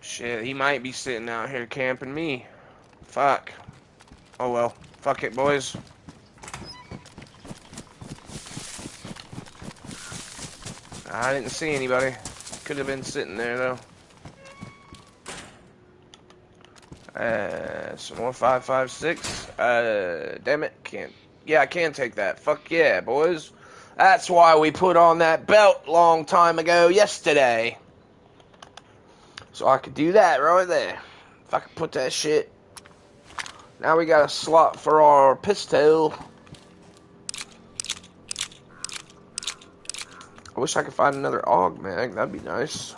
Shit, he might be sitting out here camping me. Fuck. Oh well. Fuck it, boys. I didn't see anybody. Could have been sitting there, though. Some more 5.56. Damn it. Can't. Yeah, I can take that. Fuck yeah, boys. That's why we put on that belt long time ago yesterday. So I could do that right there. If I could put that shit. Now we got a slot for our pistol. I wish I could find another AUG mag. That'd be nice.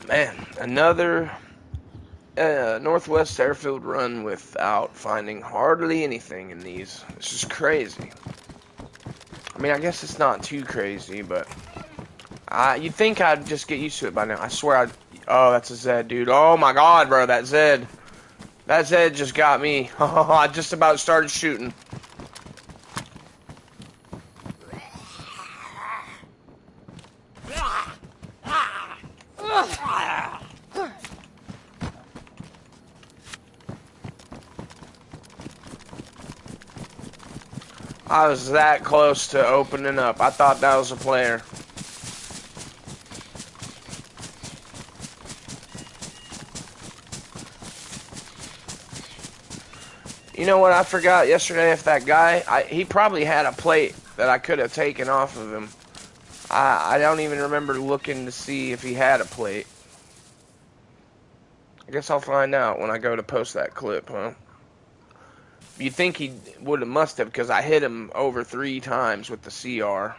Man, another Northwest Airfield run without finding hardly anything in these. This is crazy. I mean, I guess it's not too crazy, but you'd think I'd just get used to it by now. I swear oh, that's a Zed, dude. Oh my god, bro, that Zed. That Zed just got me. I just about started shooting. I was that close to opening up. I thought that was a player. You know what I forgot yesterday? If that guy, he probably had a plate that I could have taken off of him. I don't even remember looking to see if he had a plate. I guess I'll find out when I go to post that clip, huh? You'd think he must have, because I hit him over 3 times with the CR.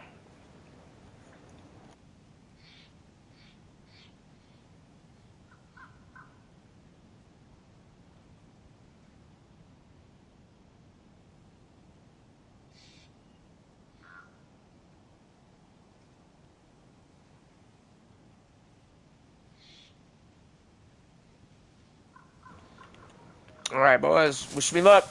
Alright, boys. Wish me luck.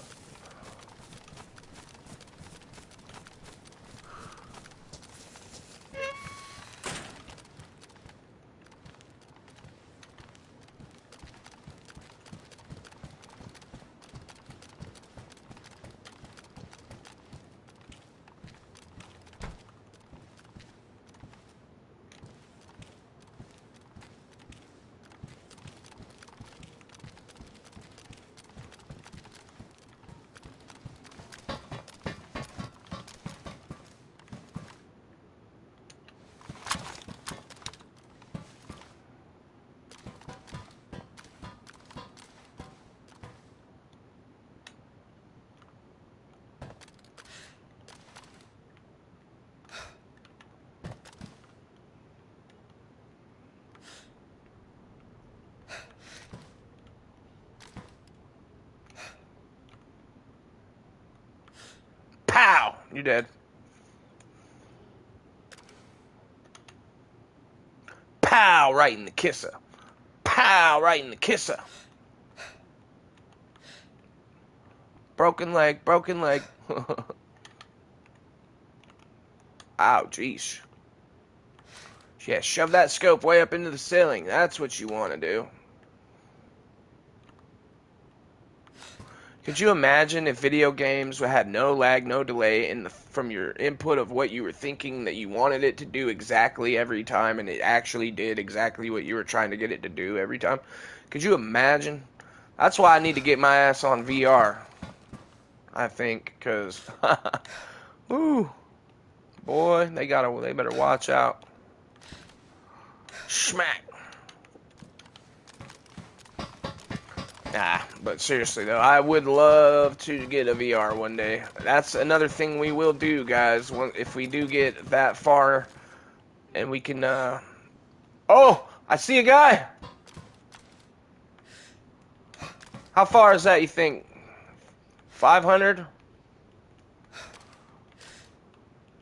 Pow! You dead. Pow! Right in the kisser. Pow! Right in the kisser. Broken leg, broken leg. Ow, jeez. Yeah, shove that scope way up into the ceiling. That's what you want to do. Could you imagine if video games had no lag, no delay from your input of what you were thinking that you wanted it to do exactly every time, and it actually did exactly what you were trying to get it to do every time? Could you imagine? That's why I need to get my ass on VR. I think, because, ooh, boy, they better watch out. Schmack. Nah, but seriously though, I would love to get a VR one day. That's another thing we will do, guys. If we do get that far, and we can, oh, I see a guy. How far is that, you think? 500?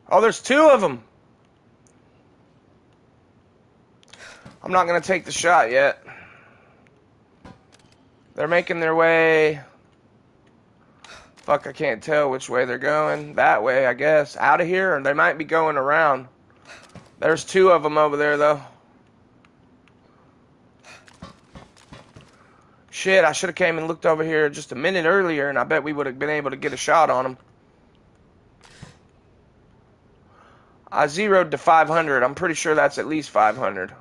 Oh, there's two of them. I'm not going to take the shot yet. They're making their way. Fuck, I can't tell which way they're going. That way, I guess. Out of here, or they might be going around. There's two of them over there, though. Shit, I should have came and looked over here just a minute earlier, and I bet we would have been able to get a shot on them. I zeroed to 500. I'm pretty sure that's at least 500.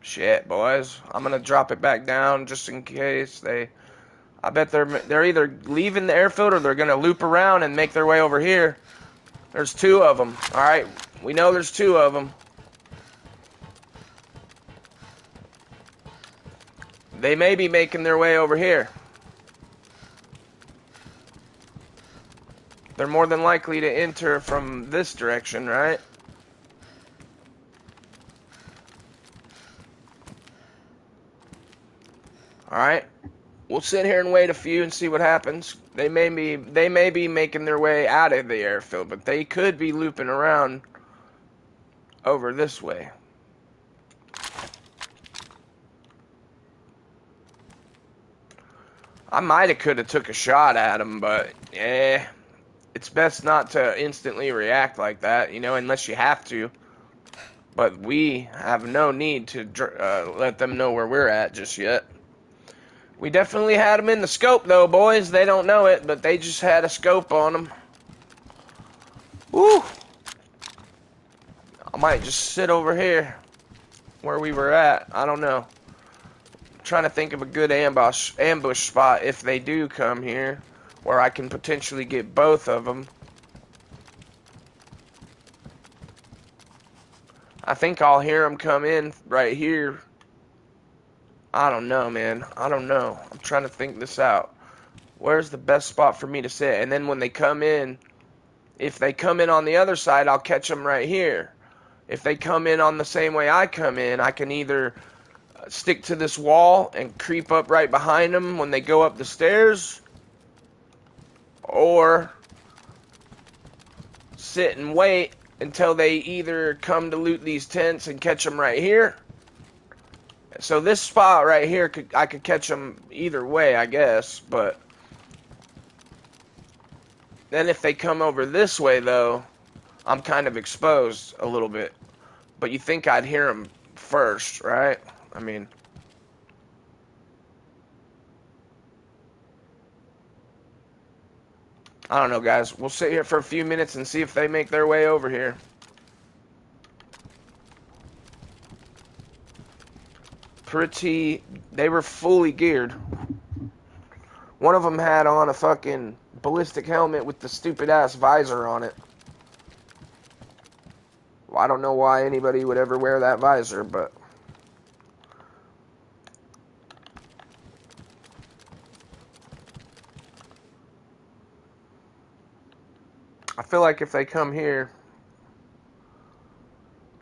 Shit, boys. I'm going to drop it back down just in case they... I bet they're either leaving the airfield or they're going to loop around and make their way over here. There's two of them. Alright, we know there's two of them. They may be making their way over here. They're more than likely to enter from this direction, right? Alright. We'll sit here and wait a few and see what happens. They may be making their way out of the airfield, but they could be looping around over this way. I might have could have took a shot at them, but it's best not to instantly react like that, you know, unless you have to. But we have no need to let them know where we're at just yet. We definitely had them in the scope, though, boys. They don't know it, but they just had a scope on them. Woo! I might just sit over here where we were at. I don't know. I'm trying to think of a good ambush spot if they do come here, where I can potentially get both of them. I think I'll hear them come in right here. I don't know, man. I don't know. I'm trying to think this out. Where's the best spot for me to sit? And then when they come in, if they come in on the other side, I'll catch them right here. If they come in on the same way I come in, I can either stick to this wall and creep up right behind them when they go up the stairs, or sit and wait until they either come to loot these tents and catch them right here. So this spot right here, I could catch them either way, I guess, but then if they come over this way, though, I'm kind of exposed a little bit. But you think I'd hear them first, right? I mean, I don't know, guys. We'll sit here for a few minutes and see if they make their way over here. They were fully geared. One of them had on a fucking ballistic helmet with the stupid ass visor on it. Well, I don't know why anybody would ever wear that visor, but I feel like if they come here,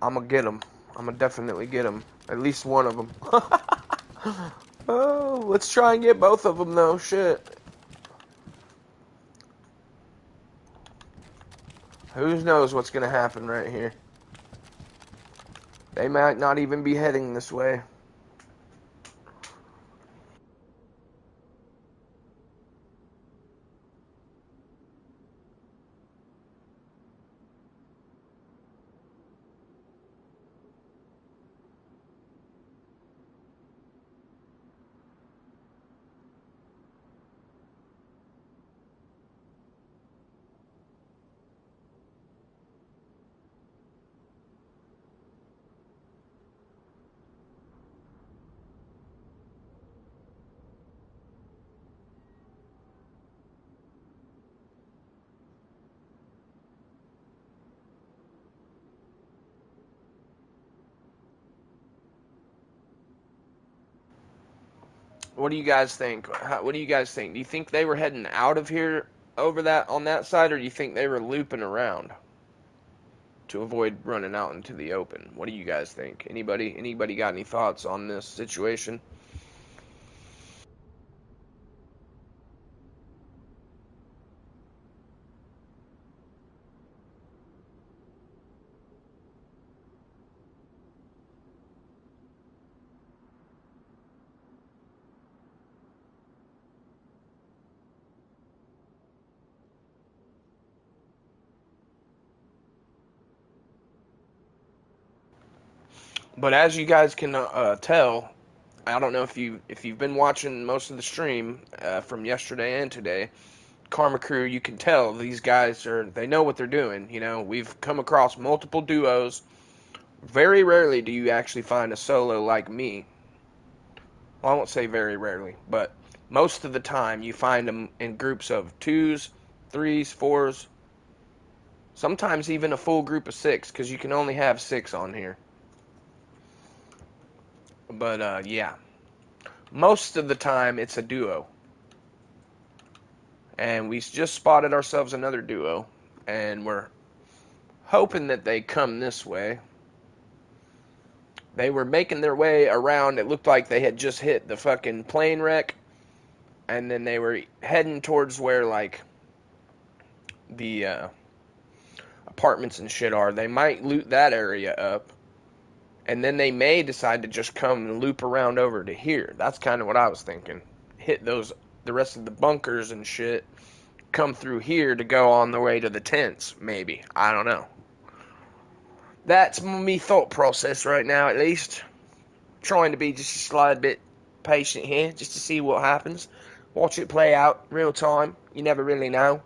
I'm gonna get them. I'm gonna definitely get them. At least one of them. Oh, let's try and get both of them, though. Shit. Who knows what's gonna happen right here? They might not even be heading this way. What do you guys think? What do you guys think? Do you think they were heading out of here over that on that side, or do you think they were looping around to avoid running out into the open? What do you guys think? Anybody got any thoughts on this situation? But as you guys can tell, I don't know if you've been watching most of the stream from yesterday and today. KarmaKrew, you can tell these guys they know what they're doing. You know, we've come across multiple duos. Very rarely do you actually find a solo like me. Well, I won't say very rarely, but most of the time you find them in groups of 2s, 3s, 4s, sometimes even a full group of 6, because you can only have 6 on here. But yeah, most of the time it's a duo. And we just spotted ourselves another duo, and we're hoping that they come this way. They were making their way around. It looked like they had just hit the fucking plane wreck, and then they were heading towards where, like, the apartments and shit are. They might loot that area up, and then they may decide to just come and loop around over to here. That's kind of what I was thinking. Hit the rest of the bunkers and shit, come through here to go on the way to the tents, maybe. I don't know. That's me thought process right now, at least. Trying to be just a slight bit patient here, just to see what happens. Watch it play out real time. You never really know.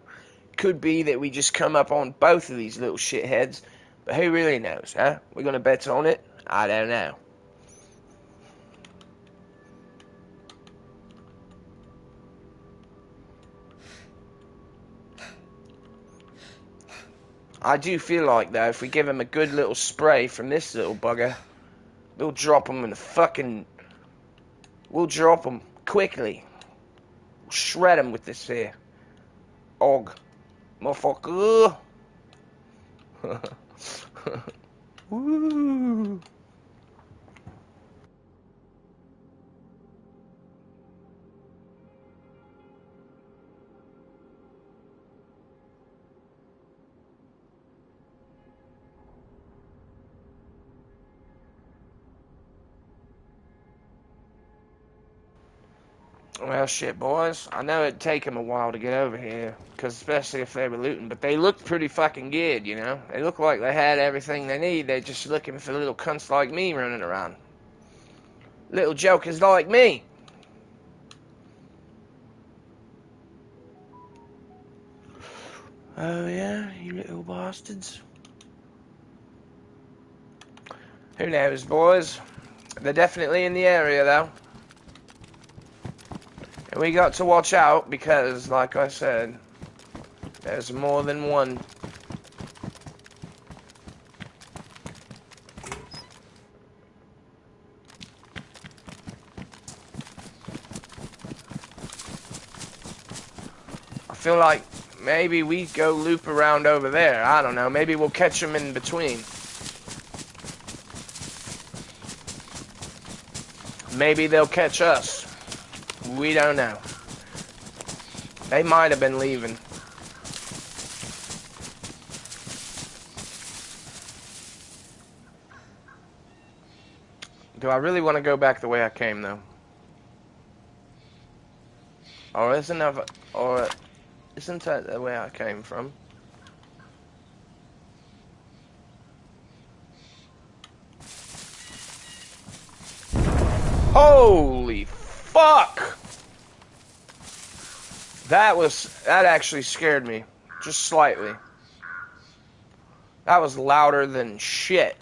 Could be that we just come up on both of these little shitheads, but who really knows, huh? We're gonna bet on it? I don't know. I do feel like, though, if we give him a good little spray from this little bugger, we'll drop him in the fucking... We'll drop him quickly. We'll shred him with this here. Og. Motherfucker. Woo. Well, shit, boys. I know it'd take them a while to get over here, because especially if they were looting, but they looked pretty fucking good, you know? They look like they had everything they need. They're just looking for little cunts like me running around. Little jokers like me. Oh, yeah? You little bastards. Who knows, boys? They're definitely in the area, though. And we got to watch out because, like I said, there's more than one. I feel like maybe we go loop around over there. I don't know. Maybe we'll catch them in between. Maybe they'll catch us. We don't know. They might have been leaving. Do I really want to go back the way I came, though? Or isn't that the way I came from? Holy fuck! That actually scared me. Just slightly. That was louder than shit.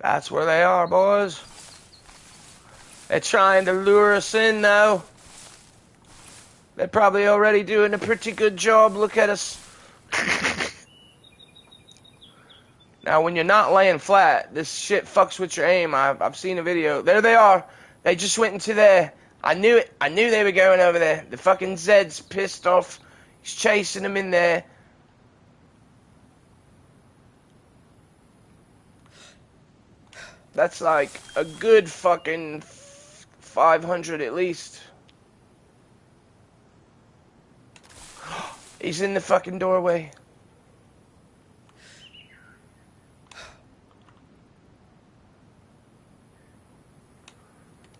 That's where they are, boys. They're trying to lure us in, though. They're probably already doing a pretty good job. Look at us. Now, when you're not laying flat, this shit fucks with your aim. I've seen a video. There they are. They just went into there. I knew it. I knew they were going over there. The fucking Zed's pissed off. He's chasing them in there. That's like a good fucking 500 at least. He's in the fucking doorway.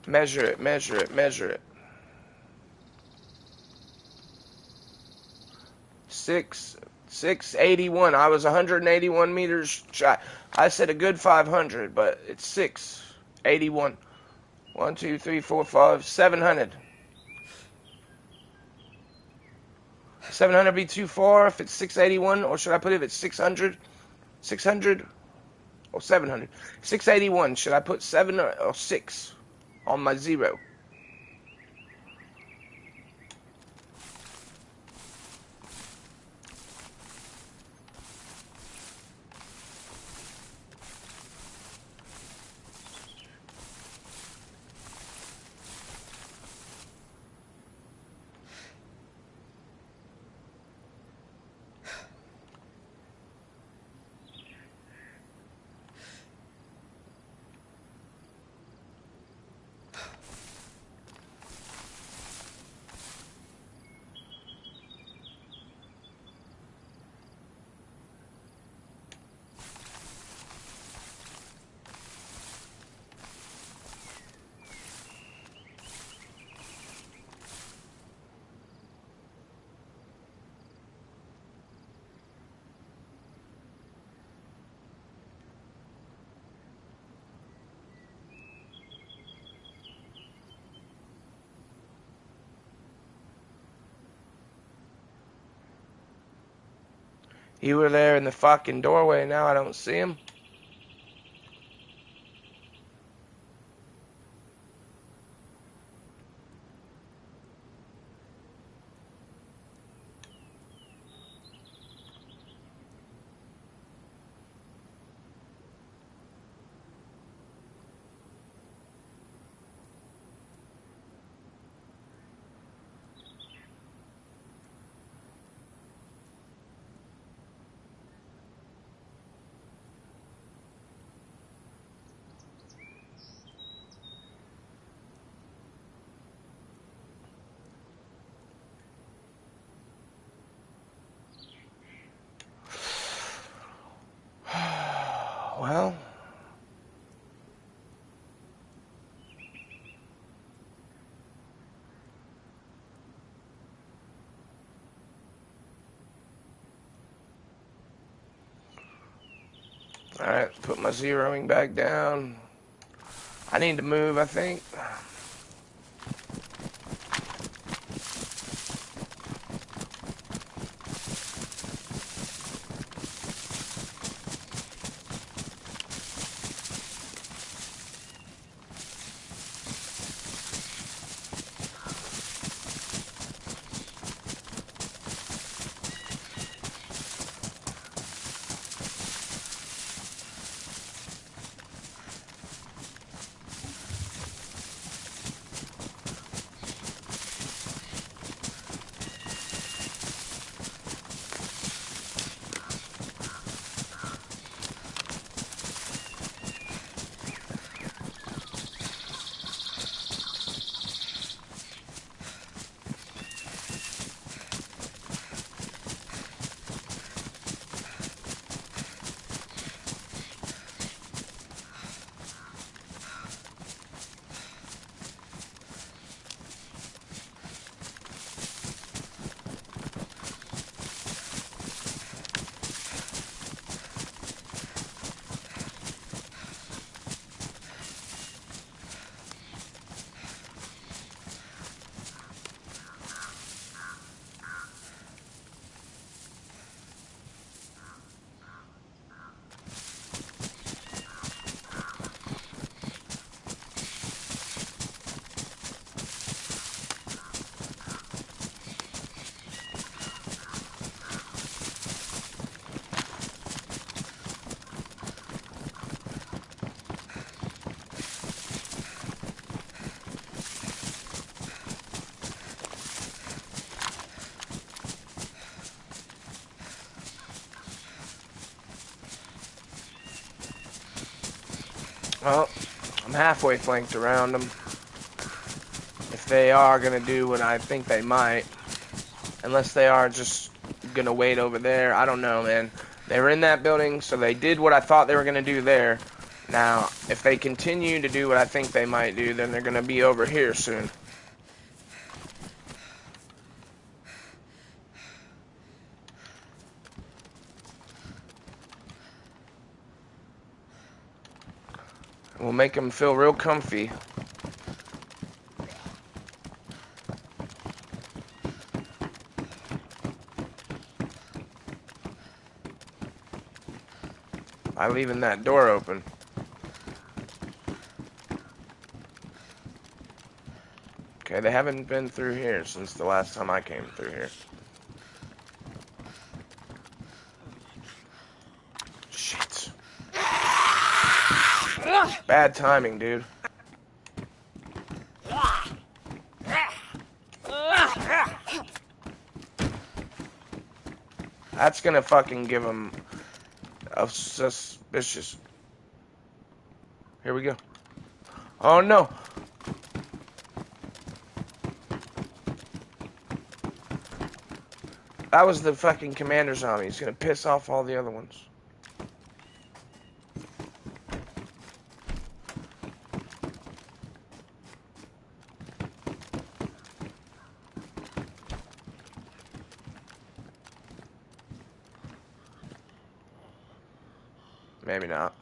Measure it, measure it, measure it. 681. I was 181 meters shy. I said a good 500, but it's 681. 1, 2, 3, 4, 5, 700. 700 be too far if it's 681, or should I put it at 600? 600 or 700? 681. Should I put 7 or 6 on my 0? You were there in the fucking doorway. Now I don't see him. Well, alright, put my zeroing back down. I need to move, I think. Well, I'm halfway flanked around them. If they are going to do what I think they might. Unless they are just gonna wait over there. I don't know, man. They were in that building, so they did what I thought they were gonna do there. Now, if they continue to do what I think they might do, then they're gonna be over here soon. We'll make them feel real comfy. By leaving that door open. Okay, they haven't been through here since the last time I came through here. Shit. Bad timing, dude. That's gonna fucking give them a suspicious... Here we go. Oh no! That was the fucking commander zombie. He's gonna piss off all the other ones. Maybe not.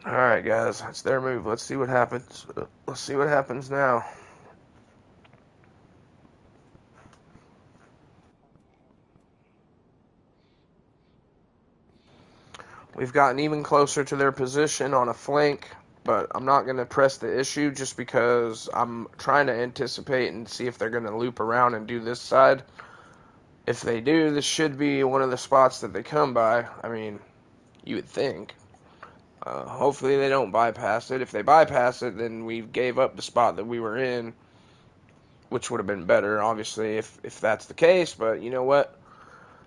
Alright, guys. It's their move. Let's see what happens. Let's see what happens now. We've gotten even closer to their position on a flank, but I'm not going to press the issue just because I'm trying to anticipate and see if they're going to loop around and do this side. If they do, this should be one of the spots that they come by. I mean, you would think. Hopefully they don't bypass it. If they bypass it, then we gave up the spot that we were in, which would have been better, obviously, if that's the case. But you know what?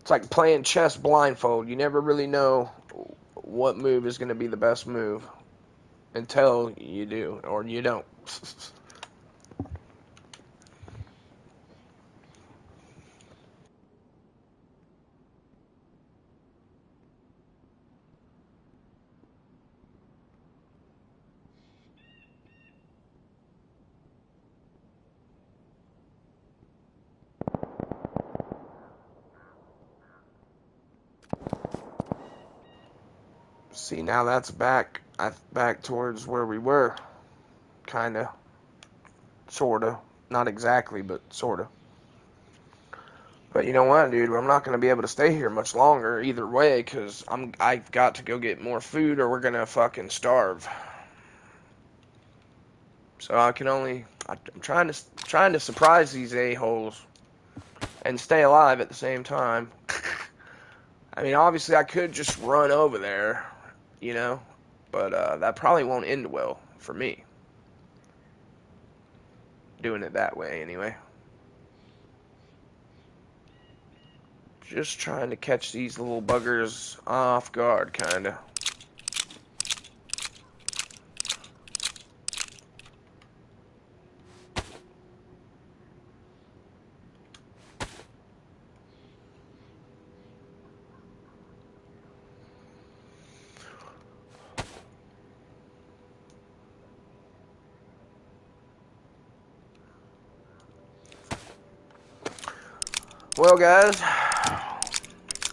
It's like playing chess blindfold. You never really know what move is going to be the best move until you do, or you don't. See, now that's back towards where we were. Kinda. Sorta. Not exactly, but sorta. But you know what, dude? I'm not going to be able to stay here much longer either way, because I've got to go get more food or we're going to fucking starve. So I can only... I'm trying to surprise these a-holes and stay alive at the same time. I mean, obviously I could just run over there, you know, but that probably won't end well for me. Doing it that way, anyway. Just trying to catch these little buggers off guard, kinda. Well, guys,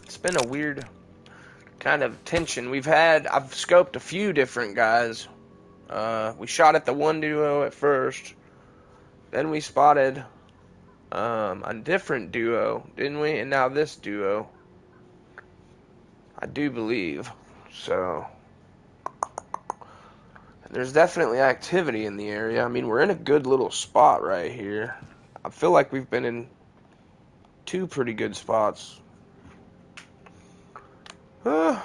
it's been a weird kind of tension. I've scoped a few different guys. We shot at the one duo at first. Then we spotted a different duo, didn't we? And now this duo. I do believe. So, there's definitely activity in the area. I mean, we're in a good little spot right here. I feel like we've been in two pretty good spots. But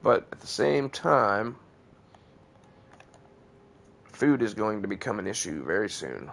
at the same time, food is going to become an issue very soon.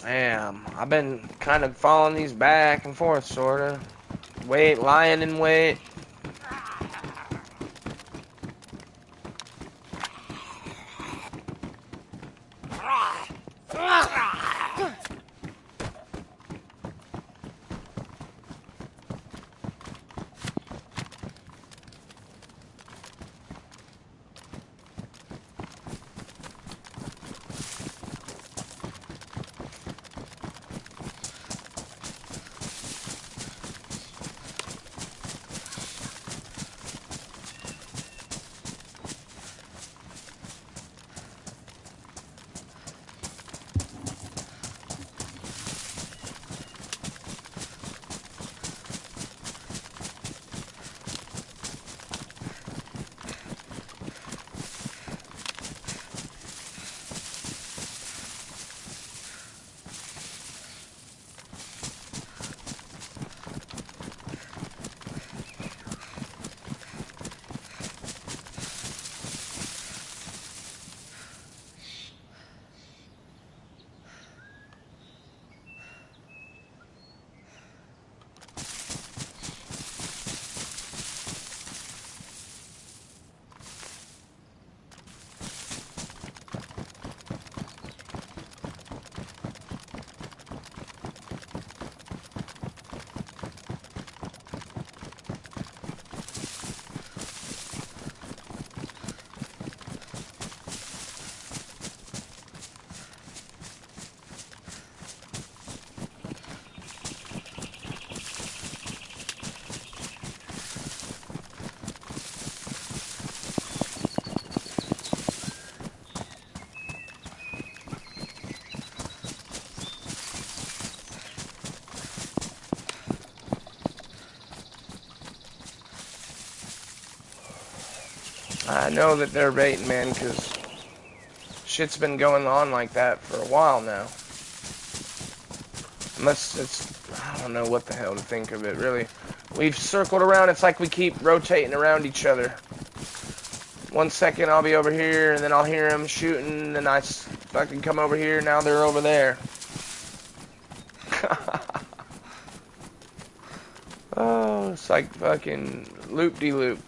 Damn, I've been kind of following these back and forth, sorta. Wait, lying in wait. I know that they're baiting, man, because shit's been going on like that for a while now. Unless it's, I don't know what the hell to think of it, really. We've circled around, it's like we keep rotating around each other. 1 second I'll be over here, and then I'll hear them shooting, and then I fucking come over here, now they're over there. Oh, it's like fucking loop-de-loop.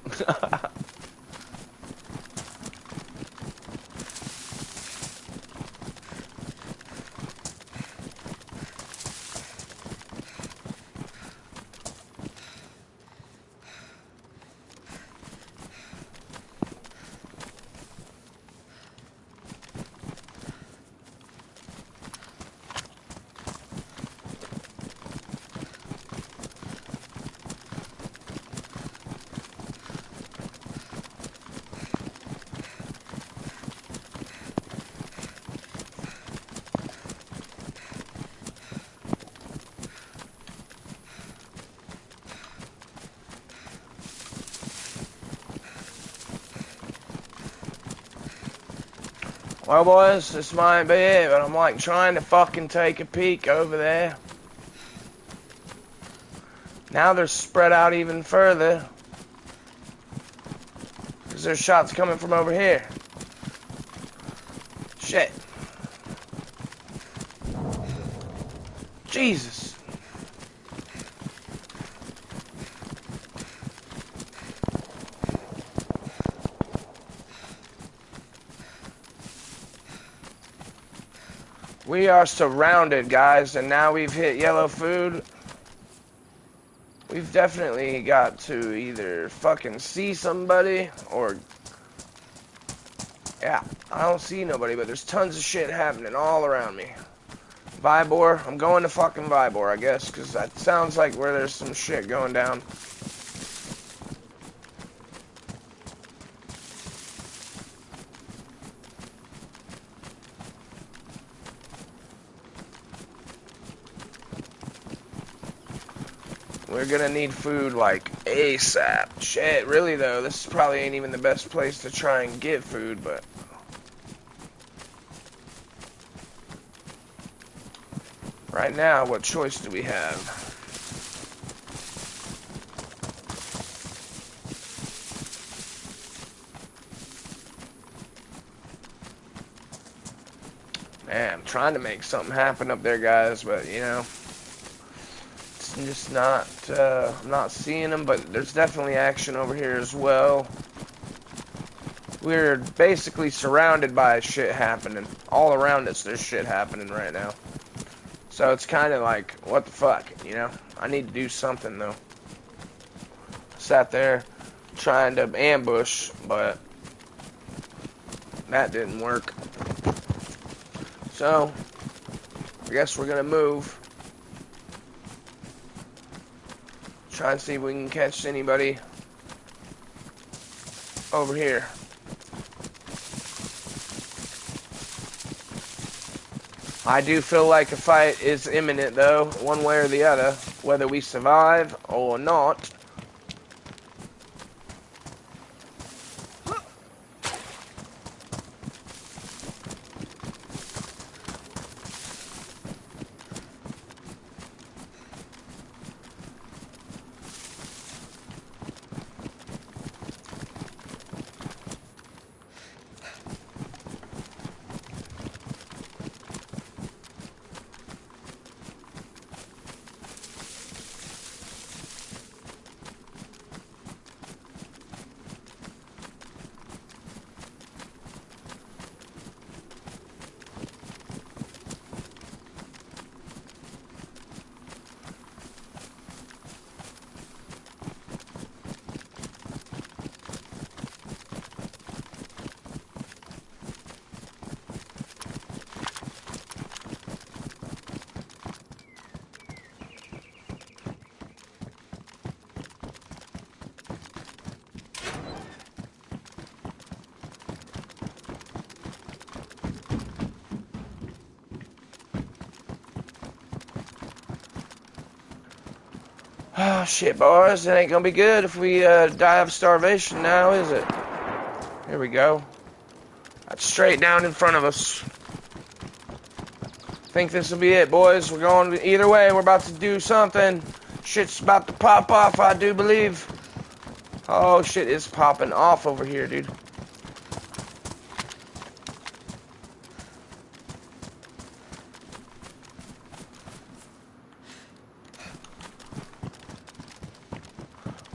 Well, boys, this might be it, but I'm like trying to fucking take a peek over there. Now they're spread out even further. Because there's shots coming from over here. Shit. Jesus. We are surrounded, guys, and now we've hit yellow food. We've definitely got to either fucking see somebody or... Yeah, I don't see nobody, but there's tons of shit happening all around me. Vybor, I'm going to fucking Vybor, I guess, because that sounds like where there's some shit going down. We're gonna need food like ASAP. Shit, really though, this probably ain't even the best place to try and get food, but... Right now, what choice do we have? Man, I'm trying to make something happen up there, guys, but, you know, it's just not, I'm not seeing them, but there's definitely action over here as well. We're basically surrounded by shit happening. All around us, there's shit happening right now. So it's kind of like, what the fuck, you know? I need to do something, though. Sat there trying to ambush, but that didn't work. So, I guess we're gonna move. Try and see if we can catch anybody over here. I do feel like a fight is imminent, though, one way or the other, whether we survive or not. Oh, shit, boys. It ain't gonna be good if we die of starvation now, is it? Here we go. That's straight down in front of us. Think this will be it, boys. We're going either way. We're about to do something. Shit's about to pop off, I do believe. Oh, shit is popping off over here, dude.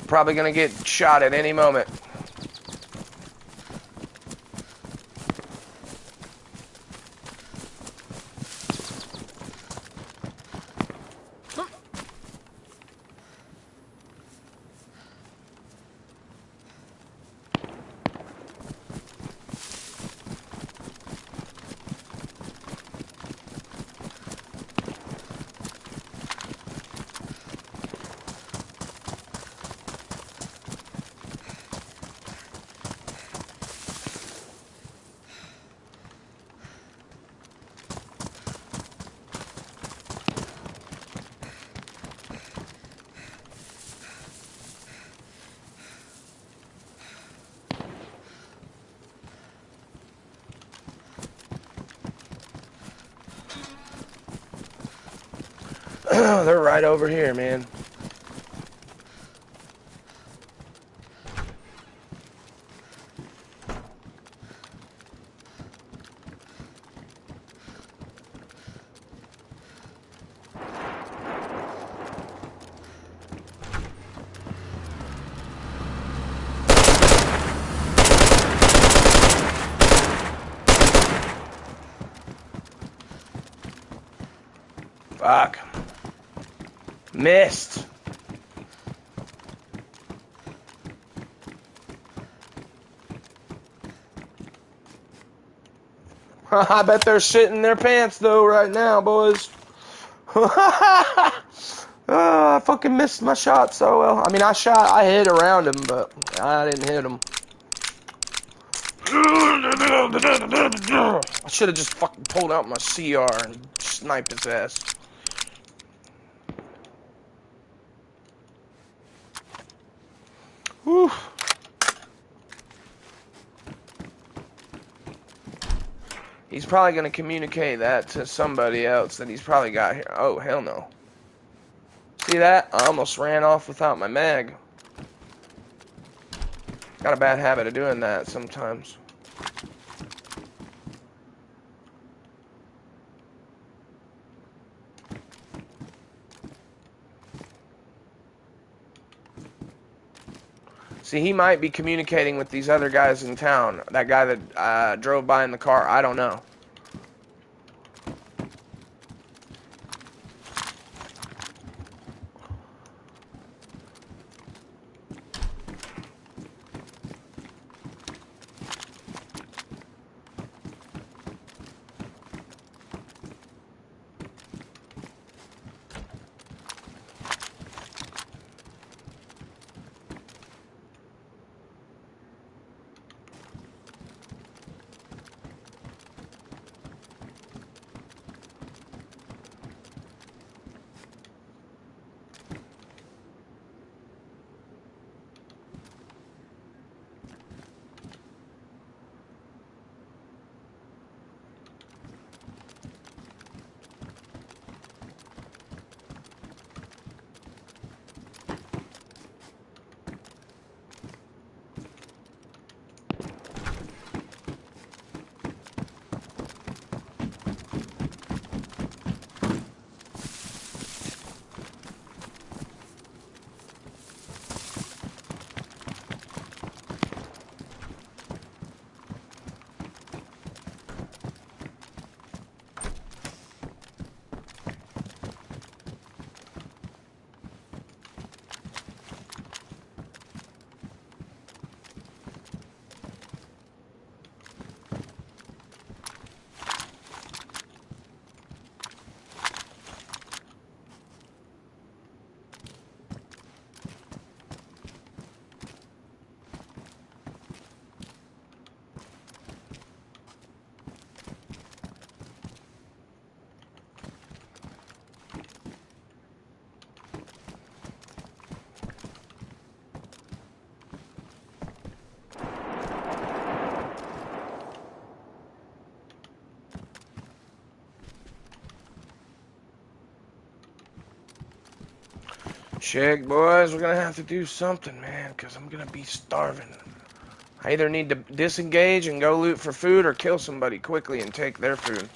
Probably gonna get shot at any moment. They're right over here, man. Fuck. Missed. I bet they're shitting their pants, though, right now, boys. Oh, I fucking missed my shot so well. I mean, I hit around him, but I didn't hit him. I should have just fucking pulled out my CR and sniped his ass. Whew. He's probably going to communicate that to somebody else that he's probably got here. Oh, hell no. See that? I almost ran off without my mag. Got a bad habit of doing that sometimes. See, he might be communicating with these other guys in town. That guy that drove by in the car, I don't know. Shit, boys, we're gonna have to do something, man, because I'm gonna be starving. I either need to disengage and go loot for food or kill somebody quickly and take their food.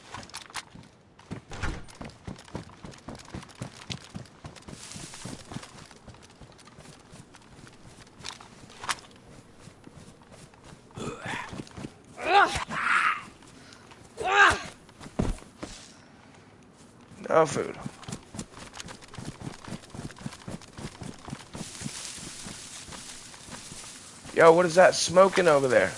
No food. Yo, what is that smoking over there?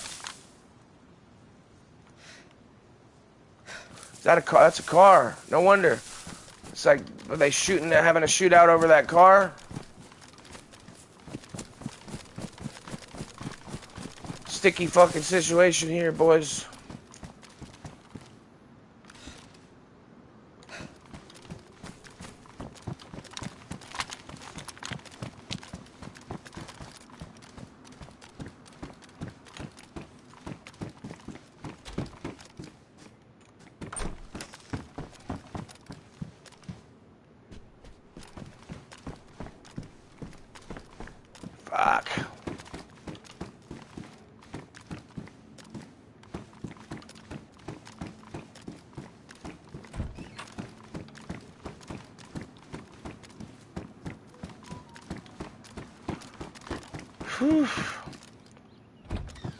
Is that a car? That's a car. No wonder. It's like, are they having a shootout over that car? Sticky fucking situation here, boys. Fuck. Whew.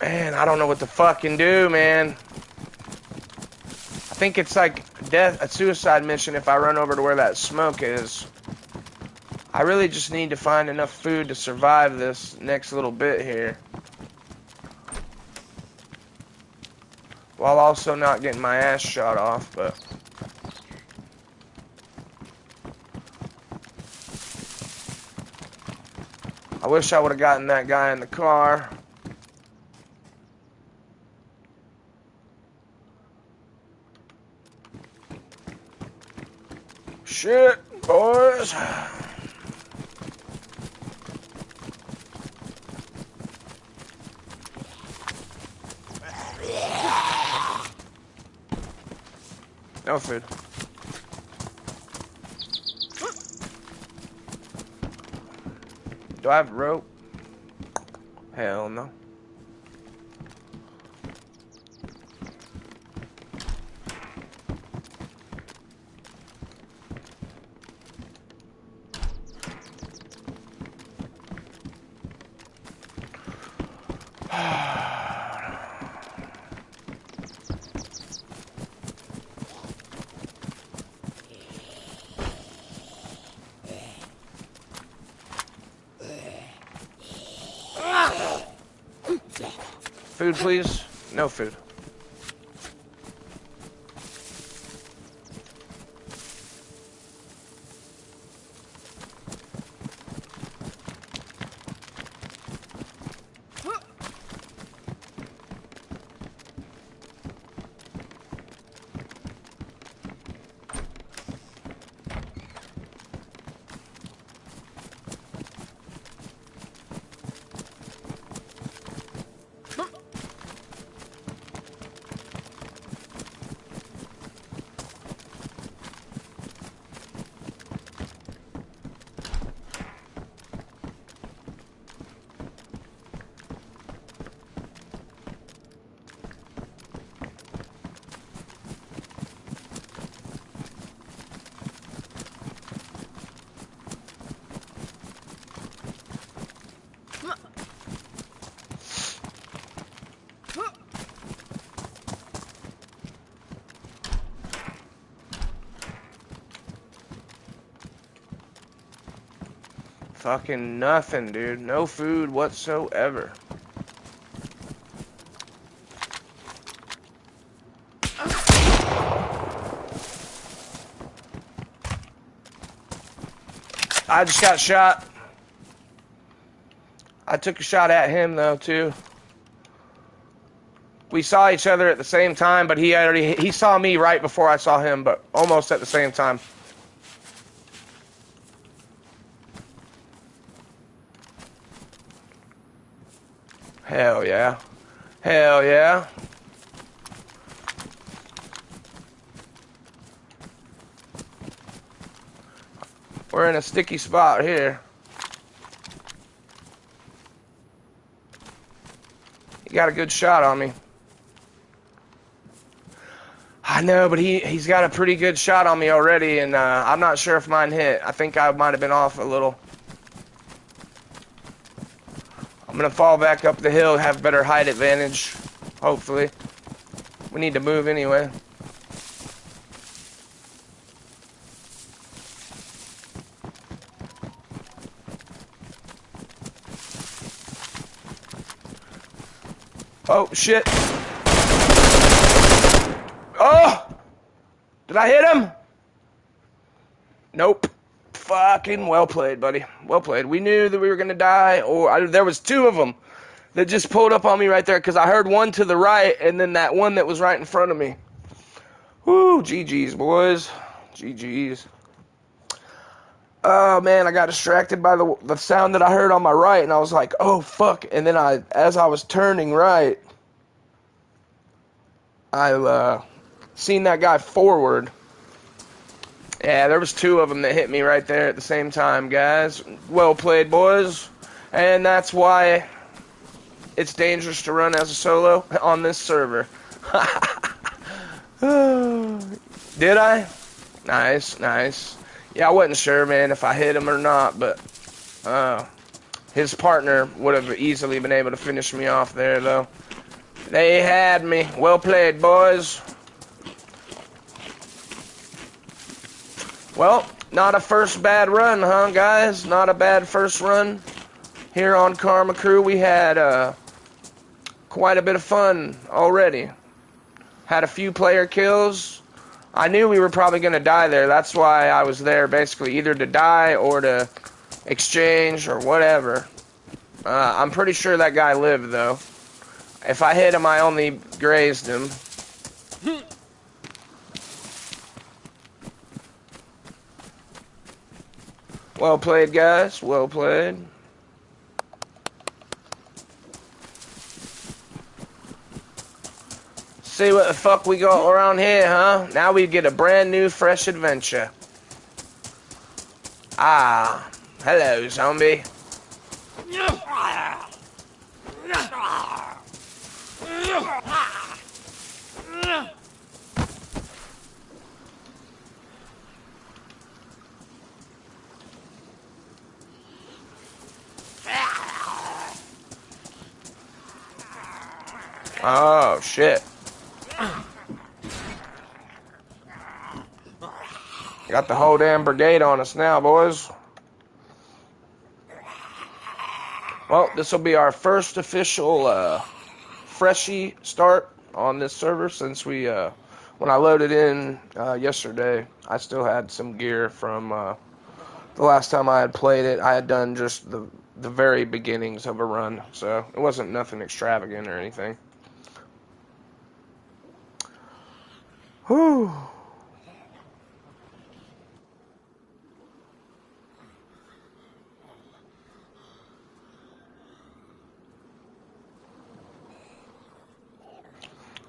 Man, I don't know what to fucking do, man. I think it's like a suicide mission if I run over to where that smoke is. I really just need to find enough food to survive this next little bit here. While also not getting my ass shot off, but... I wish I would have gotten that guy in the car. Shit, boys. No food. Do I have rope? Hell no. Food, please. No food. Fucking nothing, dude. No food whatsoever. I just got shot. I took a shot at him, though, too. We saw each other at the same time, but he saw me right before I saw him, but almost at the same time. Hell yeah. Hell yeah. We're in a sticky spot here. He got a good shot on me. I know, but he's got a pretty good shot on me already, and I'm not sure if mine hit. I think I might have been off a little. I'm going to fall back up the hill, have better height advantage, hopefully. We need to move anyway. Oh, shit. Oh! Did I hit him? Nope. Fucking well played, buddy. Well played. We knew that we were going to die, or there was two of them that just pulled up on me right there, because I heard one to the right, and then that one that was right in front of me. Woo, GG's, boys. GG's. Oh, man, I got distracted by the sound that I heard on my right, and I was like, oh, fuck. And then as I was turning right, I seen that guy forward. Yeah, there was two of them that hit me right there at the same time, guys. Well played, boys. And that's why it's dangerous to run as a solo on this server. Did I? Nice, nice. Yeah, I wasn't sure, man, if I hit him or not, but his partner would have easily been able to finish me off there, though. They had me. Well played, boys. Well, not a first bad run, huh, guys? Not a bad first run. Here on KarmaKrew, we had quite a bit of fun already. Had a few player kills. I knew we were probably going to die there. That's why I was there, basically, either to die or to exchange or whatever. I'm pretty sure that guy lived, though. If I hit him, I only grazed him. Well played, guys. Well played. See what the fuck we got around here, huh? Now we get a brand new, fresh adventure. Ah, hello, zombie. Oh, shit. Got the whole damn brigade on us now, boys. Well, this will be our first official freshy start on this server since we, when I loaded in yesterday, I still had some gear from the last time I had played it. I had done just the very beginnings of a run, so it wasn't nothing extravagant or anything. Whew.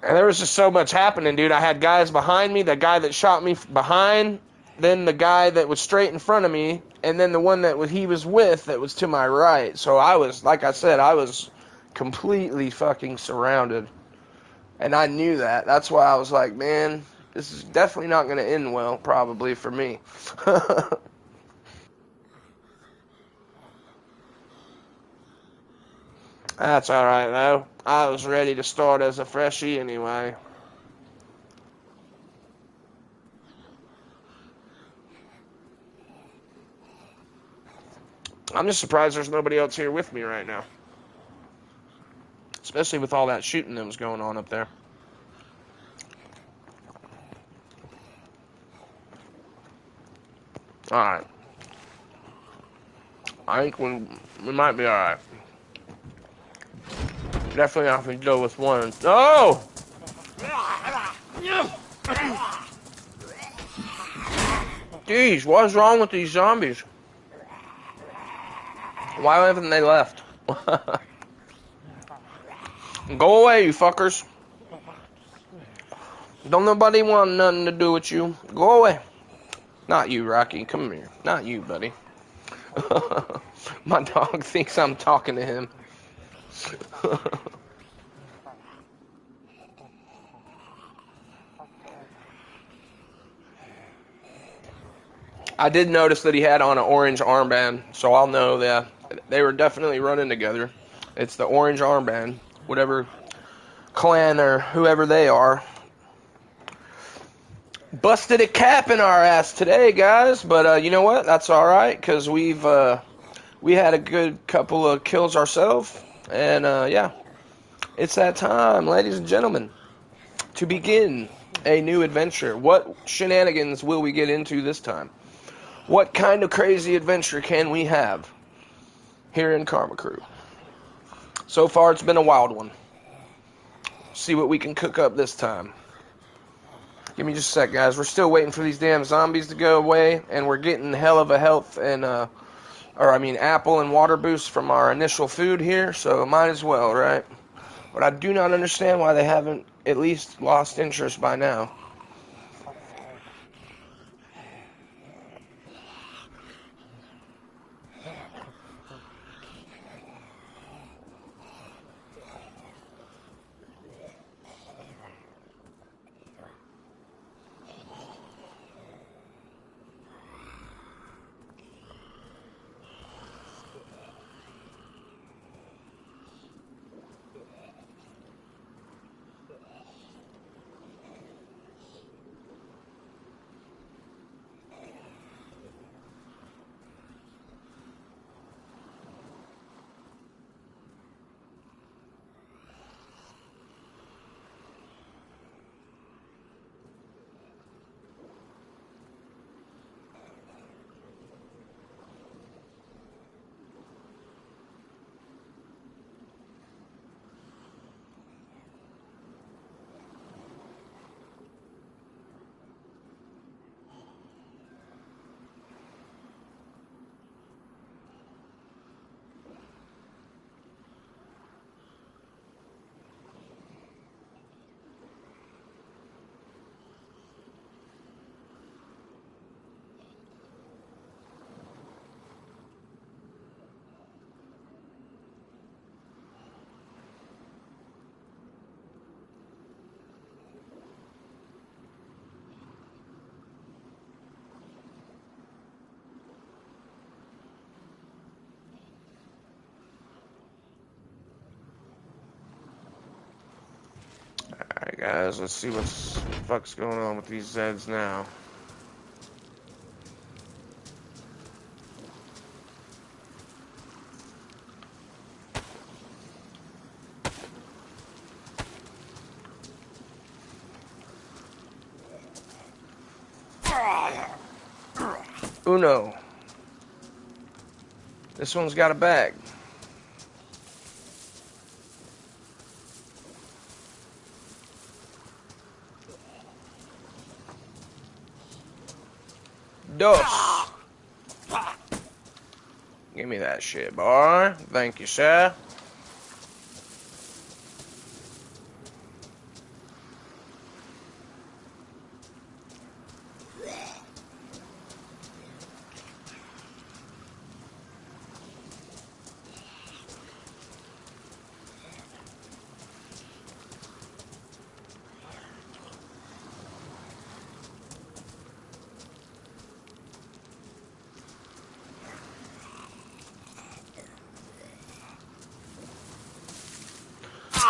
And there was just so much happening, dude. I had guys behind me, the guy that shot me behind, then the guy that was straight in front of me, and then the one that he was with that was to my right. So I was, like I said, I was completely fucking surrounded. And I knew that. That's why I was like, man, this is definitely not going to end well, probably, for me. That's alright, though. I was ready to start as a freshie anyway. I'm just surprised there's nobody else here with me right now. Especially with all that shooting that was going on up there. Alright. I think we might be alright. Definitely have to deal with one. Oh! Jeez, what's wrong with these zombies? Why haven't they left? Go away, you fuckers. Don't nobody want nothing to do with you. Go away. Not you, Rocky. Come here. Not you, buddy. My dog thinks I'm talking to him. I did notice that he had on an orange armband, so I'll know that they were definitely running together. It's the orange armband, whatever clan or whoever they are. Busted a cap in our ass today, guys, but you know what? That's all right, because we had a good couple of kills ourselves, and yeah, it's that time, ladies and gentlemen, to begin a new adventure. What shenanigans will we get into this time? What kind of crazy adventure can we have here in KarmaKrew? So far, it's been a wild one. See what we can cook up this time. Give me just a sec, guys. We're still waiting for these damn zombies to go away, and we're getting hell of a health and, apple and water boost from our initial food here, so might as well, right? But I do not understand why they haven't at least lost interest by now. Alright, guys, let's see what the fuck's going on with these Zeds now. Uno. This one's got a bag. Dos. Give me that shit, boy. Thank you, sir.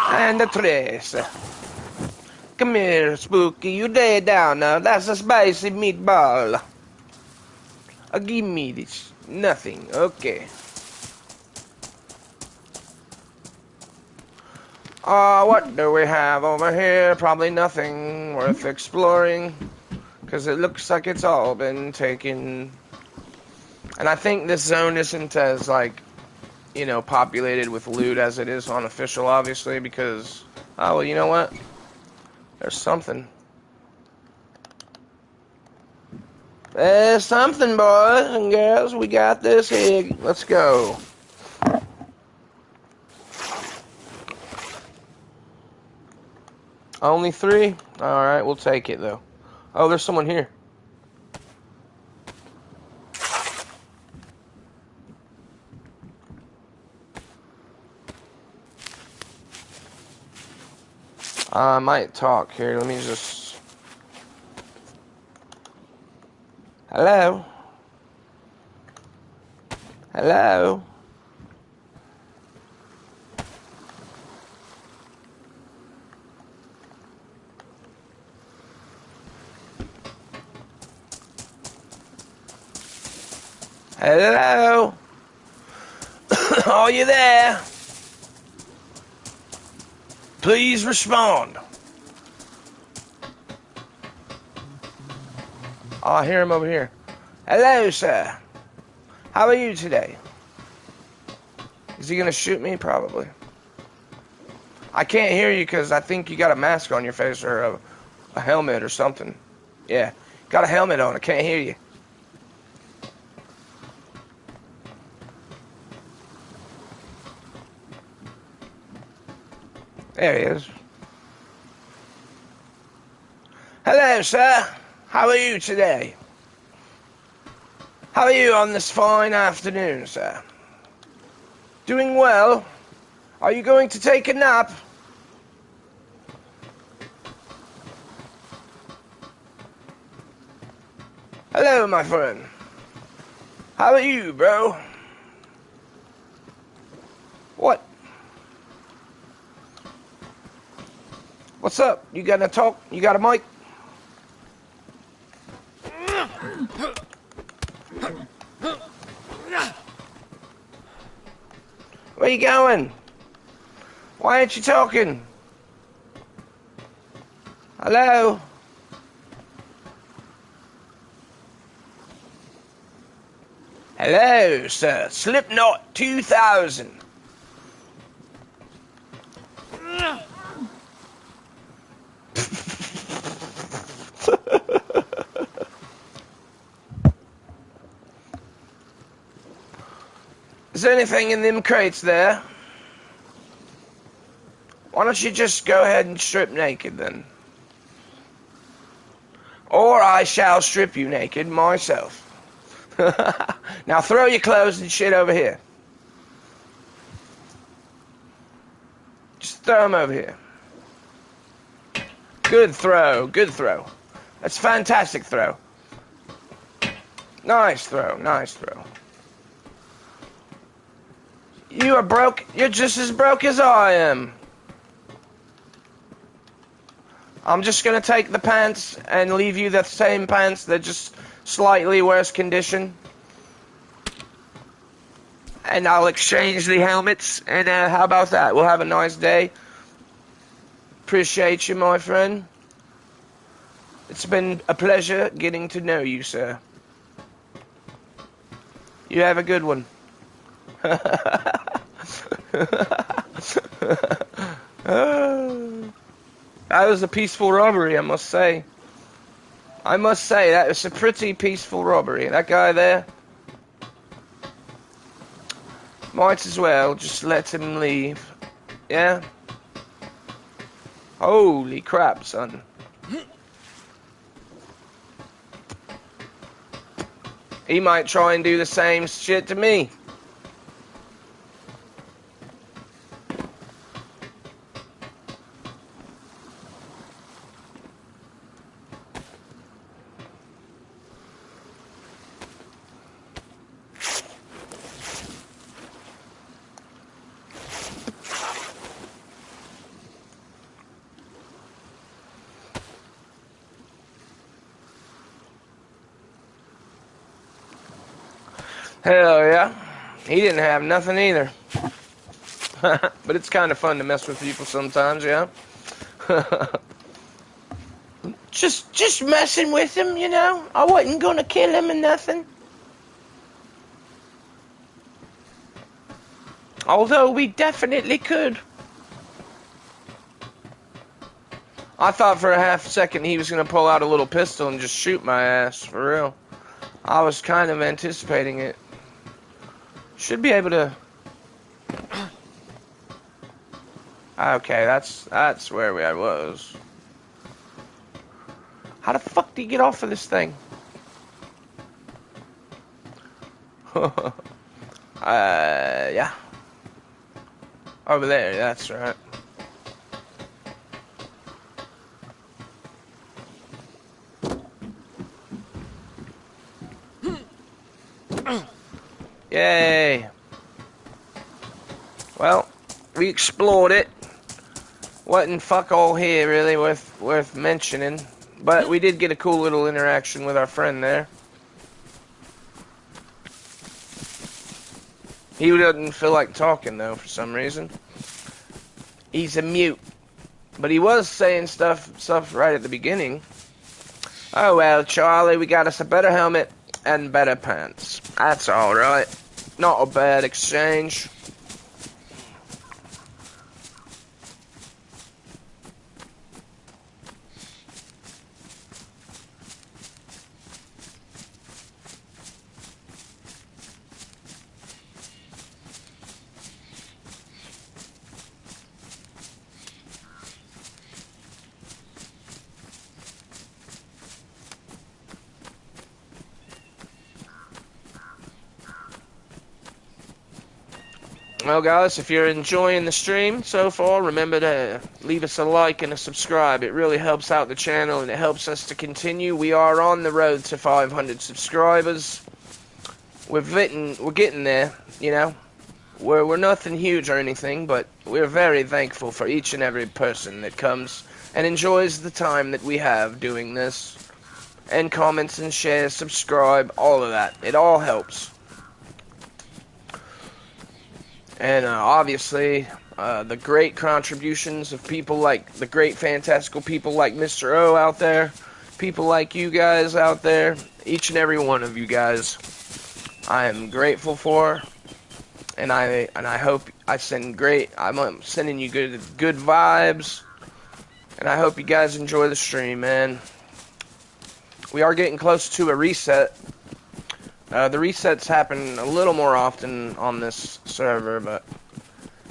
And a trace. Come here, Spooky. You lay down now. That's a spicy meatball. Give me this. Nothing. Okay. What do we have over here? Probably nothing worth exploring. Because it looks like it's all been taken. And I think this zone isn't as, like, you know, populated with loot as it is on official, obviously, because, oh, well, you know what? There's something. There's something, boys and girls. We got this egg. Let's go. Only 3? Alright, we'll take it, though. Oh, there's someone here. I might talk here. Let me just... Hello? Hello? Hello? Are you there? Please respond. Oh, I hear him over here. Hello, sir. How are you today? Is he going to shoot me? Probably. I can't hear you because I think you got a mask on your face or a helmet or something. Yeah, got a helmet on. I can't hear you. There he is. Hello, sir. How are you today? How are you on this fine afternoon, sir? Doing well? Are you going to take a nap? Hello, my friend. How are you, bro? What? What's up? You gonna talk? You got a mic? Where you going? Why aren't you talking? Hello? Hello, sir. Slipknot 2000. Is there anything in them crates there? Why don't you just go ahead and strip naked then? Or I shall strip you naked myself. Now throw your clothes and shit over here. Just throw them over here. Good throw, good throw. That's a fantastic throw. Nice throw, nice throw. You are broke. You're just as broke as I am. I'm just gonna take the pants and leave you the same pants. They're just slightly worse condition. And I'll exchange the helmets. And how about that? We'll have a nice day. Appreciate you, my friend. It's been a pleasure getting to know you, sir. You have a good one. That was a peaceful robbery, I must say. I must say, that was a pretty peaceful robbery. That guy there, might as well just let him leave. Yeah? Holy crap, son. He might try and do the same shit to me. Hell yeah. He didn't have nothing either. But it's kind of fun to mess with people sometimes, yeah? just messing with him, you know? I wasn't gonna kill him or nothing. Although we definitely could. I thought for a half second he was gonna pull out a little pistol and just shoot my ass, for real. I was kind of anticipating it. Should be able to... Okay, that's where I was. How the fuck do you get off of this thing? Yeah. Over there, that's right. Yay. Well, we explored it. Wasn't fuck all here really worth mentioning, but we did get a cool little interaction with our friend there. He doesn't feel like talking though for some reason. He's a mute, but he was saying stuff right at the beginning. Oh well, Charlie, we got us a better helmet and better pants. That's all right. Not a bad exchange. Well, guys, if you're enjoying the stream so far, remember to leave us a like and a subscribe. It really helps out the channel, and it helps us to continue. We are on the road to 500 subscribers. We're getting there, you know. We're nothing huge or anything, but we're very thankful for each and every person that comes and enjoys the time that we have doing this. And comments and shares, subscribe, all of that. It all helps. And obviously, the great contributions of people like the great fantastical people like Mr. O out there, people like you guys out there, each and every one of you guys, I am grateful for, and I hope I'm sending you good vibes, and I hope you guys enjoy the stream, man. We are getting close to a reset. The resets happen a little more often on this server, but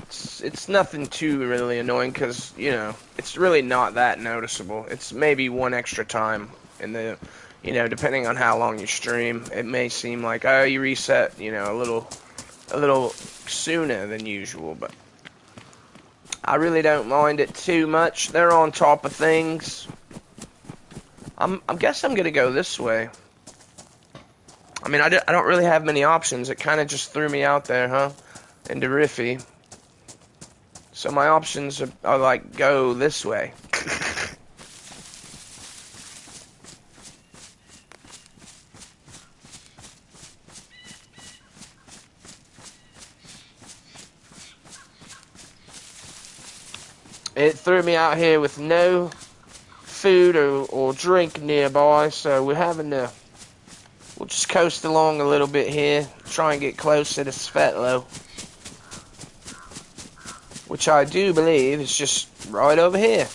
it's nothing too really annoying because, you know, it's really not that noticeable. It's maybe one extra time in the, you know, depending on how long you stream, it may seem like, oh, you reset, you know, a little sooner than usual, but I really don't mind it too much. They're on top of things. I guess I'm gonna go this way. I mean, I don't really have many options. It kind of just threw me out there, huh? Into Riffy. So my options are like, go this way. It threw me out here with no food or drink nearby, so we're having to... We'll just coast along a little bit here, try and get closer to Svetlo. Which I do believe is just right over here.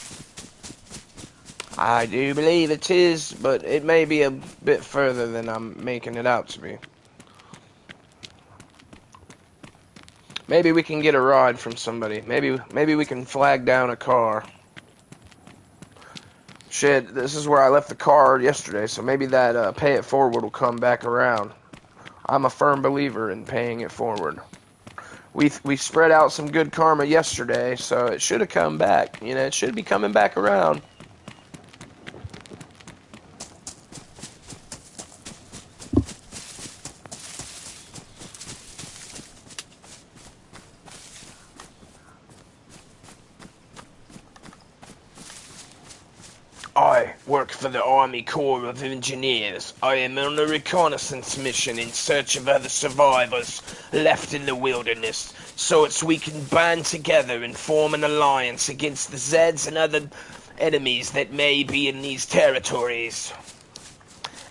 I do believe it is, but it may be a bit further than I'm making it out to be. Maybe we can get a ride from somebody. Maybe we can flag down a car. Shit, this is where I left the car yesterday, so maybe that pay it forward will come back around. I'm a firm believer in paying it forward. We spread out some good karma yesterday, so it should have come back. You know, it should be coming back around. I work for the Army Corps of Engineers. I am on a reconnaissance mission in search of other survivors left in the wilderness, so we can band together and form an alliance against the Zeds and other enemies that may be in these territories.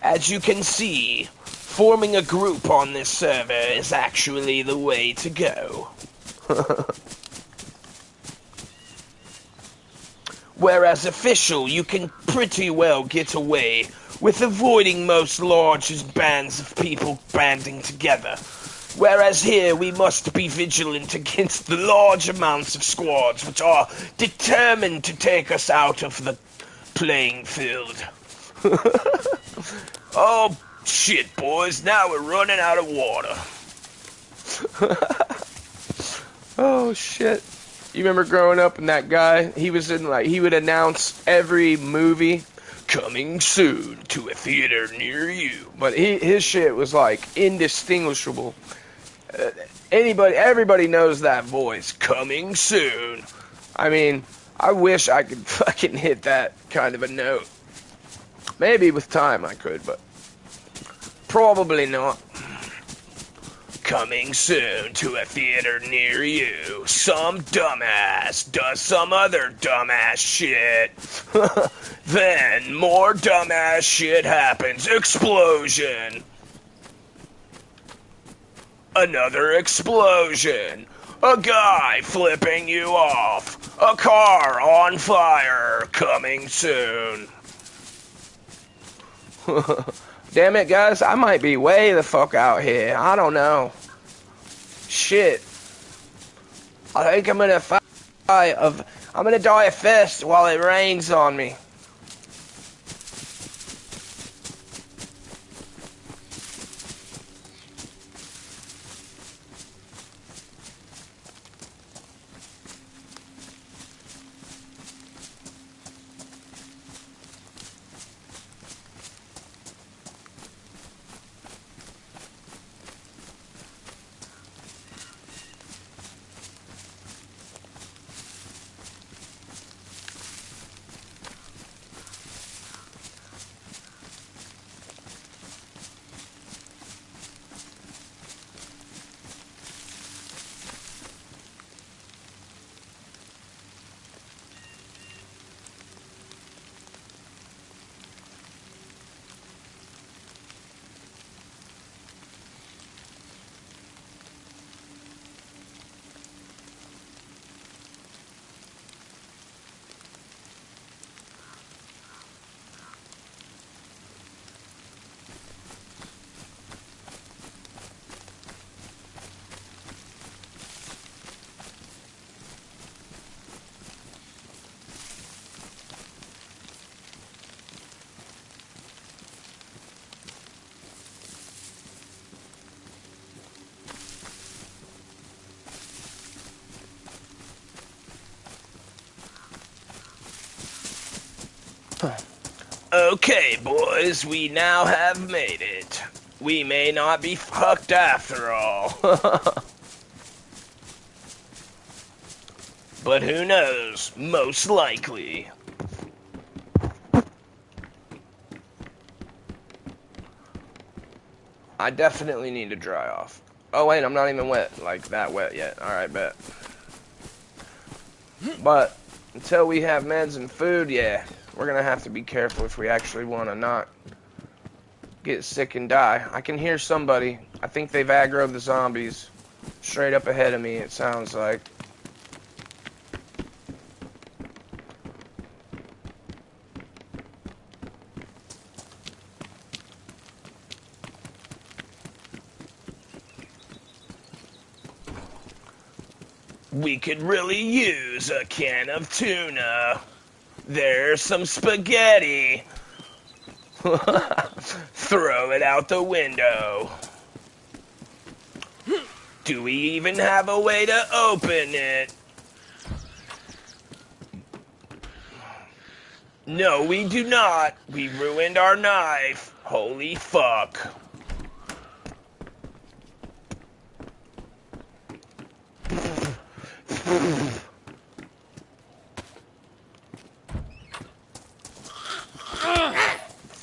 As you can see, forming a group on this server is actually the way to go. Whereas official, you can pretty well get away with avoiding most large bands of people banding together. Whereas here, we must be vigilant against the large amounts of squads which are determined to take us out of the playing field. Oh, shit, boys, now we're running out of water. Oh, shit. You remember growing up and that guy, he was in he would announce every movie coming soon to a theater near you. But his shit was like indistinguishable. Everybody knows that voice, coming soon. I mean, I wish I could fucking hit that kind of a note. Maybe with time I could, but probably not. Coming soon to a theater near you. Some dumbass does some other dumbass shit. Then more dumbass shit happens. Explosion. Another explosion. A guy flipping you off. A car on fire. Coming soon. Damn it, guys, I might be way the fuck out here. I don't know. Shit. I think I'm gonna die of thirst while it rains on me. Okay, boys, we now have made it. We may not be fucked after all. But who knows? Most likely. I definitely need to dry off. Oh wait, I'm not even wet, like that wet yet. Alright, bet. But until we have meds and food, yeah, We're gonna have to be careful if we actually want to not get sick and die. I can hear somebody. I think they've aggroed the zombies straight up ahead of me, it sounds like. We could really use a can of tuna. There's some spaghetti. Throw it out the window. Do we even have a way to open it? No, we do not. We ruined our knife. Holy fuck.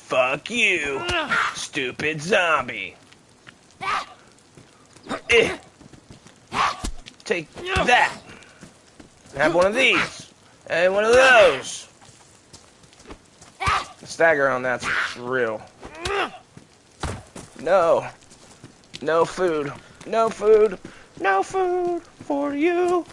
Fuck you, stupid zombie. Take that. Have one of these. And one of those. The stagger on that's real. No. No food. No food. No food for you.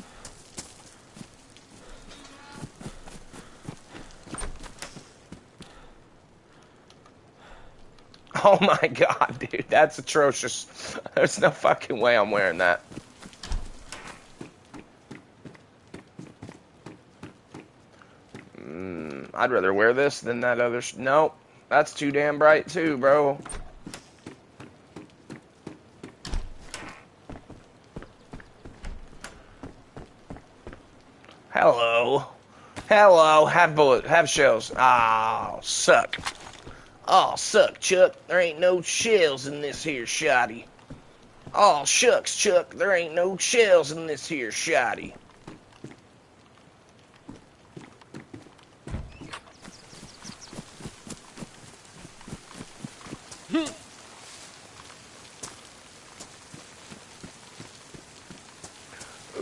Oh my god, dude, that's atrocious. There's no fucking way I'm wearing that. I'd rather wear this than that other nope, that's too damn bright too, bro. Hello. Hello, have shells. Oh, suck. Oh, suck, Chuck. There ain't no shells in this here shoddy. Oh, shucks, Chuck. There ain't no shells in this here shoddy.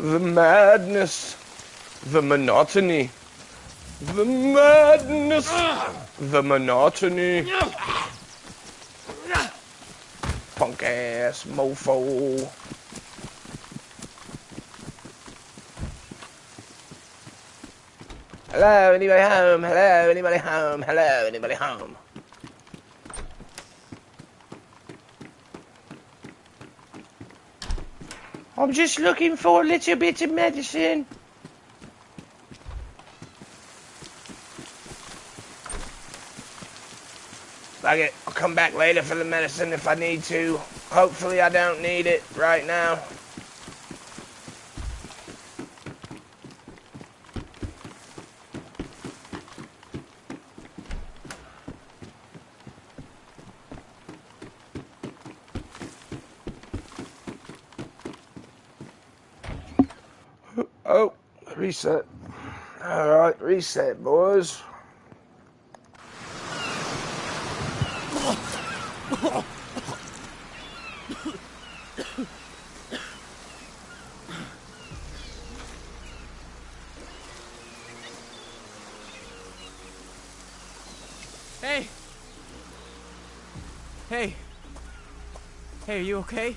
The madness. The monotony. The madness. The monotony. Punk ass mofo. Hello, anybody home? Hello, anybody home? Hello, anybody home? I'm just looking for a little bit of medicine. Fuck it, I'll come back later for the medicine if I need to. Hopefully I don't need it right now. Oh, reset. Alright, reset, boys. Hey! Hey! Hey, are you okay?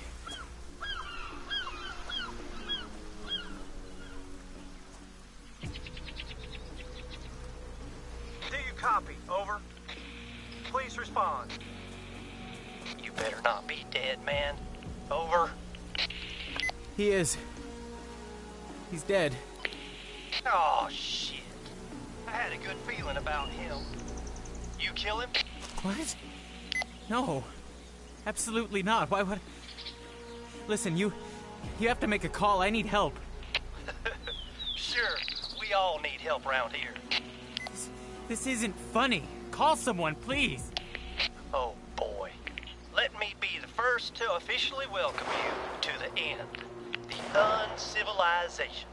Do you copy? Over. Please respond. You better not be dead, man. Over. He is. He's dead. Oh, shit. I had a good feeling about him. You kill him? What? No. Absolutely not. Why would... Listen, you have to make a call. I need help. Sure, we all need help around here. This isn't funny. Call someone, please. Oh, boy. Let me be the first to officially welcome you to the end. The uncivilization.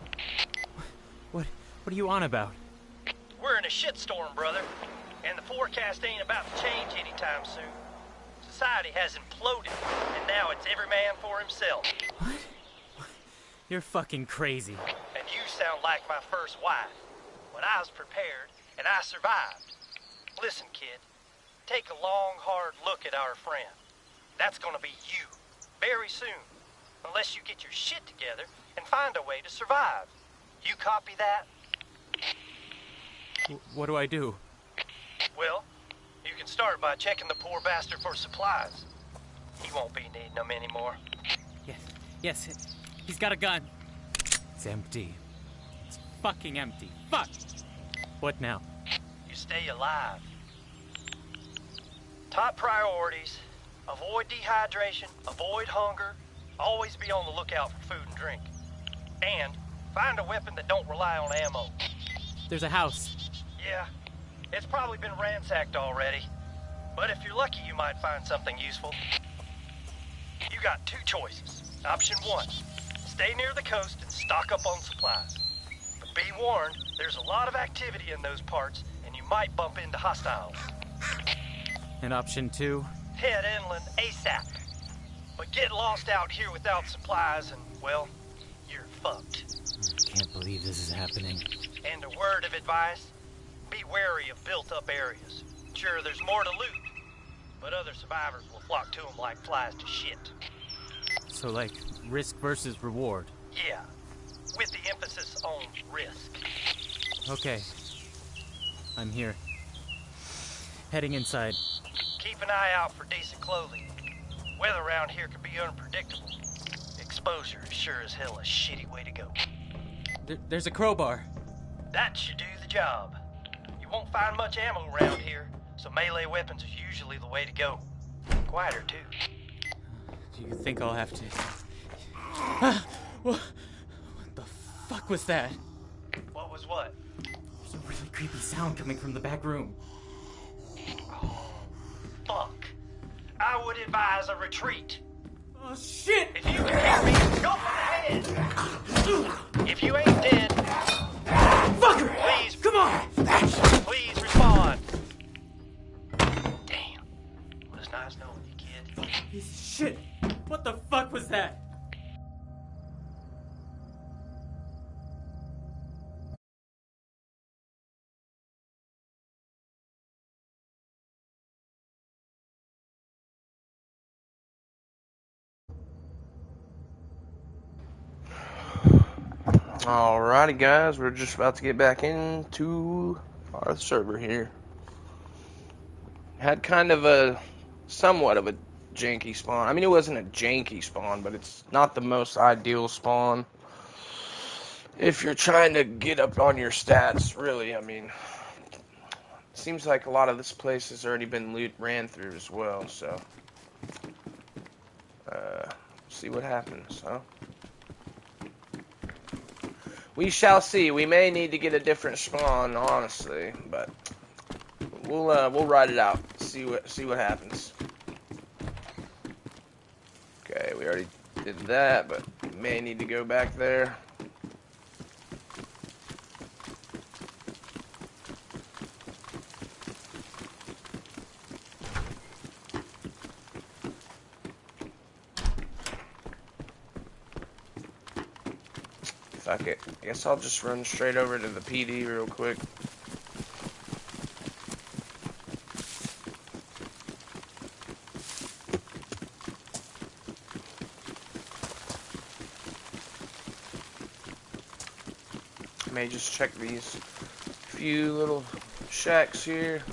What are you on about? We're in a shitstorm, brother. And the forecast ain't about to change anytime soon. Society has imploded, and now it's every man for himself. What? You're fucking crazy. And you sound like my first wife. When I was prepared, and I survived, Listen, kid. Take a long, hard look at our friend. That's gonna be you. Very soon. Unless you get your shit together and find a way to survive. You copy that? What do I do? Well, you can start by checking the poor bastard for supplies. He won't be needing them anymore. Yes, he's got a gun. It's empty. It's fucking empty. Fuck! What now? You stay alive. Top priorities: avoid dehydration, avoid hunger, always be on the lookout for food and drink. And find a weapon that don't rely on ammo. There's a house. Yeah, it's probably been ransacked already. But if you're lucky, you might find something useful. You got two choices. Option 1, stay near the coast and stock up on supplies. But be warned, there's a lot of activity in those parts, and you might bump into hostiles. And option 2? Head inland ASAP. But get lost out here without supplies and, well, you're fucked. Can't believe this is happening. And a word of advice, be wary of built-up areas. Sure, there's more to loot, but other survivors will flock to them like flies to shit. So, like, risk versus reward. Yeah, with the emphasis on risk. Okay. I'm here. Heading inside. Keep an eye out for decent clothing. Weather around here can be unpredictable. Exposure is sure as hell a shitty way to go. There's a crowbar. That should do the job. You won't find much ammo around here, so melee weapons is usually the way to go. Quieter, too. Do you think I'll have to... What the fuck was that? What was what? There's a really creepy sound coming from the back room. Oh, fuck. I would advise a retreat. Oh, shit! If you can hear me, go for the head! If you ain't dead... Fucker! Please... Come on! Please respond. Damn. Well, it's nice knowing you, kid. Piece of shit! What the fuck was that? Alrighty guys, we're just about to get back into our server here. Had kind of a, somewhat of a janky spawn. I mean, it wasn't a janky spawn, but it's not the most ideal spawn. If you're trying to get up on your stats, really, I mean, it seems like a lot of this place has already been ran through as well, so. See what happens, huh? We shall see. We may need to get a different spawn, honestly, but we'll ride it out. See what happens. Okay, we already did that, but we may need to go back there. Fuck it. I guess I'll just run straight over to the PD real quick. May just check these few little shacks here.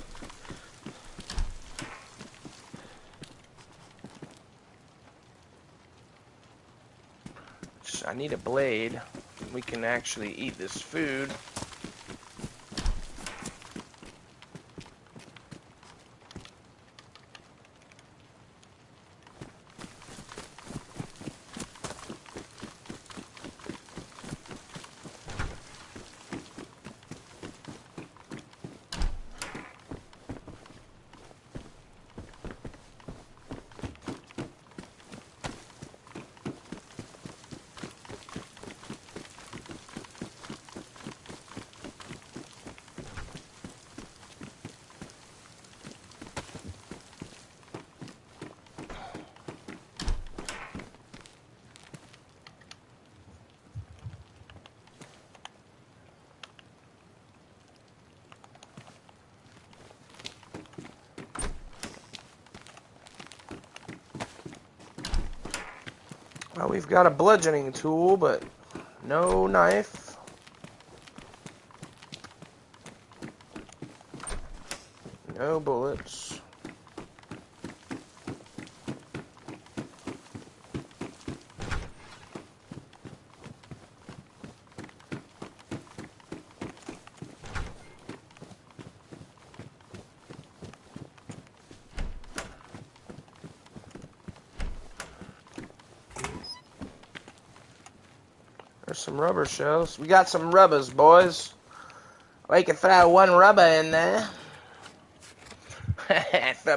I need a blade. We can actually eat this food. Well, we've got a bludgeoning tool, but no knife. No bullets. There's some rubber shells. We got some rubbers, boys. We can throw one rubber in there.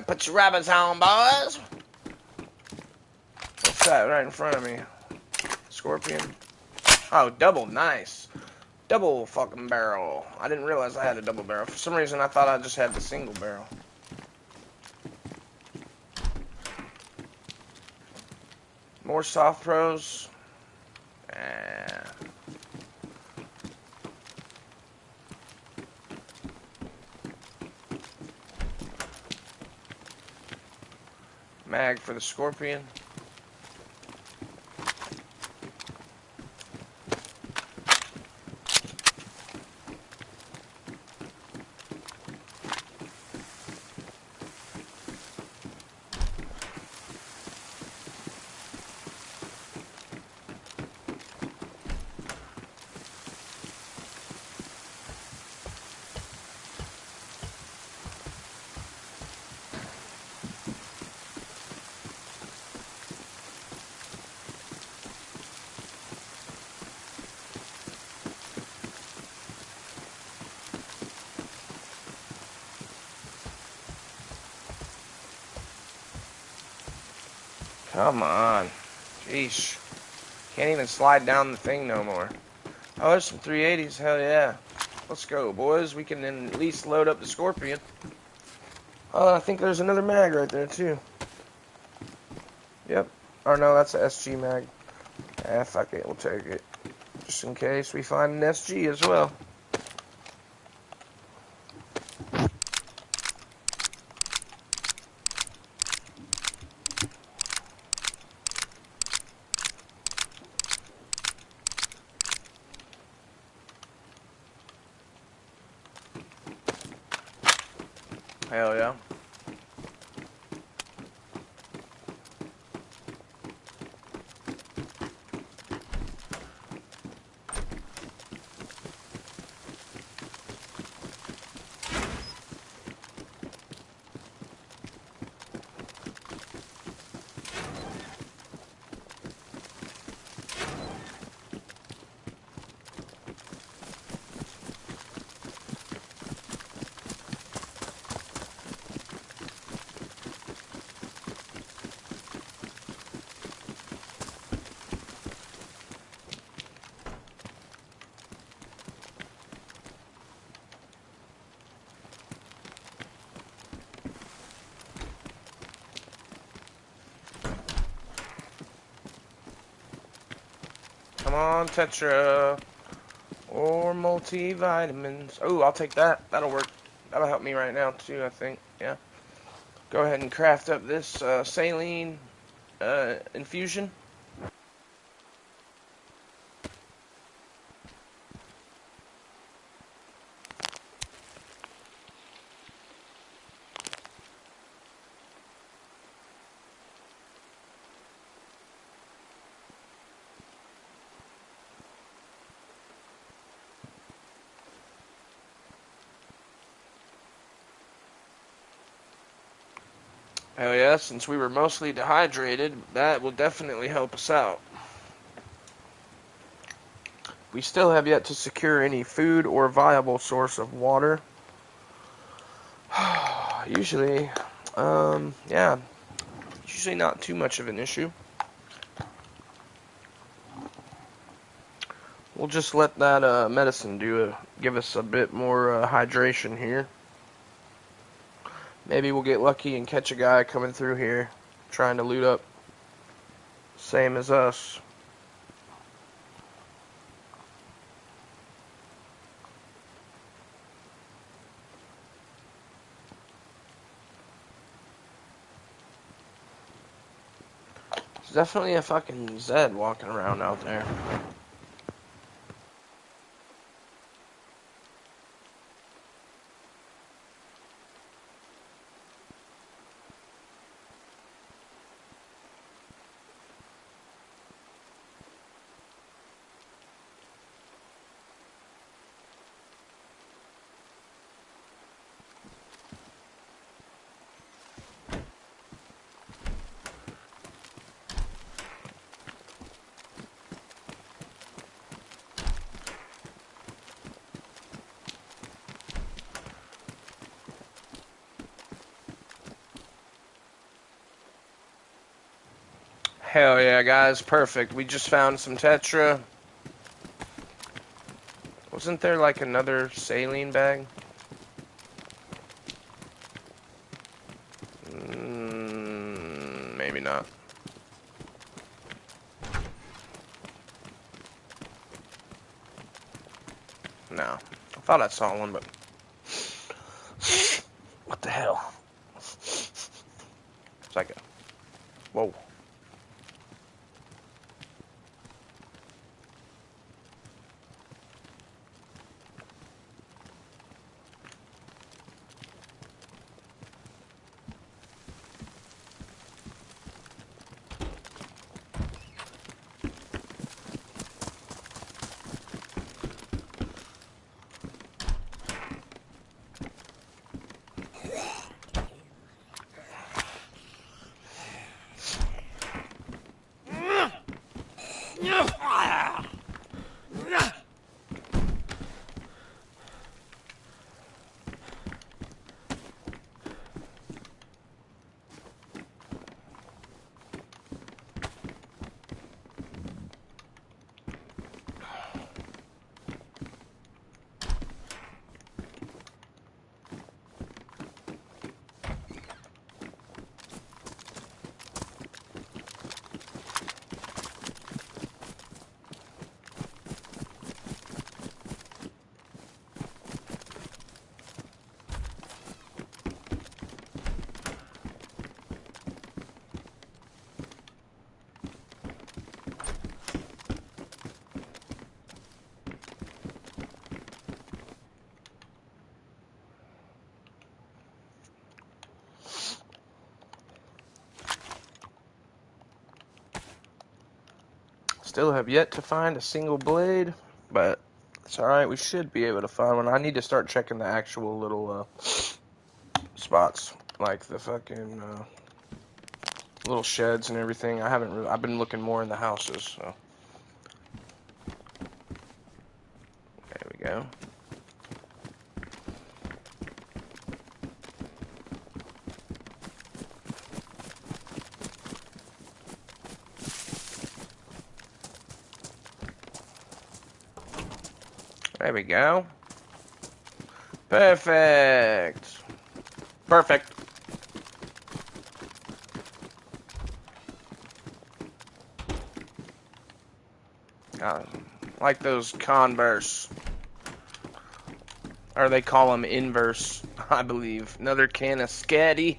Put your rubbers on, boys. What's that right in front of me? Scorpion. Oh, double. Nice. Double fucking barrel. I didn't realize I had a double barrel. For some reason, I thought I just had the single barrel. More soft pros. Mag for the Scorpion. Come on. Jeez. Can't even slide down the thing no more. Oh, there's some 380s. Hell yeah. Let's go, boys. We can then at least load up the Scorpion. Oh, I think there's another mag right there, too. Yep. Oh, no, that's an SG mag. Ah, fuck it. We'll take it. Just in case we find an SG as well. Hell yeah. Come on, Tetra. Or multivitamins. Oh, I'll take that. That'll work. That'll help me right now, too, I think. Yeah. Go ahead and craft up this saline infusion. Hell yeah, since we were mostly dehydrated, that will definitely help us out. We still have yet to secure any food or viable source of water. Usually, yeah, usually not too much of an issue. We'll just let that medicine give us a bit more hydration here. Maybe we'll get lucky and catch a guy coming through here trying to loot up. Same as us. definitely a fucking Zed walking around out there. Hell yeah, guys, perfect. We just found some Tetra. Wasn't there like another saline bag? Maybe not. No. I thought I saw one, but... What the hell? It's like a... Whoa. Still have yet to find a single blade, but it's alright, we should be able to find one. I need to start checking the actual little spots, like the fucking little sheds and everything. I've been looking more in the houses, so. There we go. There we go. Perfect. Perfect. Like those Converse. Or they call them Inverse, I believe. Another can of Sketty.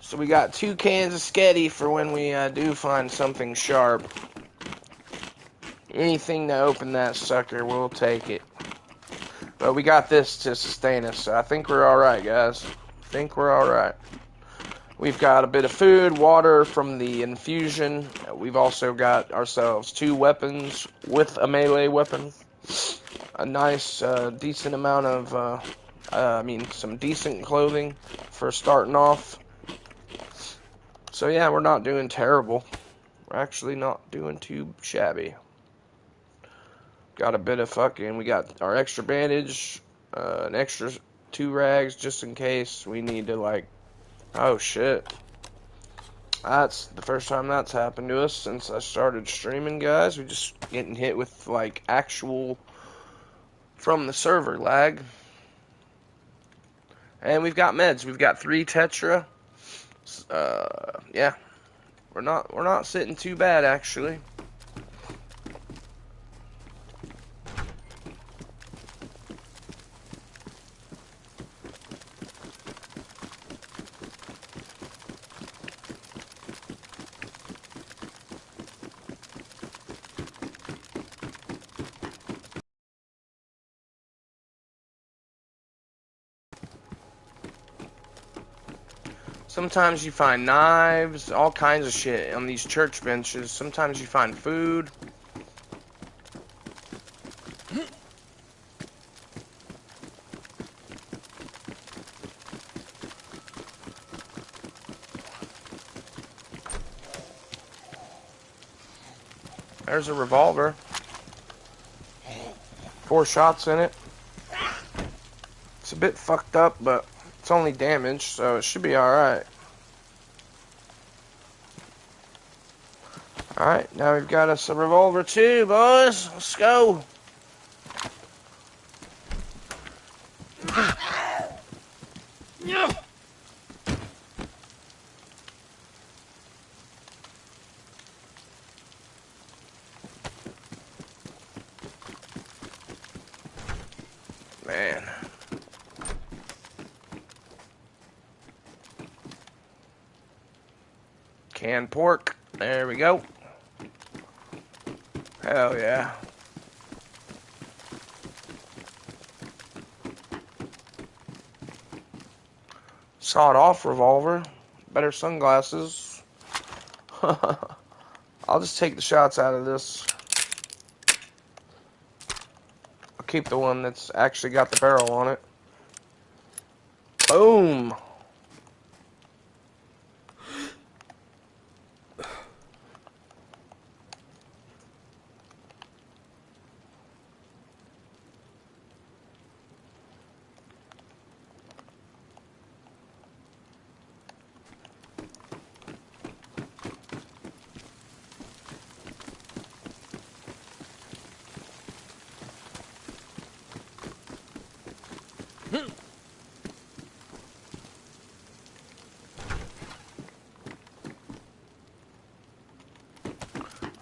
So we got 2 cans of Sketty for when we do find something sharp. Anything to open that sucker, we'll take it. But we got this to sustain us, so I think we're alright, guys. I think we're alright. We've got a bit of food, water from the infusion. We've also got ourselves 2 weapons with a melee weapon. A nice, decent amount of, some decent clothing for starting off. So yeah, we're not doing terrible. We're actually not doing too shabby. Got a bit of we got our extra bandage, an extra 2 rags just in case we need to, like, oh shit. That's the first time that's happened to us since I started streaming, guys. We're just getting hit with, like, actual from the server lag. And we've got meds. We've got 3 Tetra. Yeah. We're not sitting too bad, actually. Sometimes you find knives, all kinds of shit on these church benches. Sometimes you find food. There's a revolver. 4 shots in it. It's a bit fucked up, but it's only damaged, so it should be alright. Alright, now we've got us a revolver too, boys. Let's go. Man. Canned pork. There we go. Hell yeah. Sawed-off revolver. Better sunglasses. I'll just take the shots out of this. I'll keep the one that's actually got the barrel on it. Boom!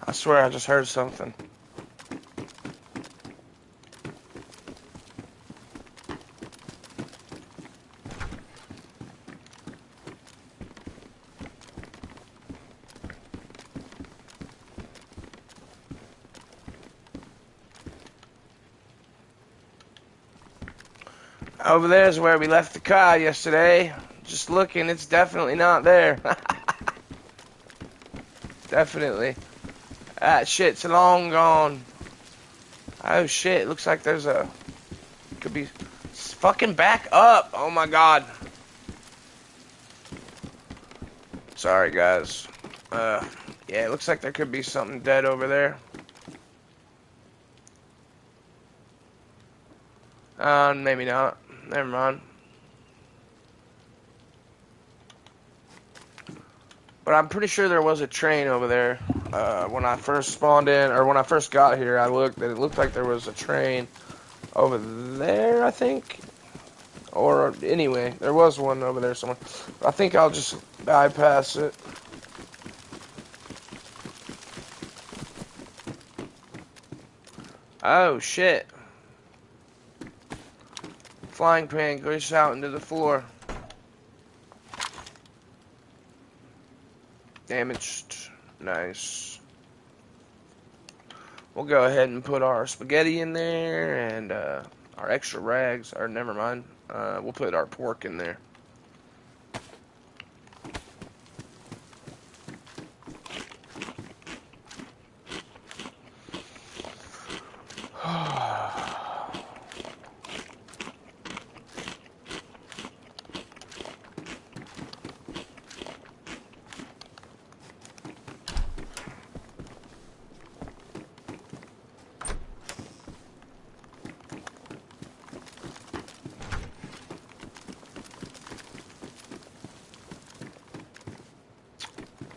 I swear I just heard something. Over there is where we left the car yesterday. Just looking, it's definitely not there. Definitely. That shit's long gone. Oh shit, it looks like there's a... Could be... Fucking back up! Oh my god. Sorry guys. Yeah, it looks like there could be something dead over there. Maybe not. Never mind. But I'm pretty sure there was a train over there. When I first spawned in, or when I first got here, I looked, and it looked like there was a train over there, I think. Or, anyway, there was one over there somewhere. I think I'll just bypass it. Oh, shit. Flying pan goes out into the floor. Damaged. Nice. We'll go ahead and put our spaghetti in there and our extra rags. Or never mind. We'll put our pork in there.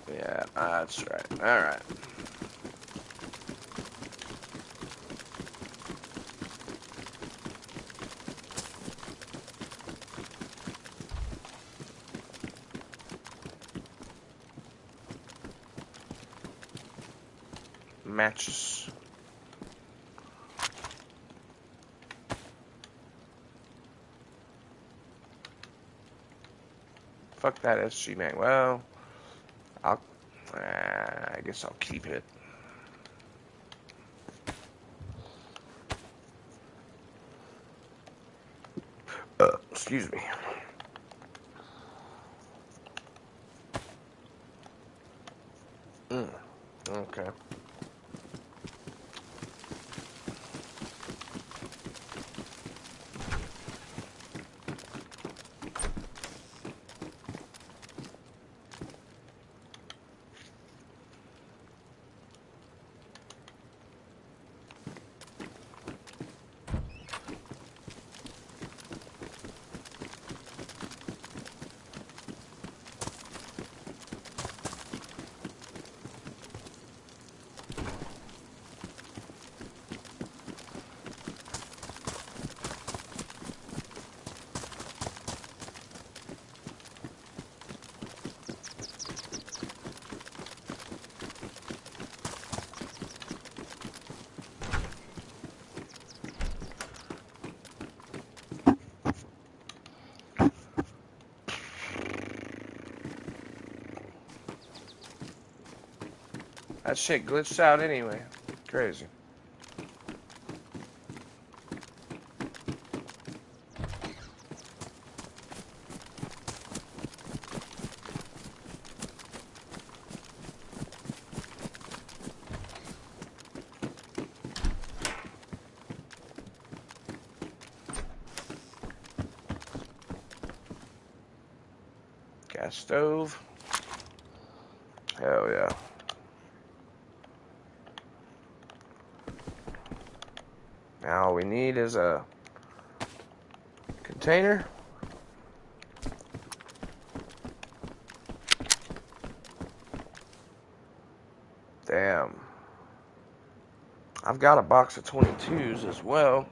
Yeah, that's right. Alright. Matches. Fuck that SG man. Well, I guess I'll keep it. Excuse me. That shit glitched out anyway. Crazy. Gas stove. Hell yeah. Now all we need is a container. Damn. I've got a box of 22s as well.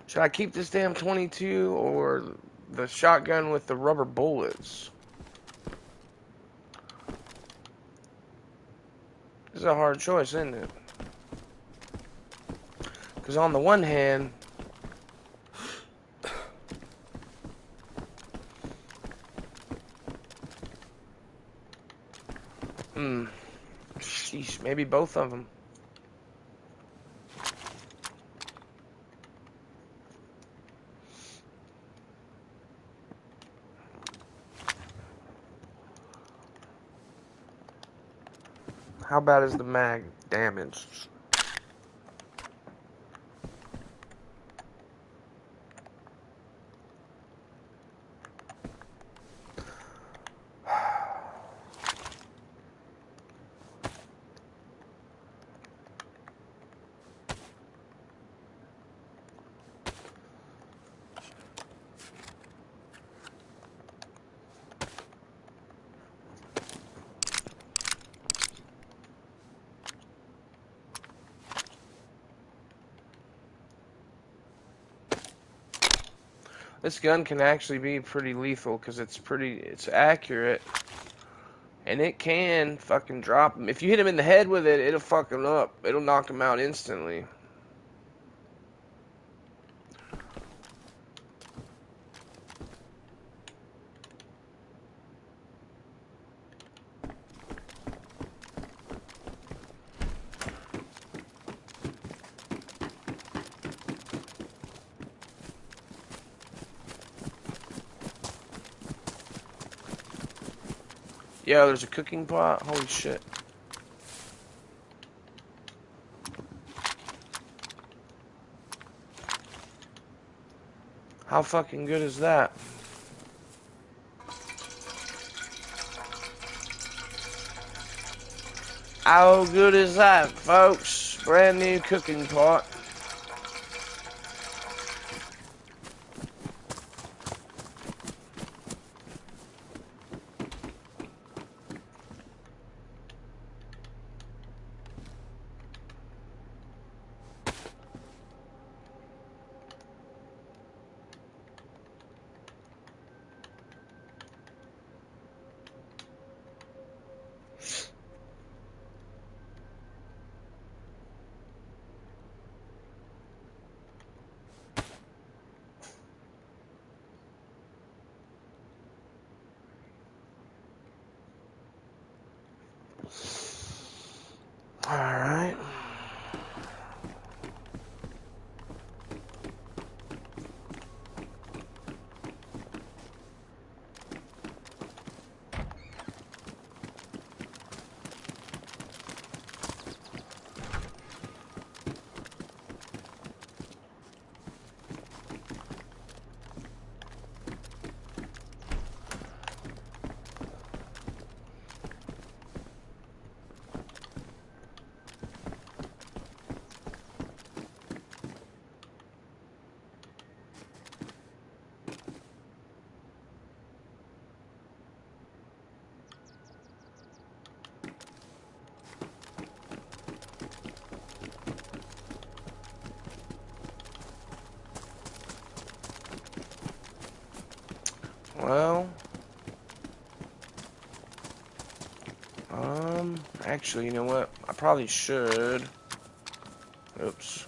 Should I keep this damn 22 or the shotgun with the rubber bullets? This is a hard choice, isn't it? Because on the one hand, sheesh, maybe both of them. How bad is the mag damaged? This gun can actually be pretty lethal because it's accurate. And it can fucking drop him. If you hit him in the head with it, it'll fuck him up. It'll knock him out instantly. Yo, there's a cooking pot. Holy shit. How fucking good is that? How good is that, folks? Brand new cooking pot. Alright. Well, actually, you know what? I probably should. Oops.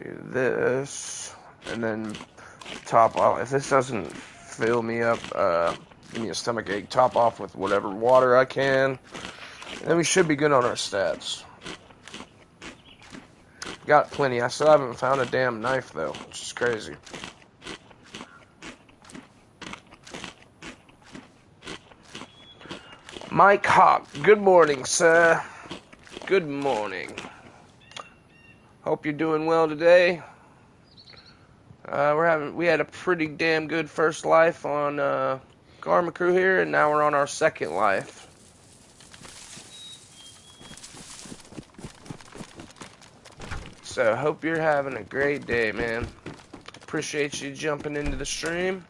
Do this, and then top off. If this doesn't fill me up, give me a stomach ache, top off with whatever water I can, and then we should be good on our stats. Got plenty. I still haven't found a damn knife, though, which is crazy. Mike Hawk, good morning, sir. Good morning. Hope you're doing well today. We had a pretty damn good first life on KarmaKrew here, and now we're on our second life. So, hope you're having a great day, man. Appreciate you jumping into the stream.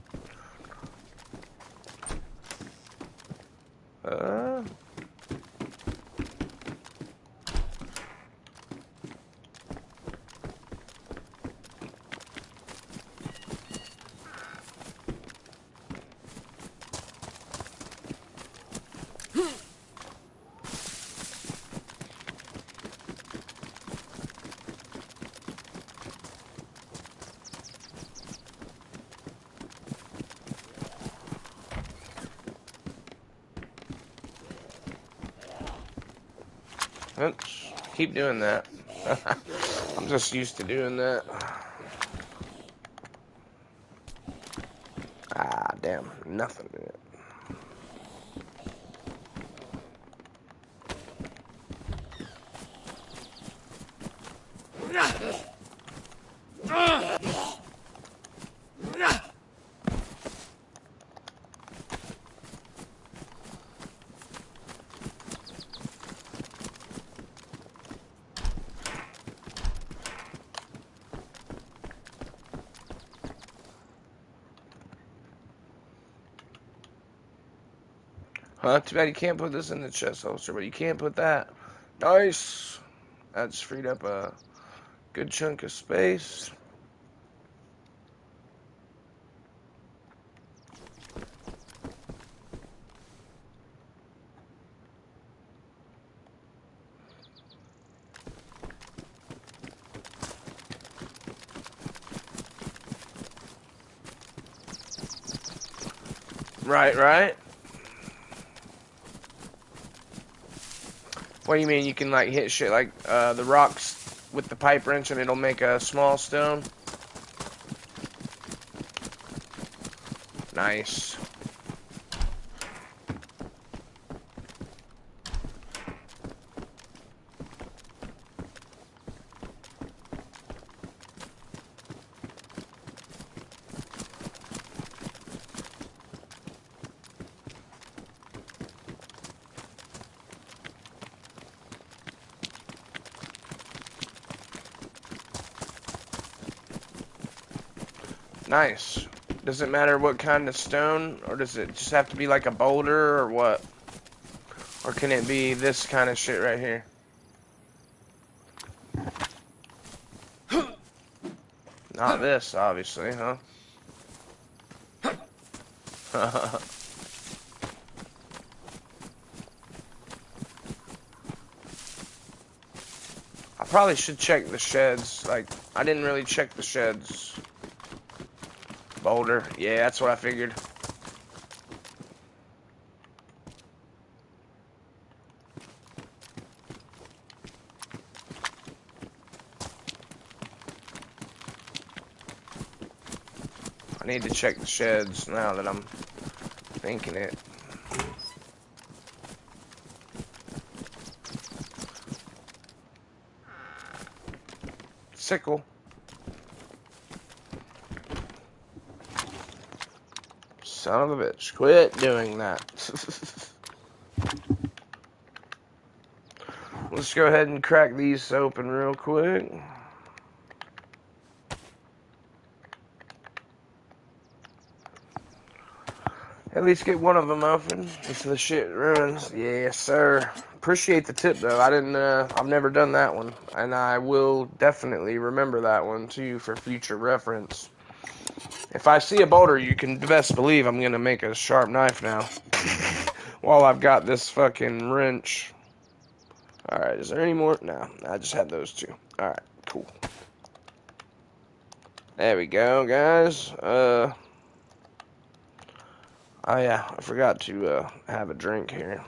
Oops, keep doing that. I'm just used to doing that. Ah, damn, nothing in it. Huh? Too bad you can't put this in the chest holster, but you can't put that. Nice! That's freed up a good chunk of space. Right. What do you mean? You can like hit shit like the rocks with the pipe wrench and it'll make a small stone? Nice. Nice. Does it matter what kind of stone, or does it just have to be like a boulder, or what? Or can it be this kind of shit right here? Not this, obviously, huh? I probably should check the sheds. Like, I didn't really check the sheds. Boulder. Yeah, that's what I figured. I need to check the sheds now that I'm thinking it. Sickle. Son of a bitch. Quit doing that. Let's go ahead and crack these open real quick. At least get one of them open if the shit ruins. Yes, sir. Appreciate the tip, though. I've never done that one. And I will definitely remember that one, too, for future reference. If I see a boulder, you can best believe I'm going to make a sharp knife now. While I've got this fucking wrench. Alright, is there any more? No, I just had those two. Alright, cool. There we go, guys. Oh yeah, I forgot to have a drink here.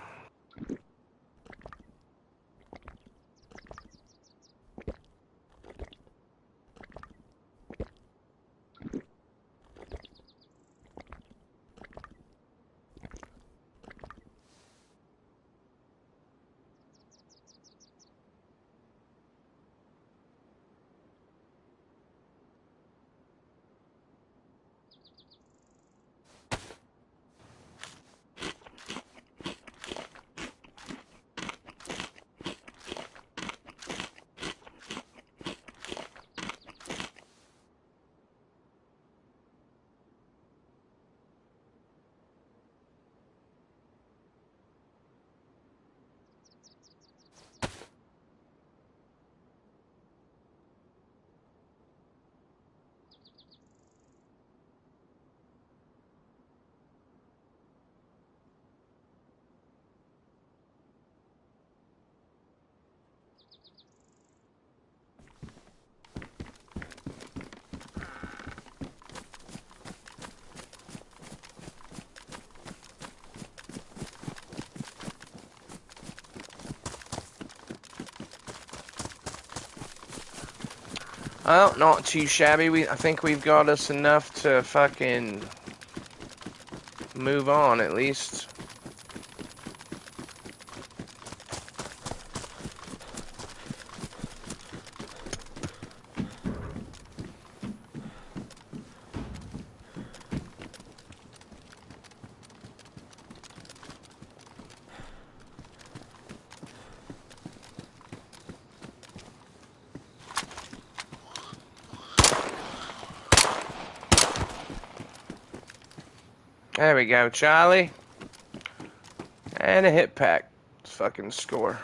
Well, not too shabby. I think we've got us enough to fucking move on, at least. There we go, Charlie. And a hit pack. Let's fucking score.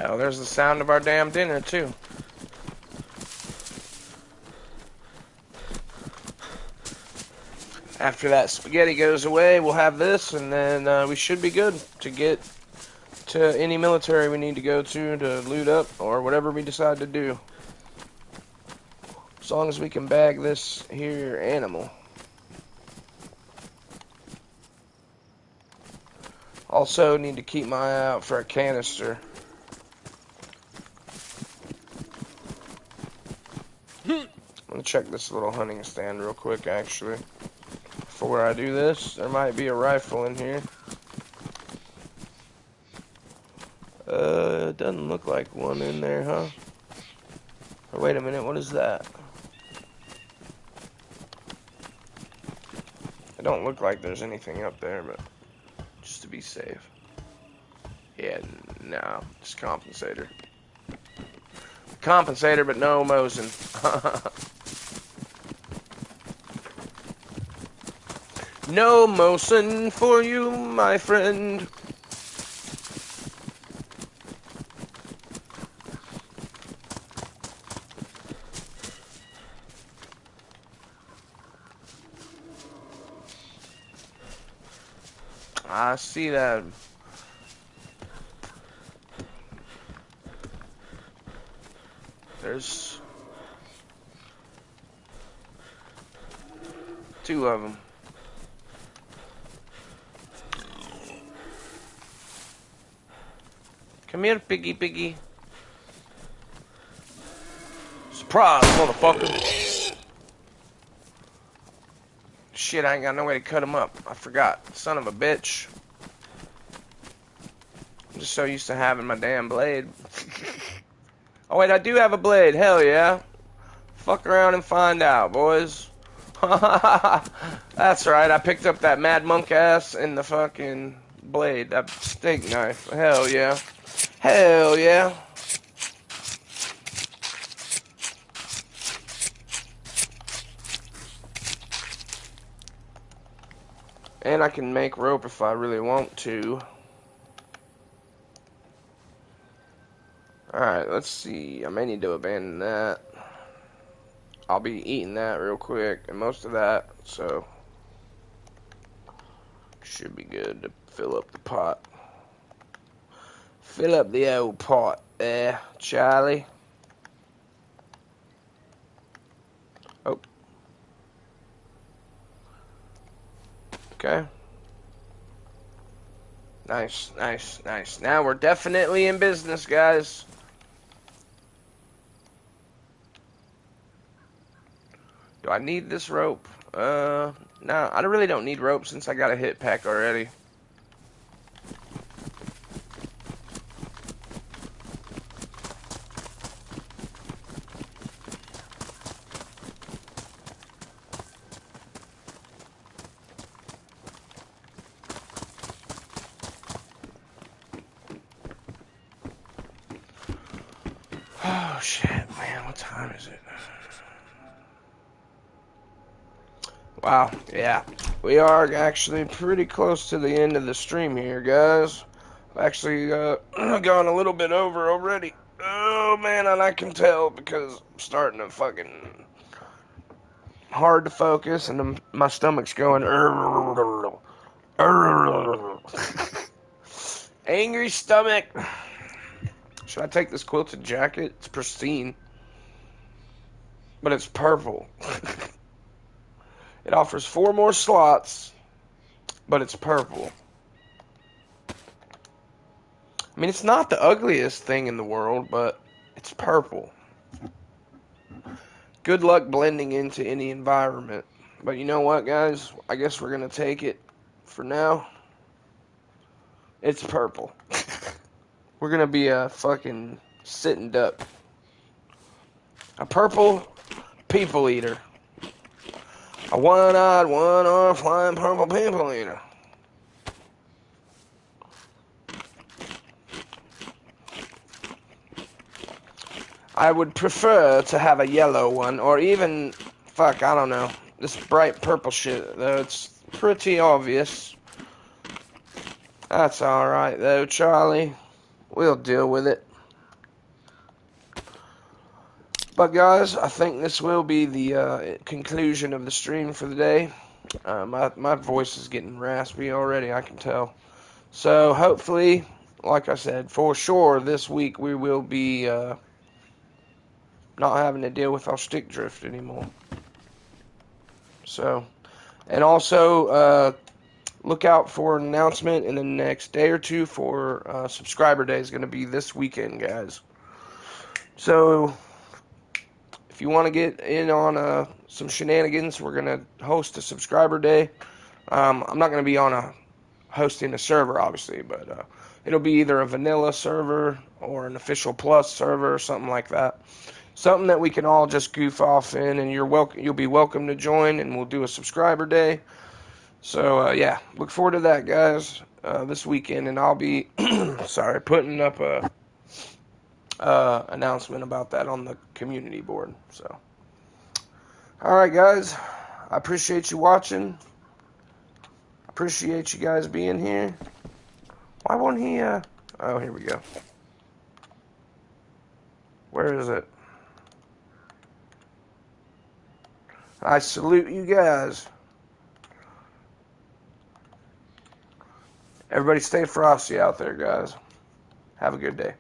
Oh, there's the sound of our damn dinner, too. After that spaghetti goes away, we'll have this, and then we should be good to get to any military we need to go to loot up, or whatever we decide to do. As long as we can bag this here animal. Also, need to keep my eye out for a canister. I'm gonna check this little hunting stand real quick, actually. Before I do this, there might be a rifle in here. It doesn't look like one in there, huh? Or wait a minute, what is that? It don't look like there's anything up there, but just to be safe. Yeah, no, just compensator. Compensator, but no Mosin. No Mosin for you, my friend. I see that. There's two of them. Come here, piggy, piggy. Surprise, motherfucker. Shit, I ain't got no way to cut him up. I forgot. Son of a bitch. I'm just so used to having my damn blade. Oh, wait, I do have a blade. Hell yeah. Fuck around and find out, boys. That's right. I picked up that Mad Monk ass and the fucking blade. That steak knife. Hell yeah. Hell yeah. And I can make rope if I really want to. Alright, let's see. I may need to abandon that. I'll be eating that real quick, and most of that, so should be good to fill up the pot. Fill up the old pot there, Charlie. Oh. Okay. Nice, nice, nice. Now we're definitely in business, guys. Do I need this rope? No, I really don't need rope since I got a hit pack already. Oh, shit, man, what time is it? Wow, yeah. We are actually pretty close to the end of the stream here, guys. I've actually gone a little bit over already. Oh, man, and I can tell because I'm starting to fucking hard to focus and my stomach's going angry stomach. Should I take this quilted jacket? It's pristine, but it's purple. It offers 4 more slots, but it's purple. I mean, it's not the ugliest thing in the world, but it's purple. Good luck blending into any environment. But you know what, guys? I guess we're going to take it for now. It's purple. We're going to be a fucking sitting duck. A purple people eater. A one-eyed, one-armed, flying purple people eater. I would prefer to have a yellow one, or even, fuck, I don't know, this bright purple shit, though it's pretty obvious. That's alright, though, Charlie. We'll deal with it. But, guys, I think this will be the conclusion of the stream for the day. My voice is getting raspy already, I can tell. So, hopefully, like I said, for sure, this week we will be not having to deal with our stick drift anymore. So, and also, look out for an announcement in the next day or two for Subscriber Day. Is going to be this weekend, guys. So, if you want to get in on some shenanigans, we're going to host a Subscriber Day. I'm not going to be on hosting a server, obviously, but it'll be either a vanilla server or an official plus server or something like that. Something that we can all just goof off in, and you'll be welcome to join, and we'll do a Subscriber Day. So, yeah, look forward to that, guys, this weekend, and I'll be, putting up a announcement about that on the community board. So, alright, guys, I appreciate you watching. Appreciate you guys being here. Why won't he, oh, here we go. Where is it? I salute you guys. Everybody stay frosty out there, guys. Have a good day.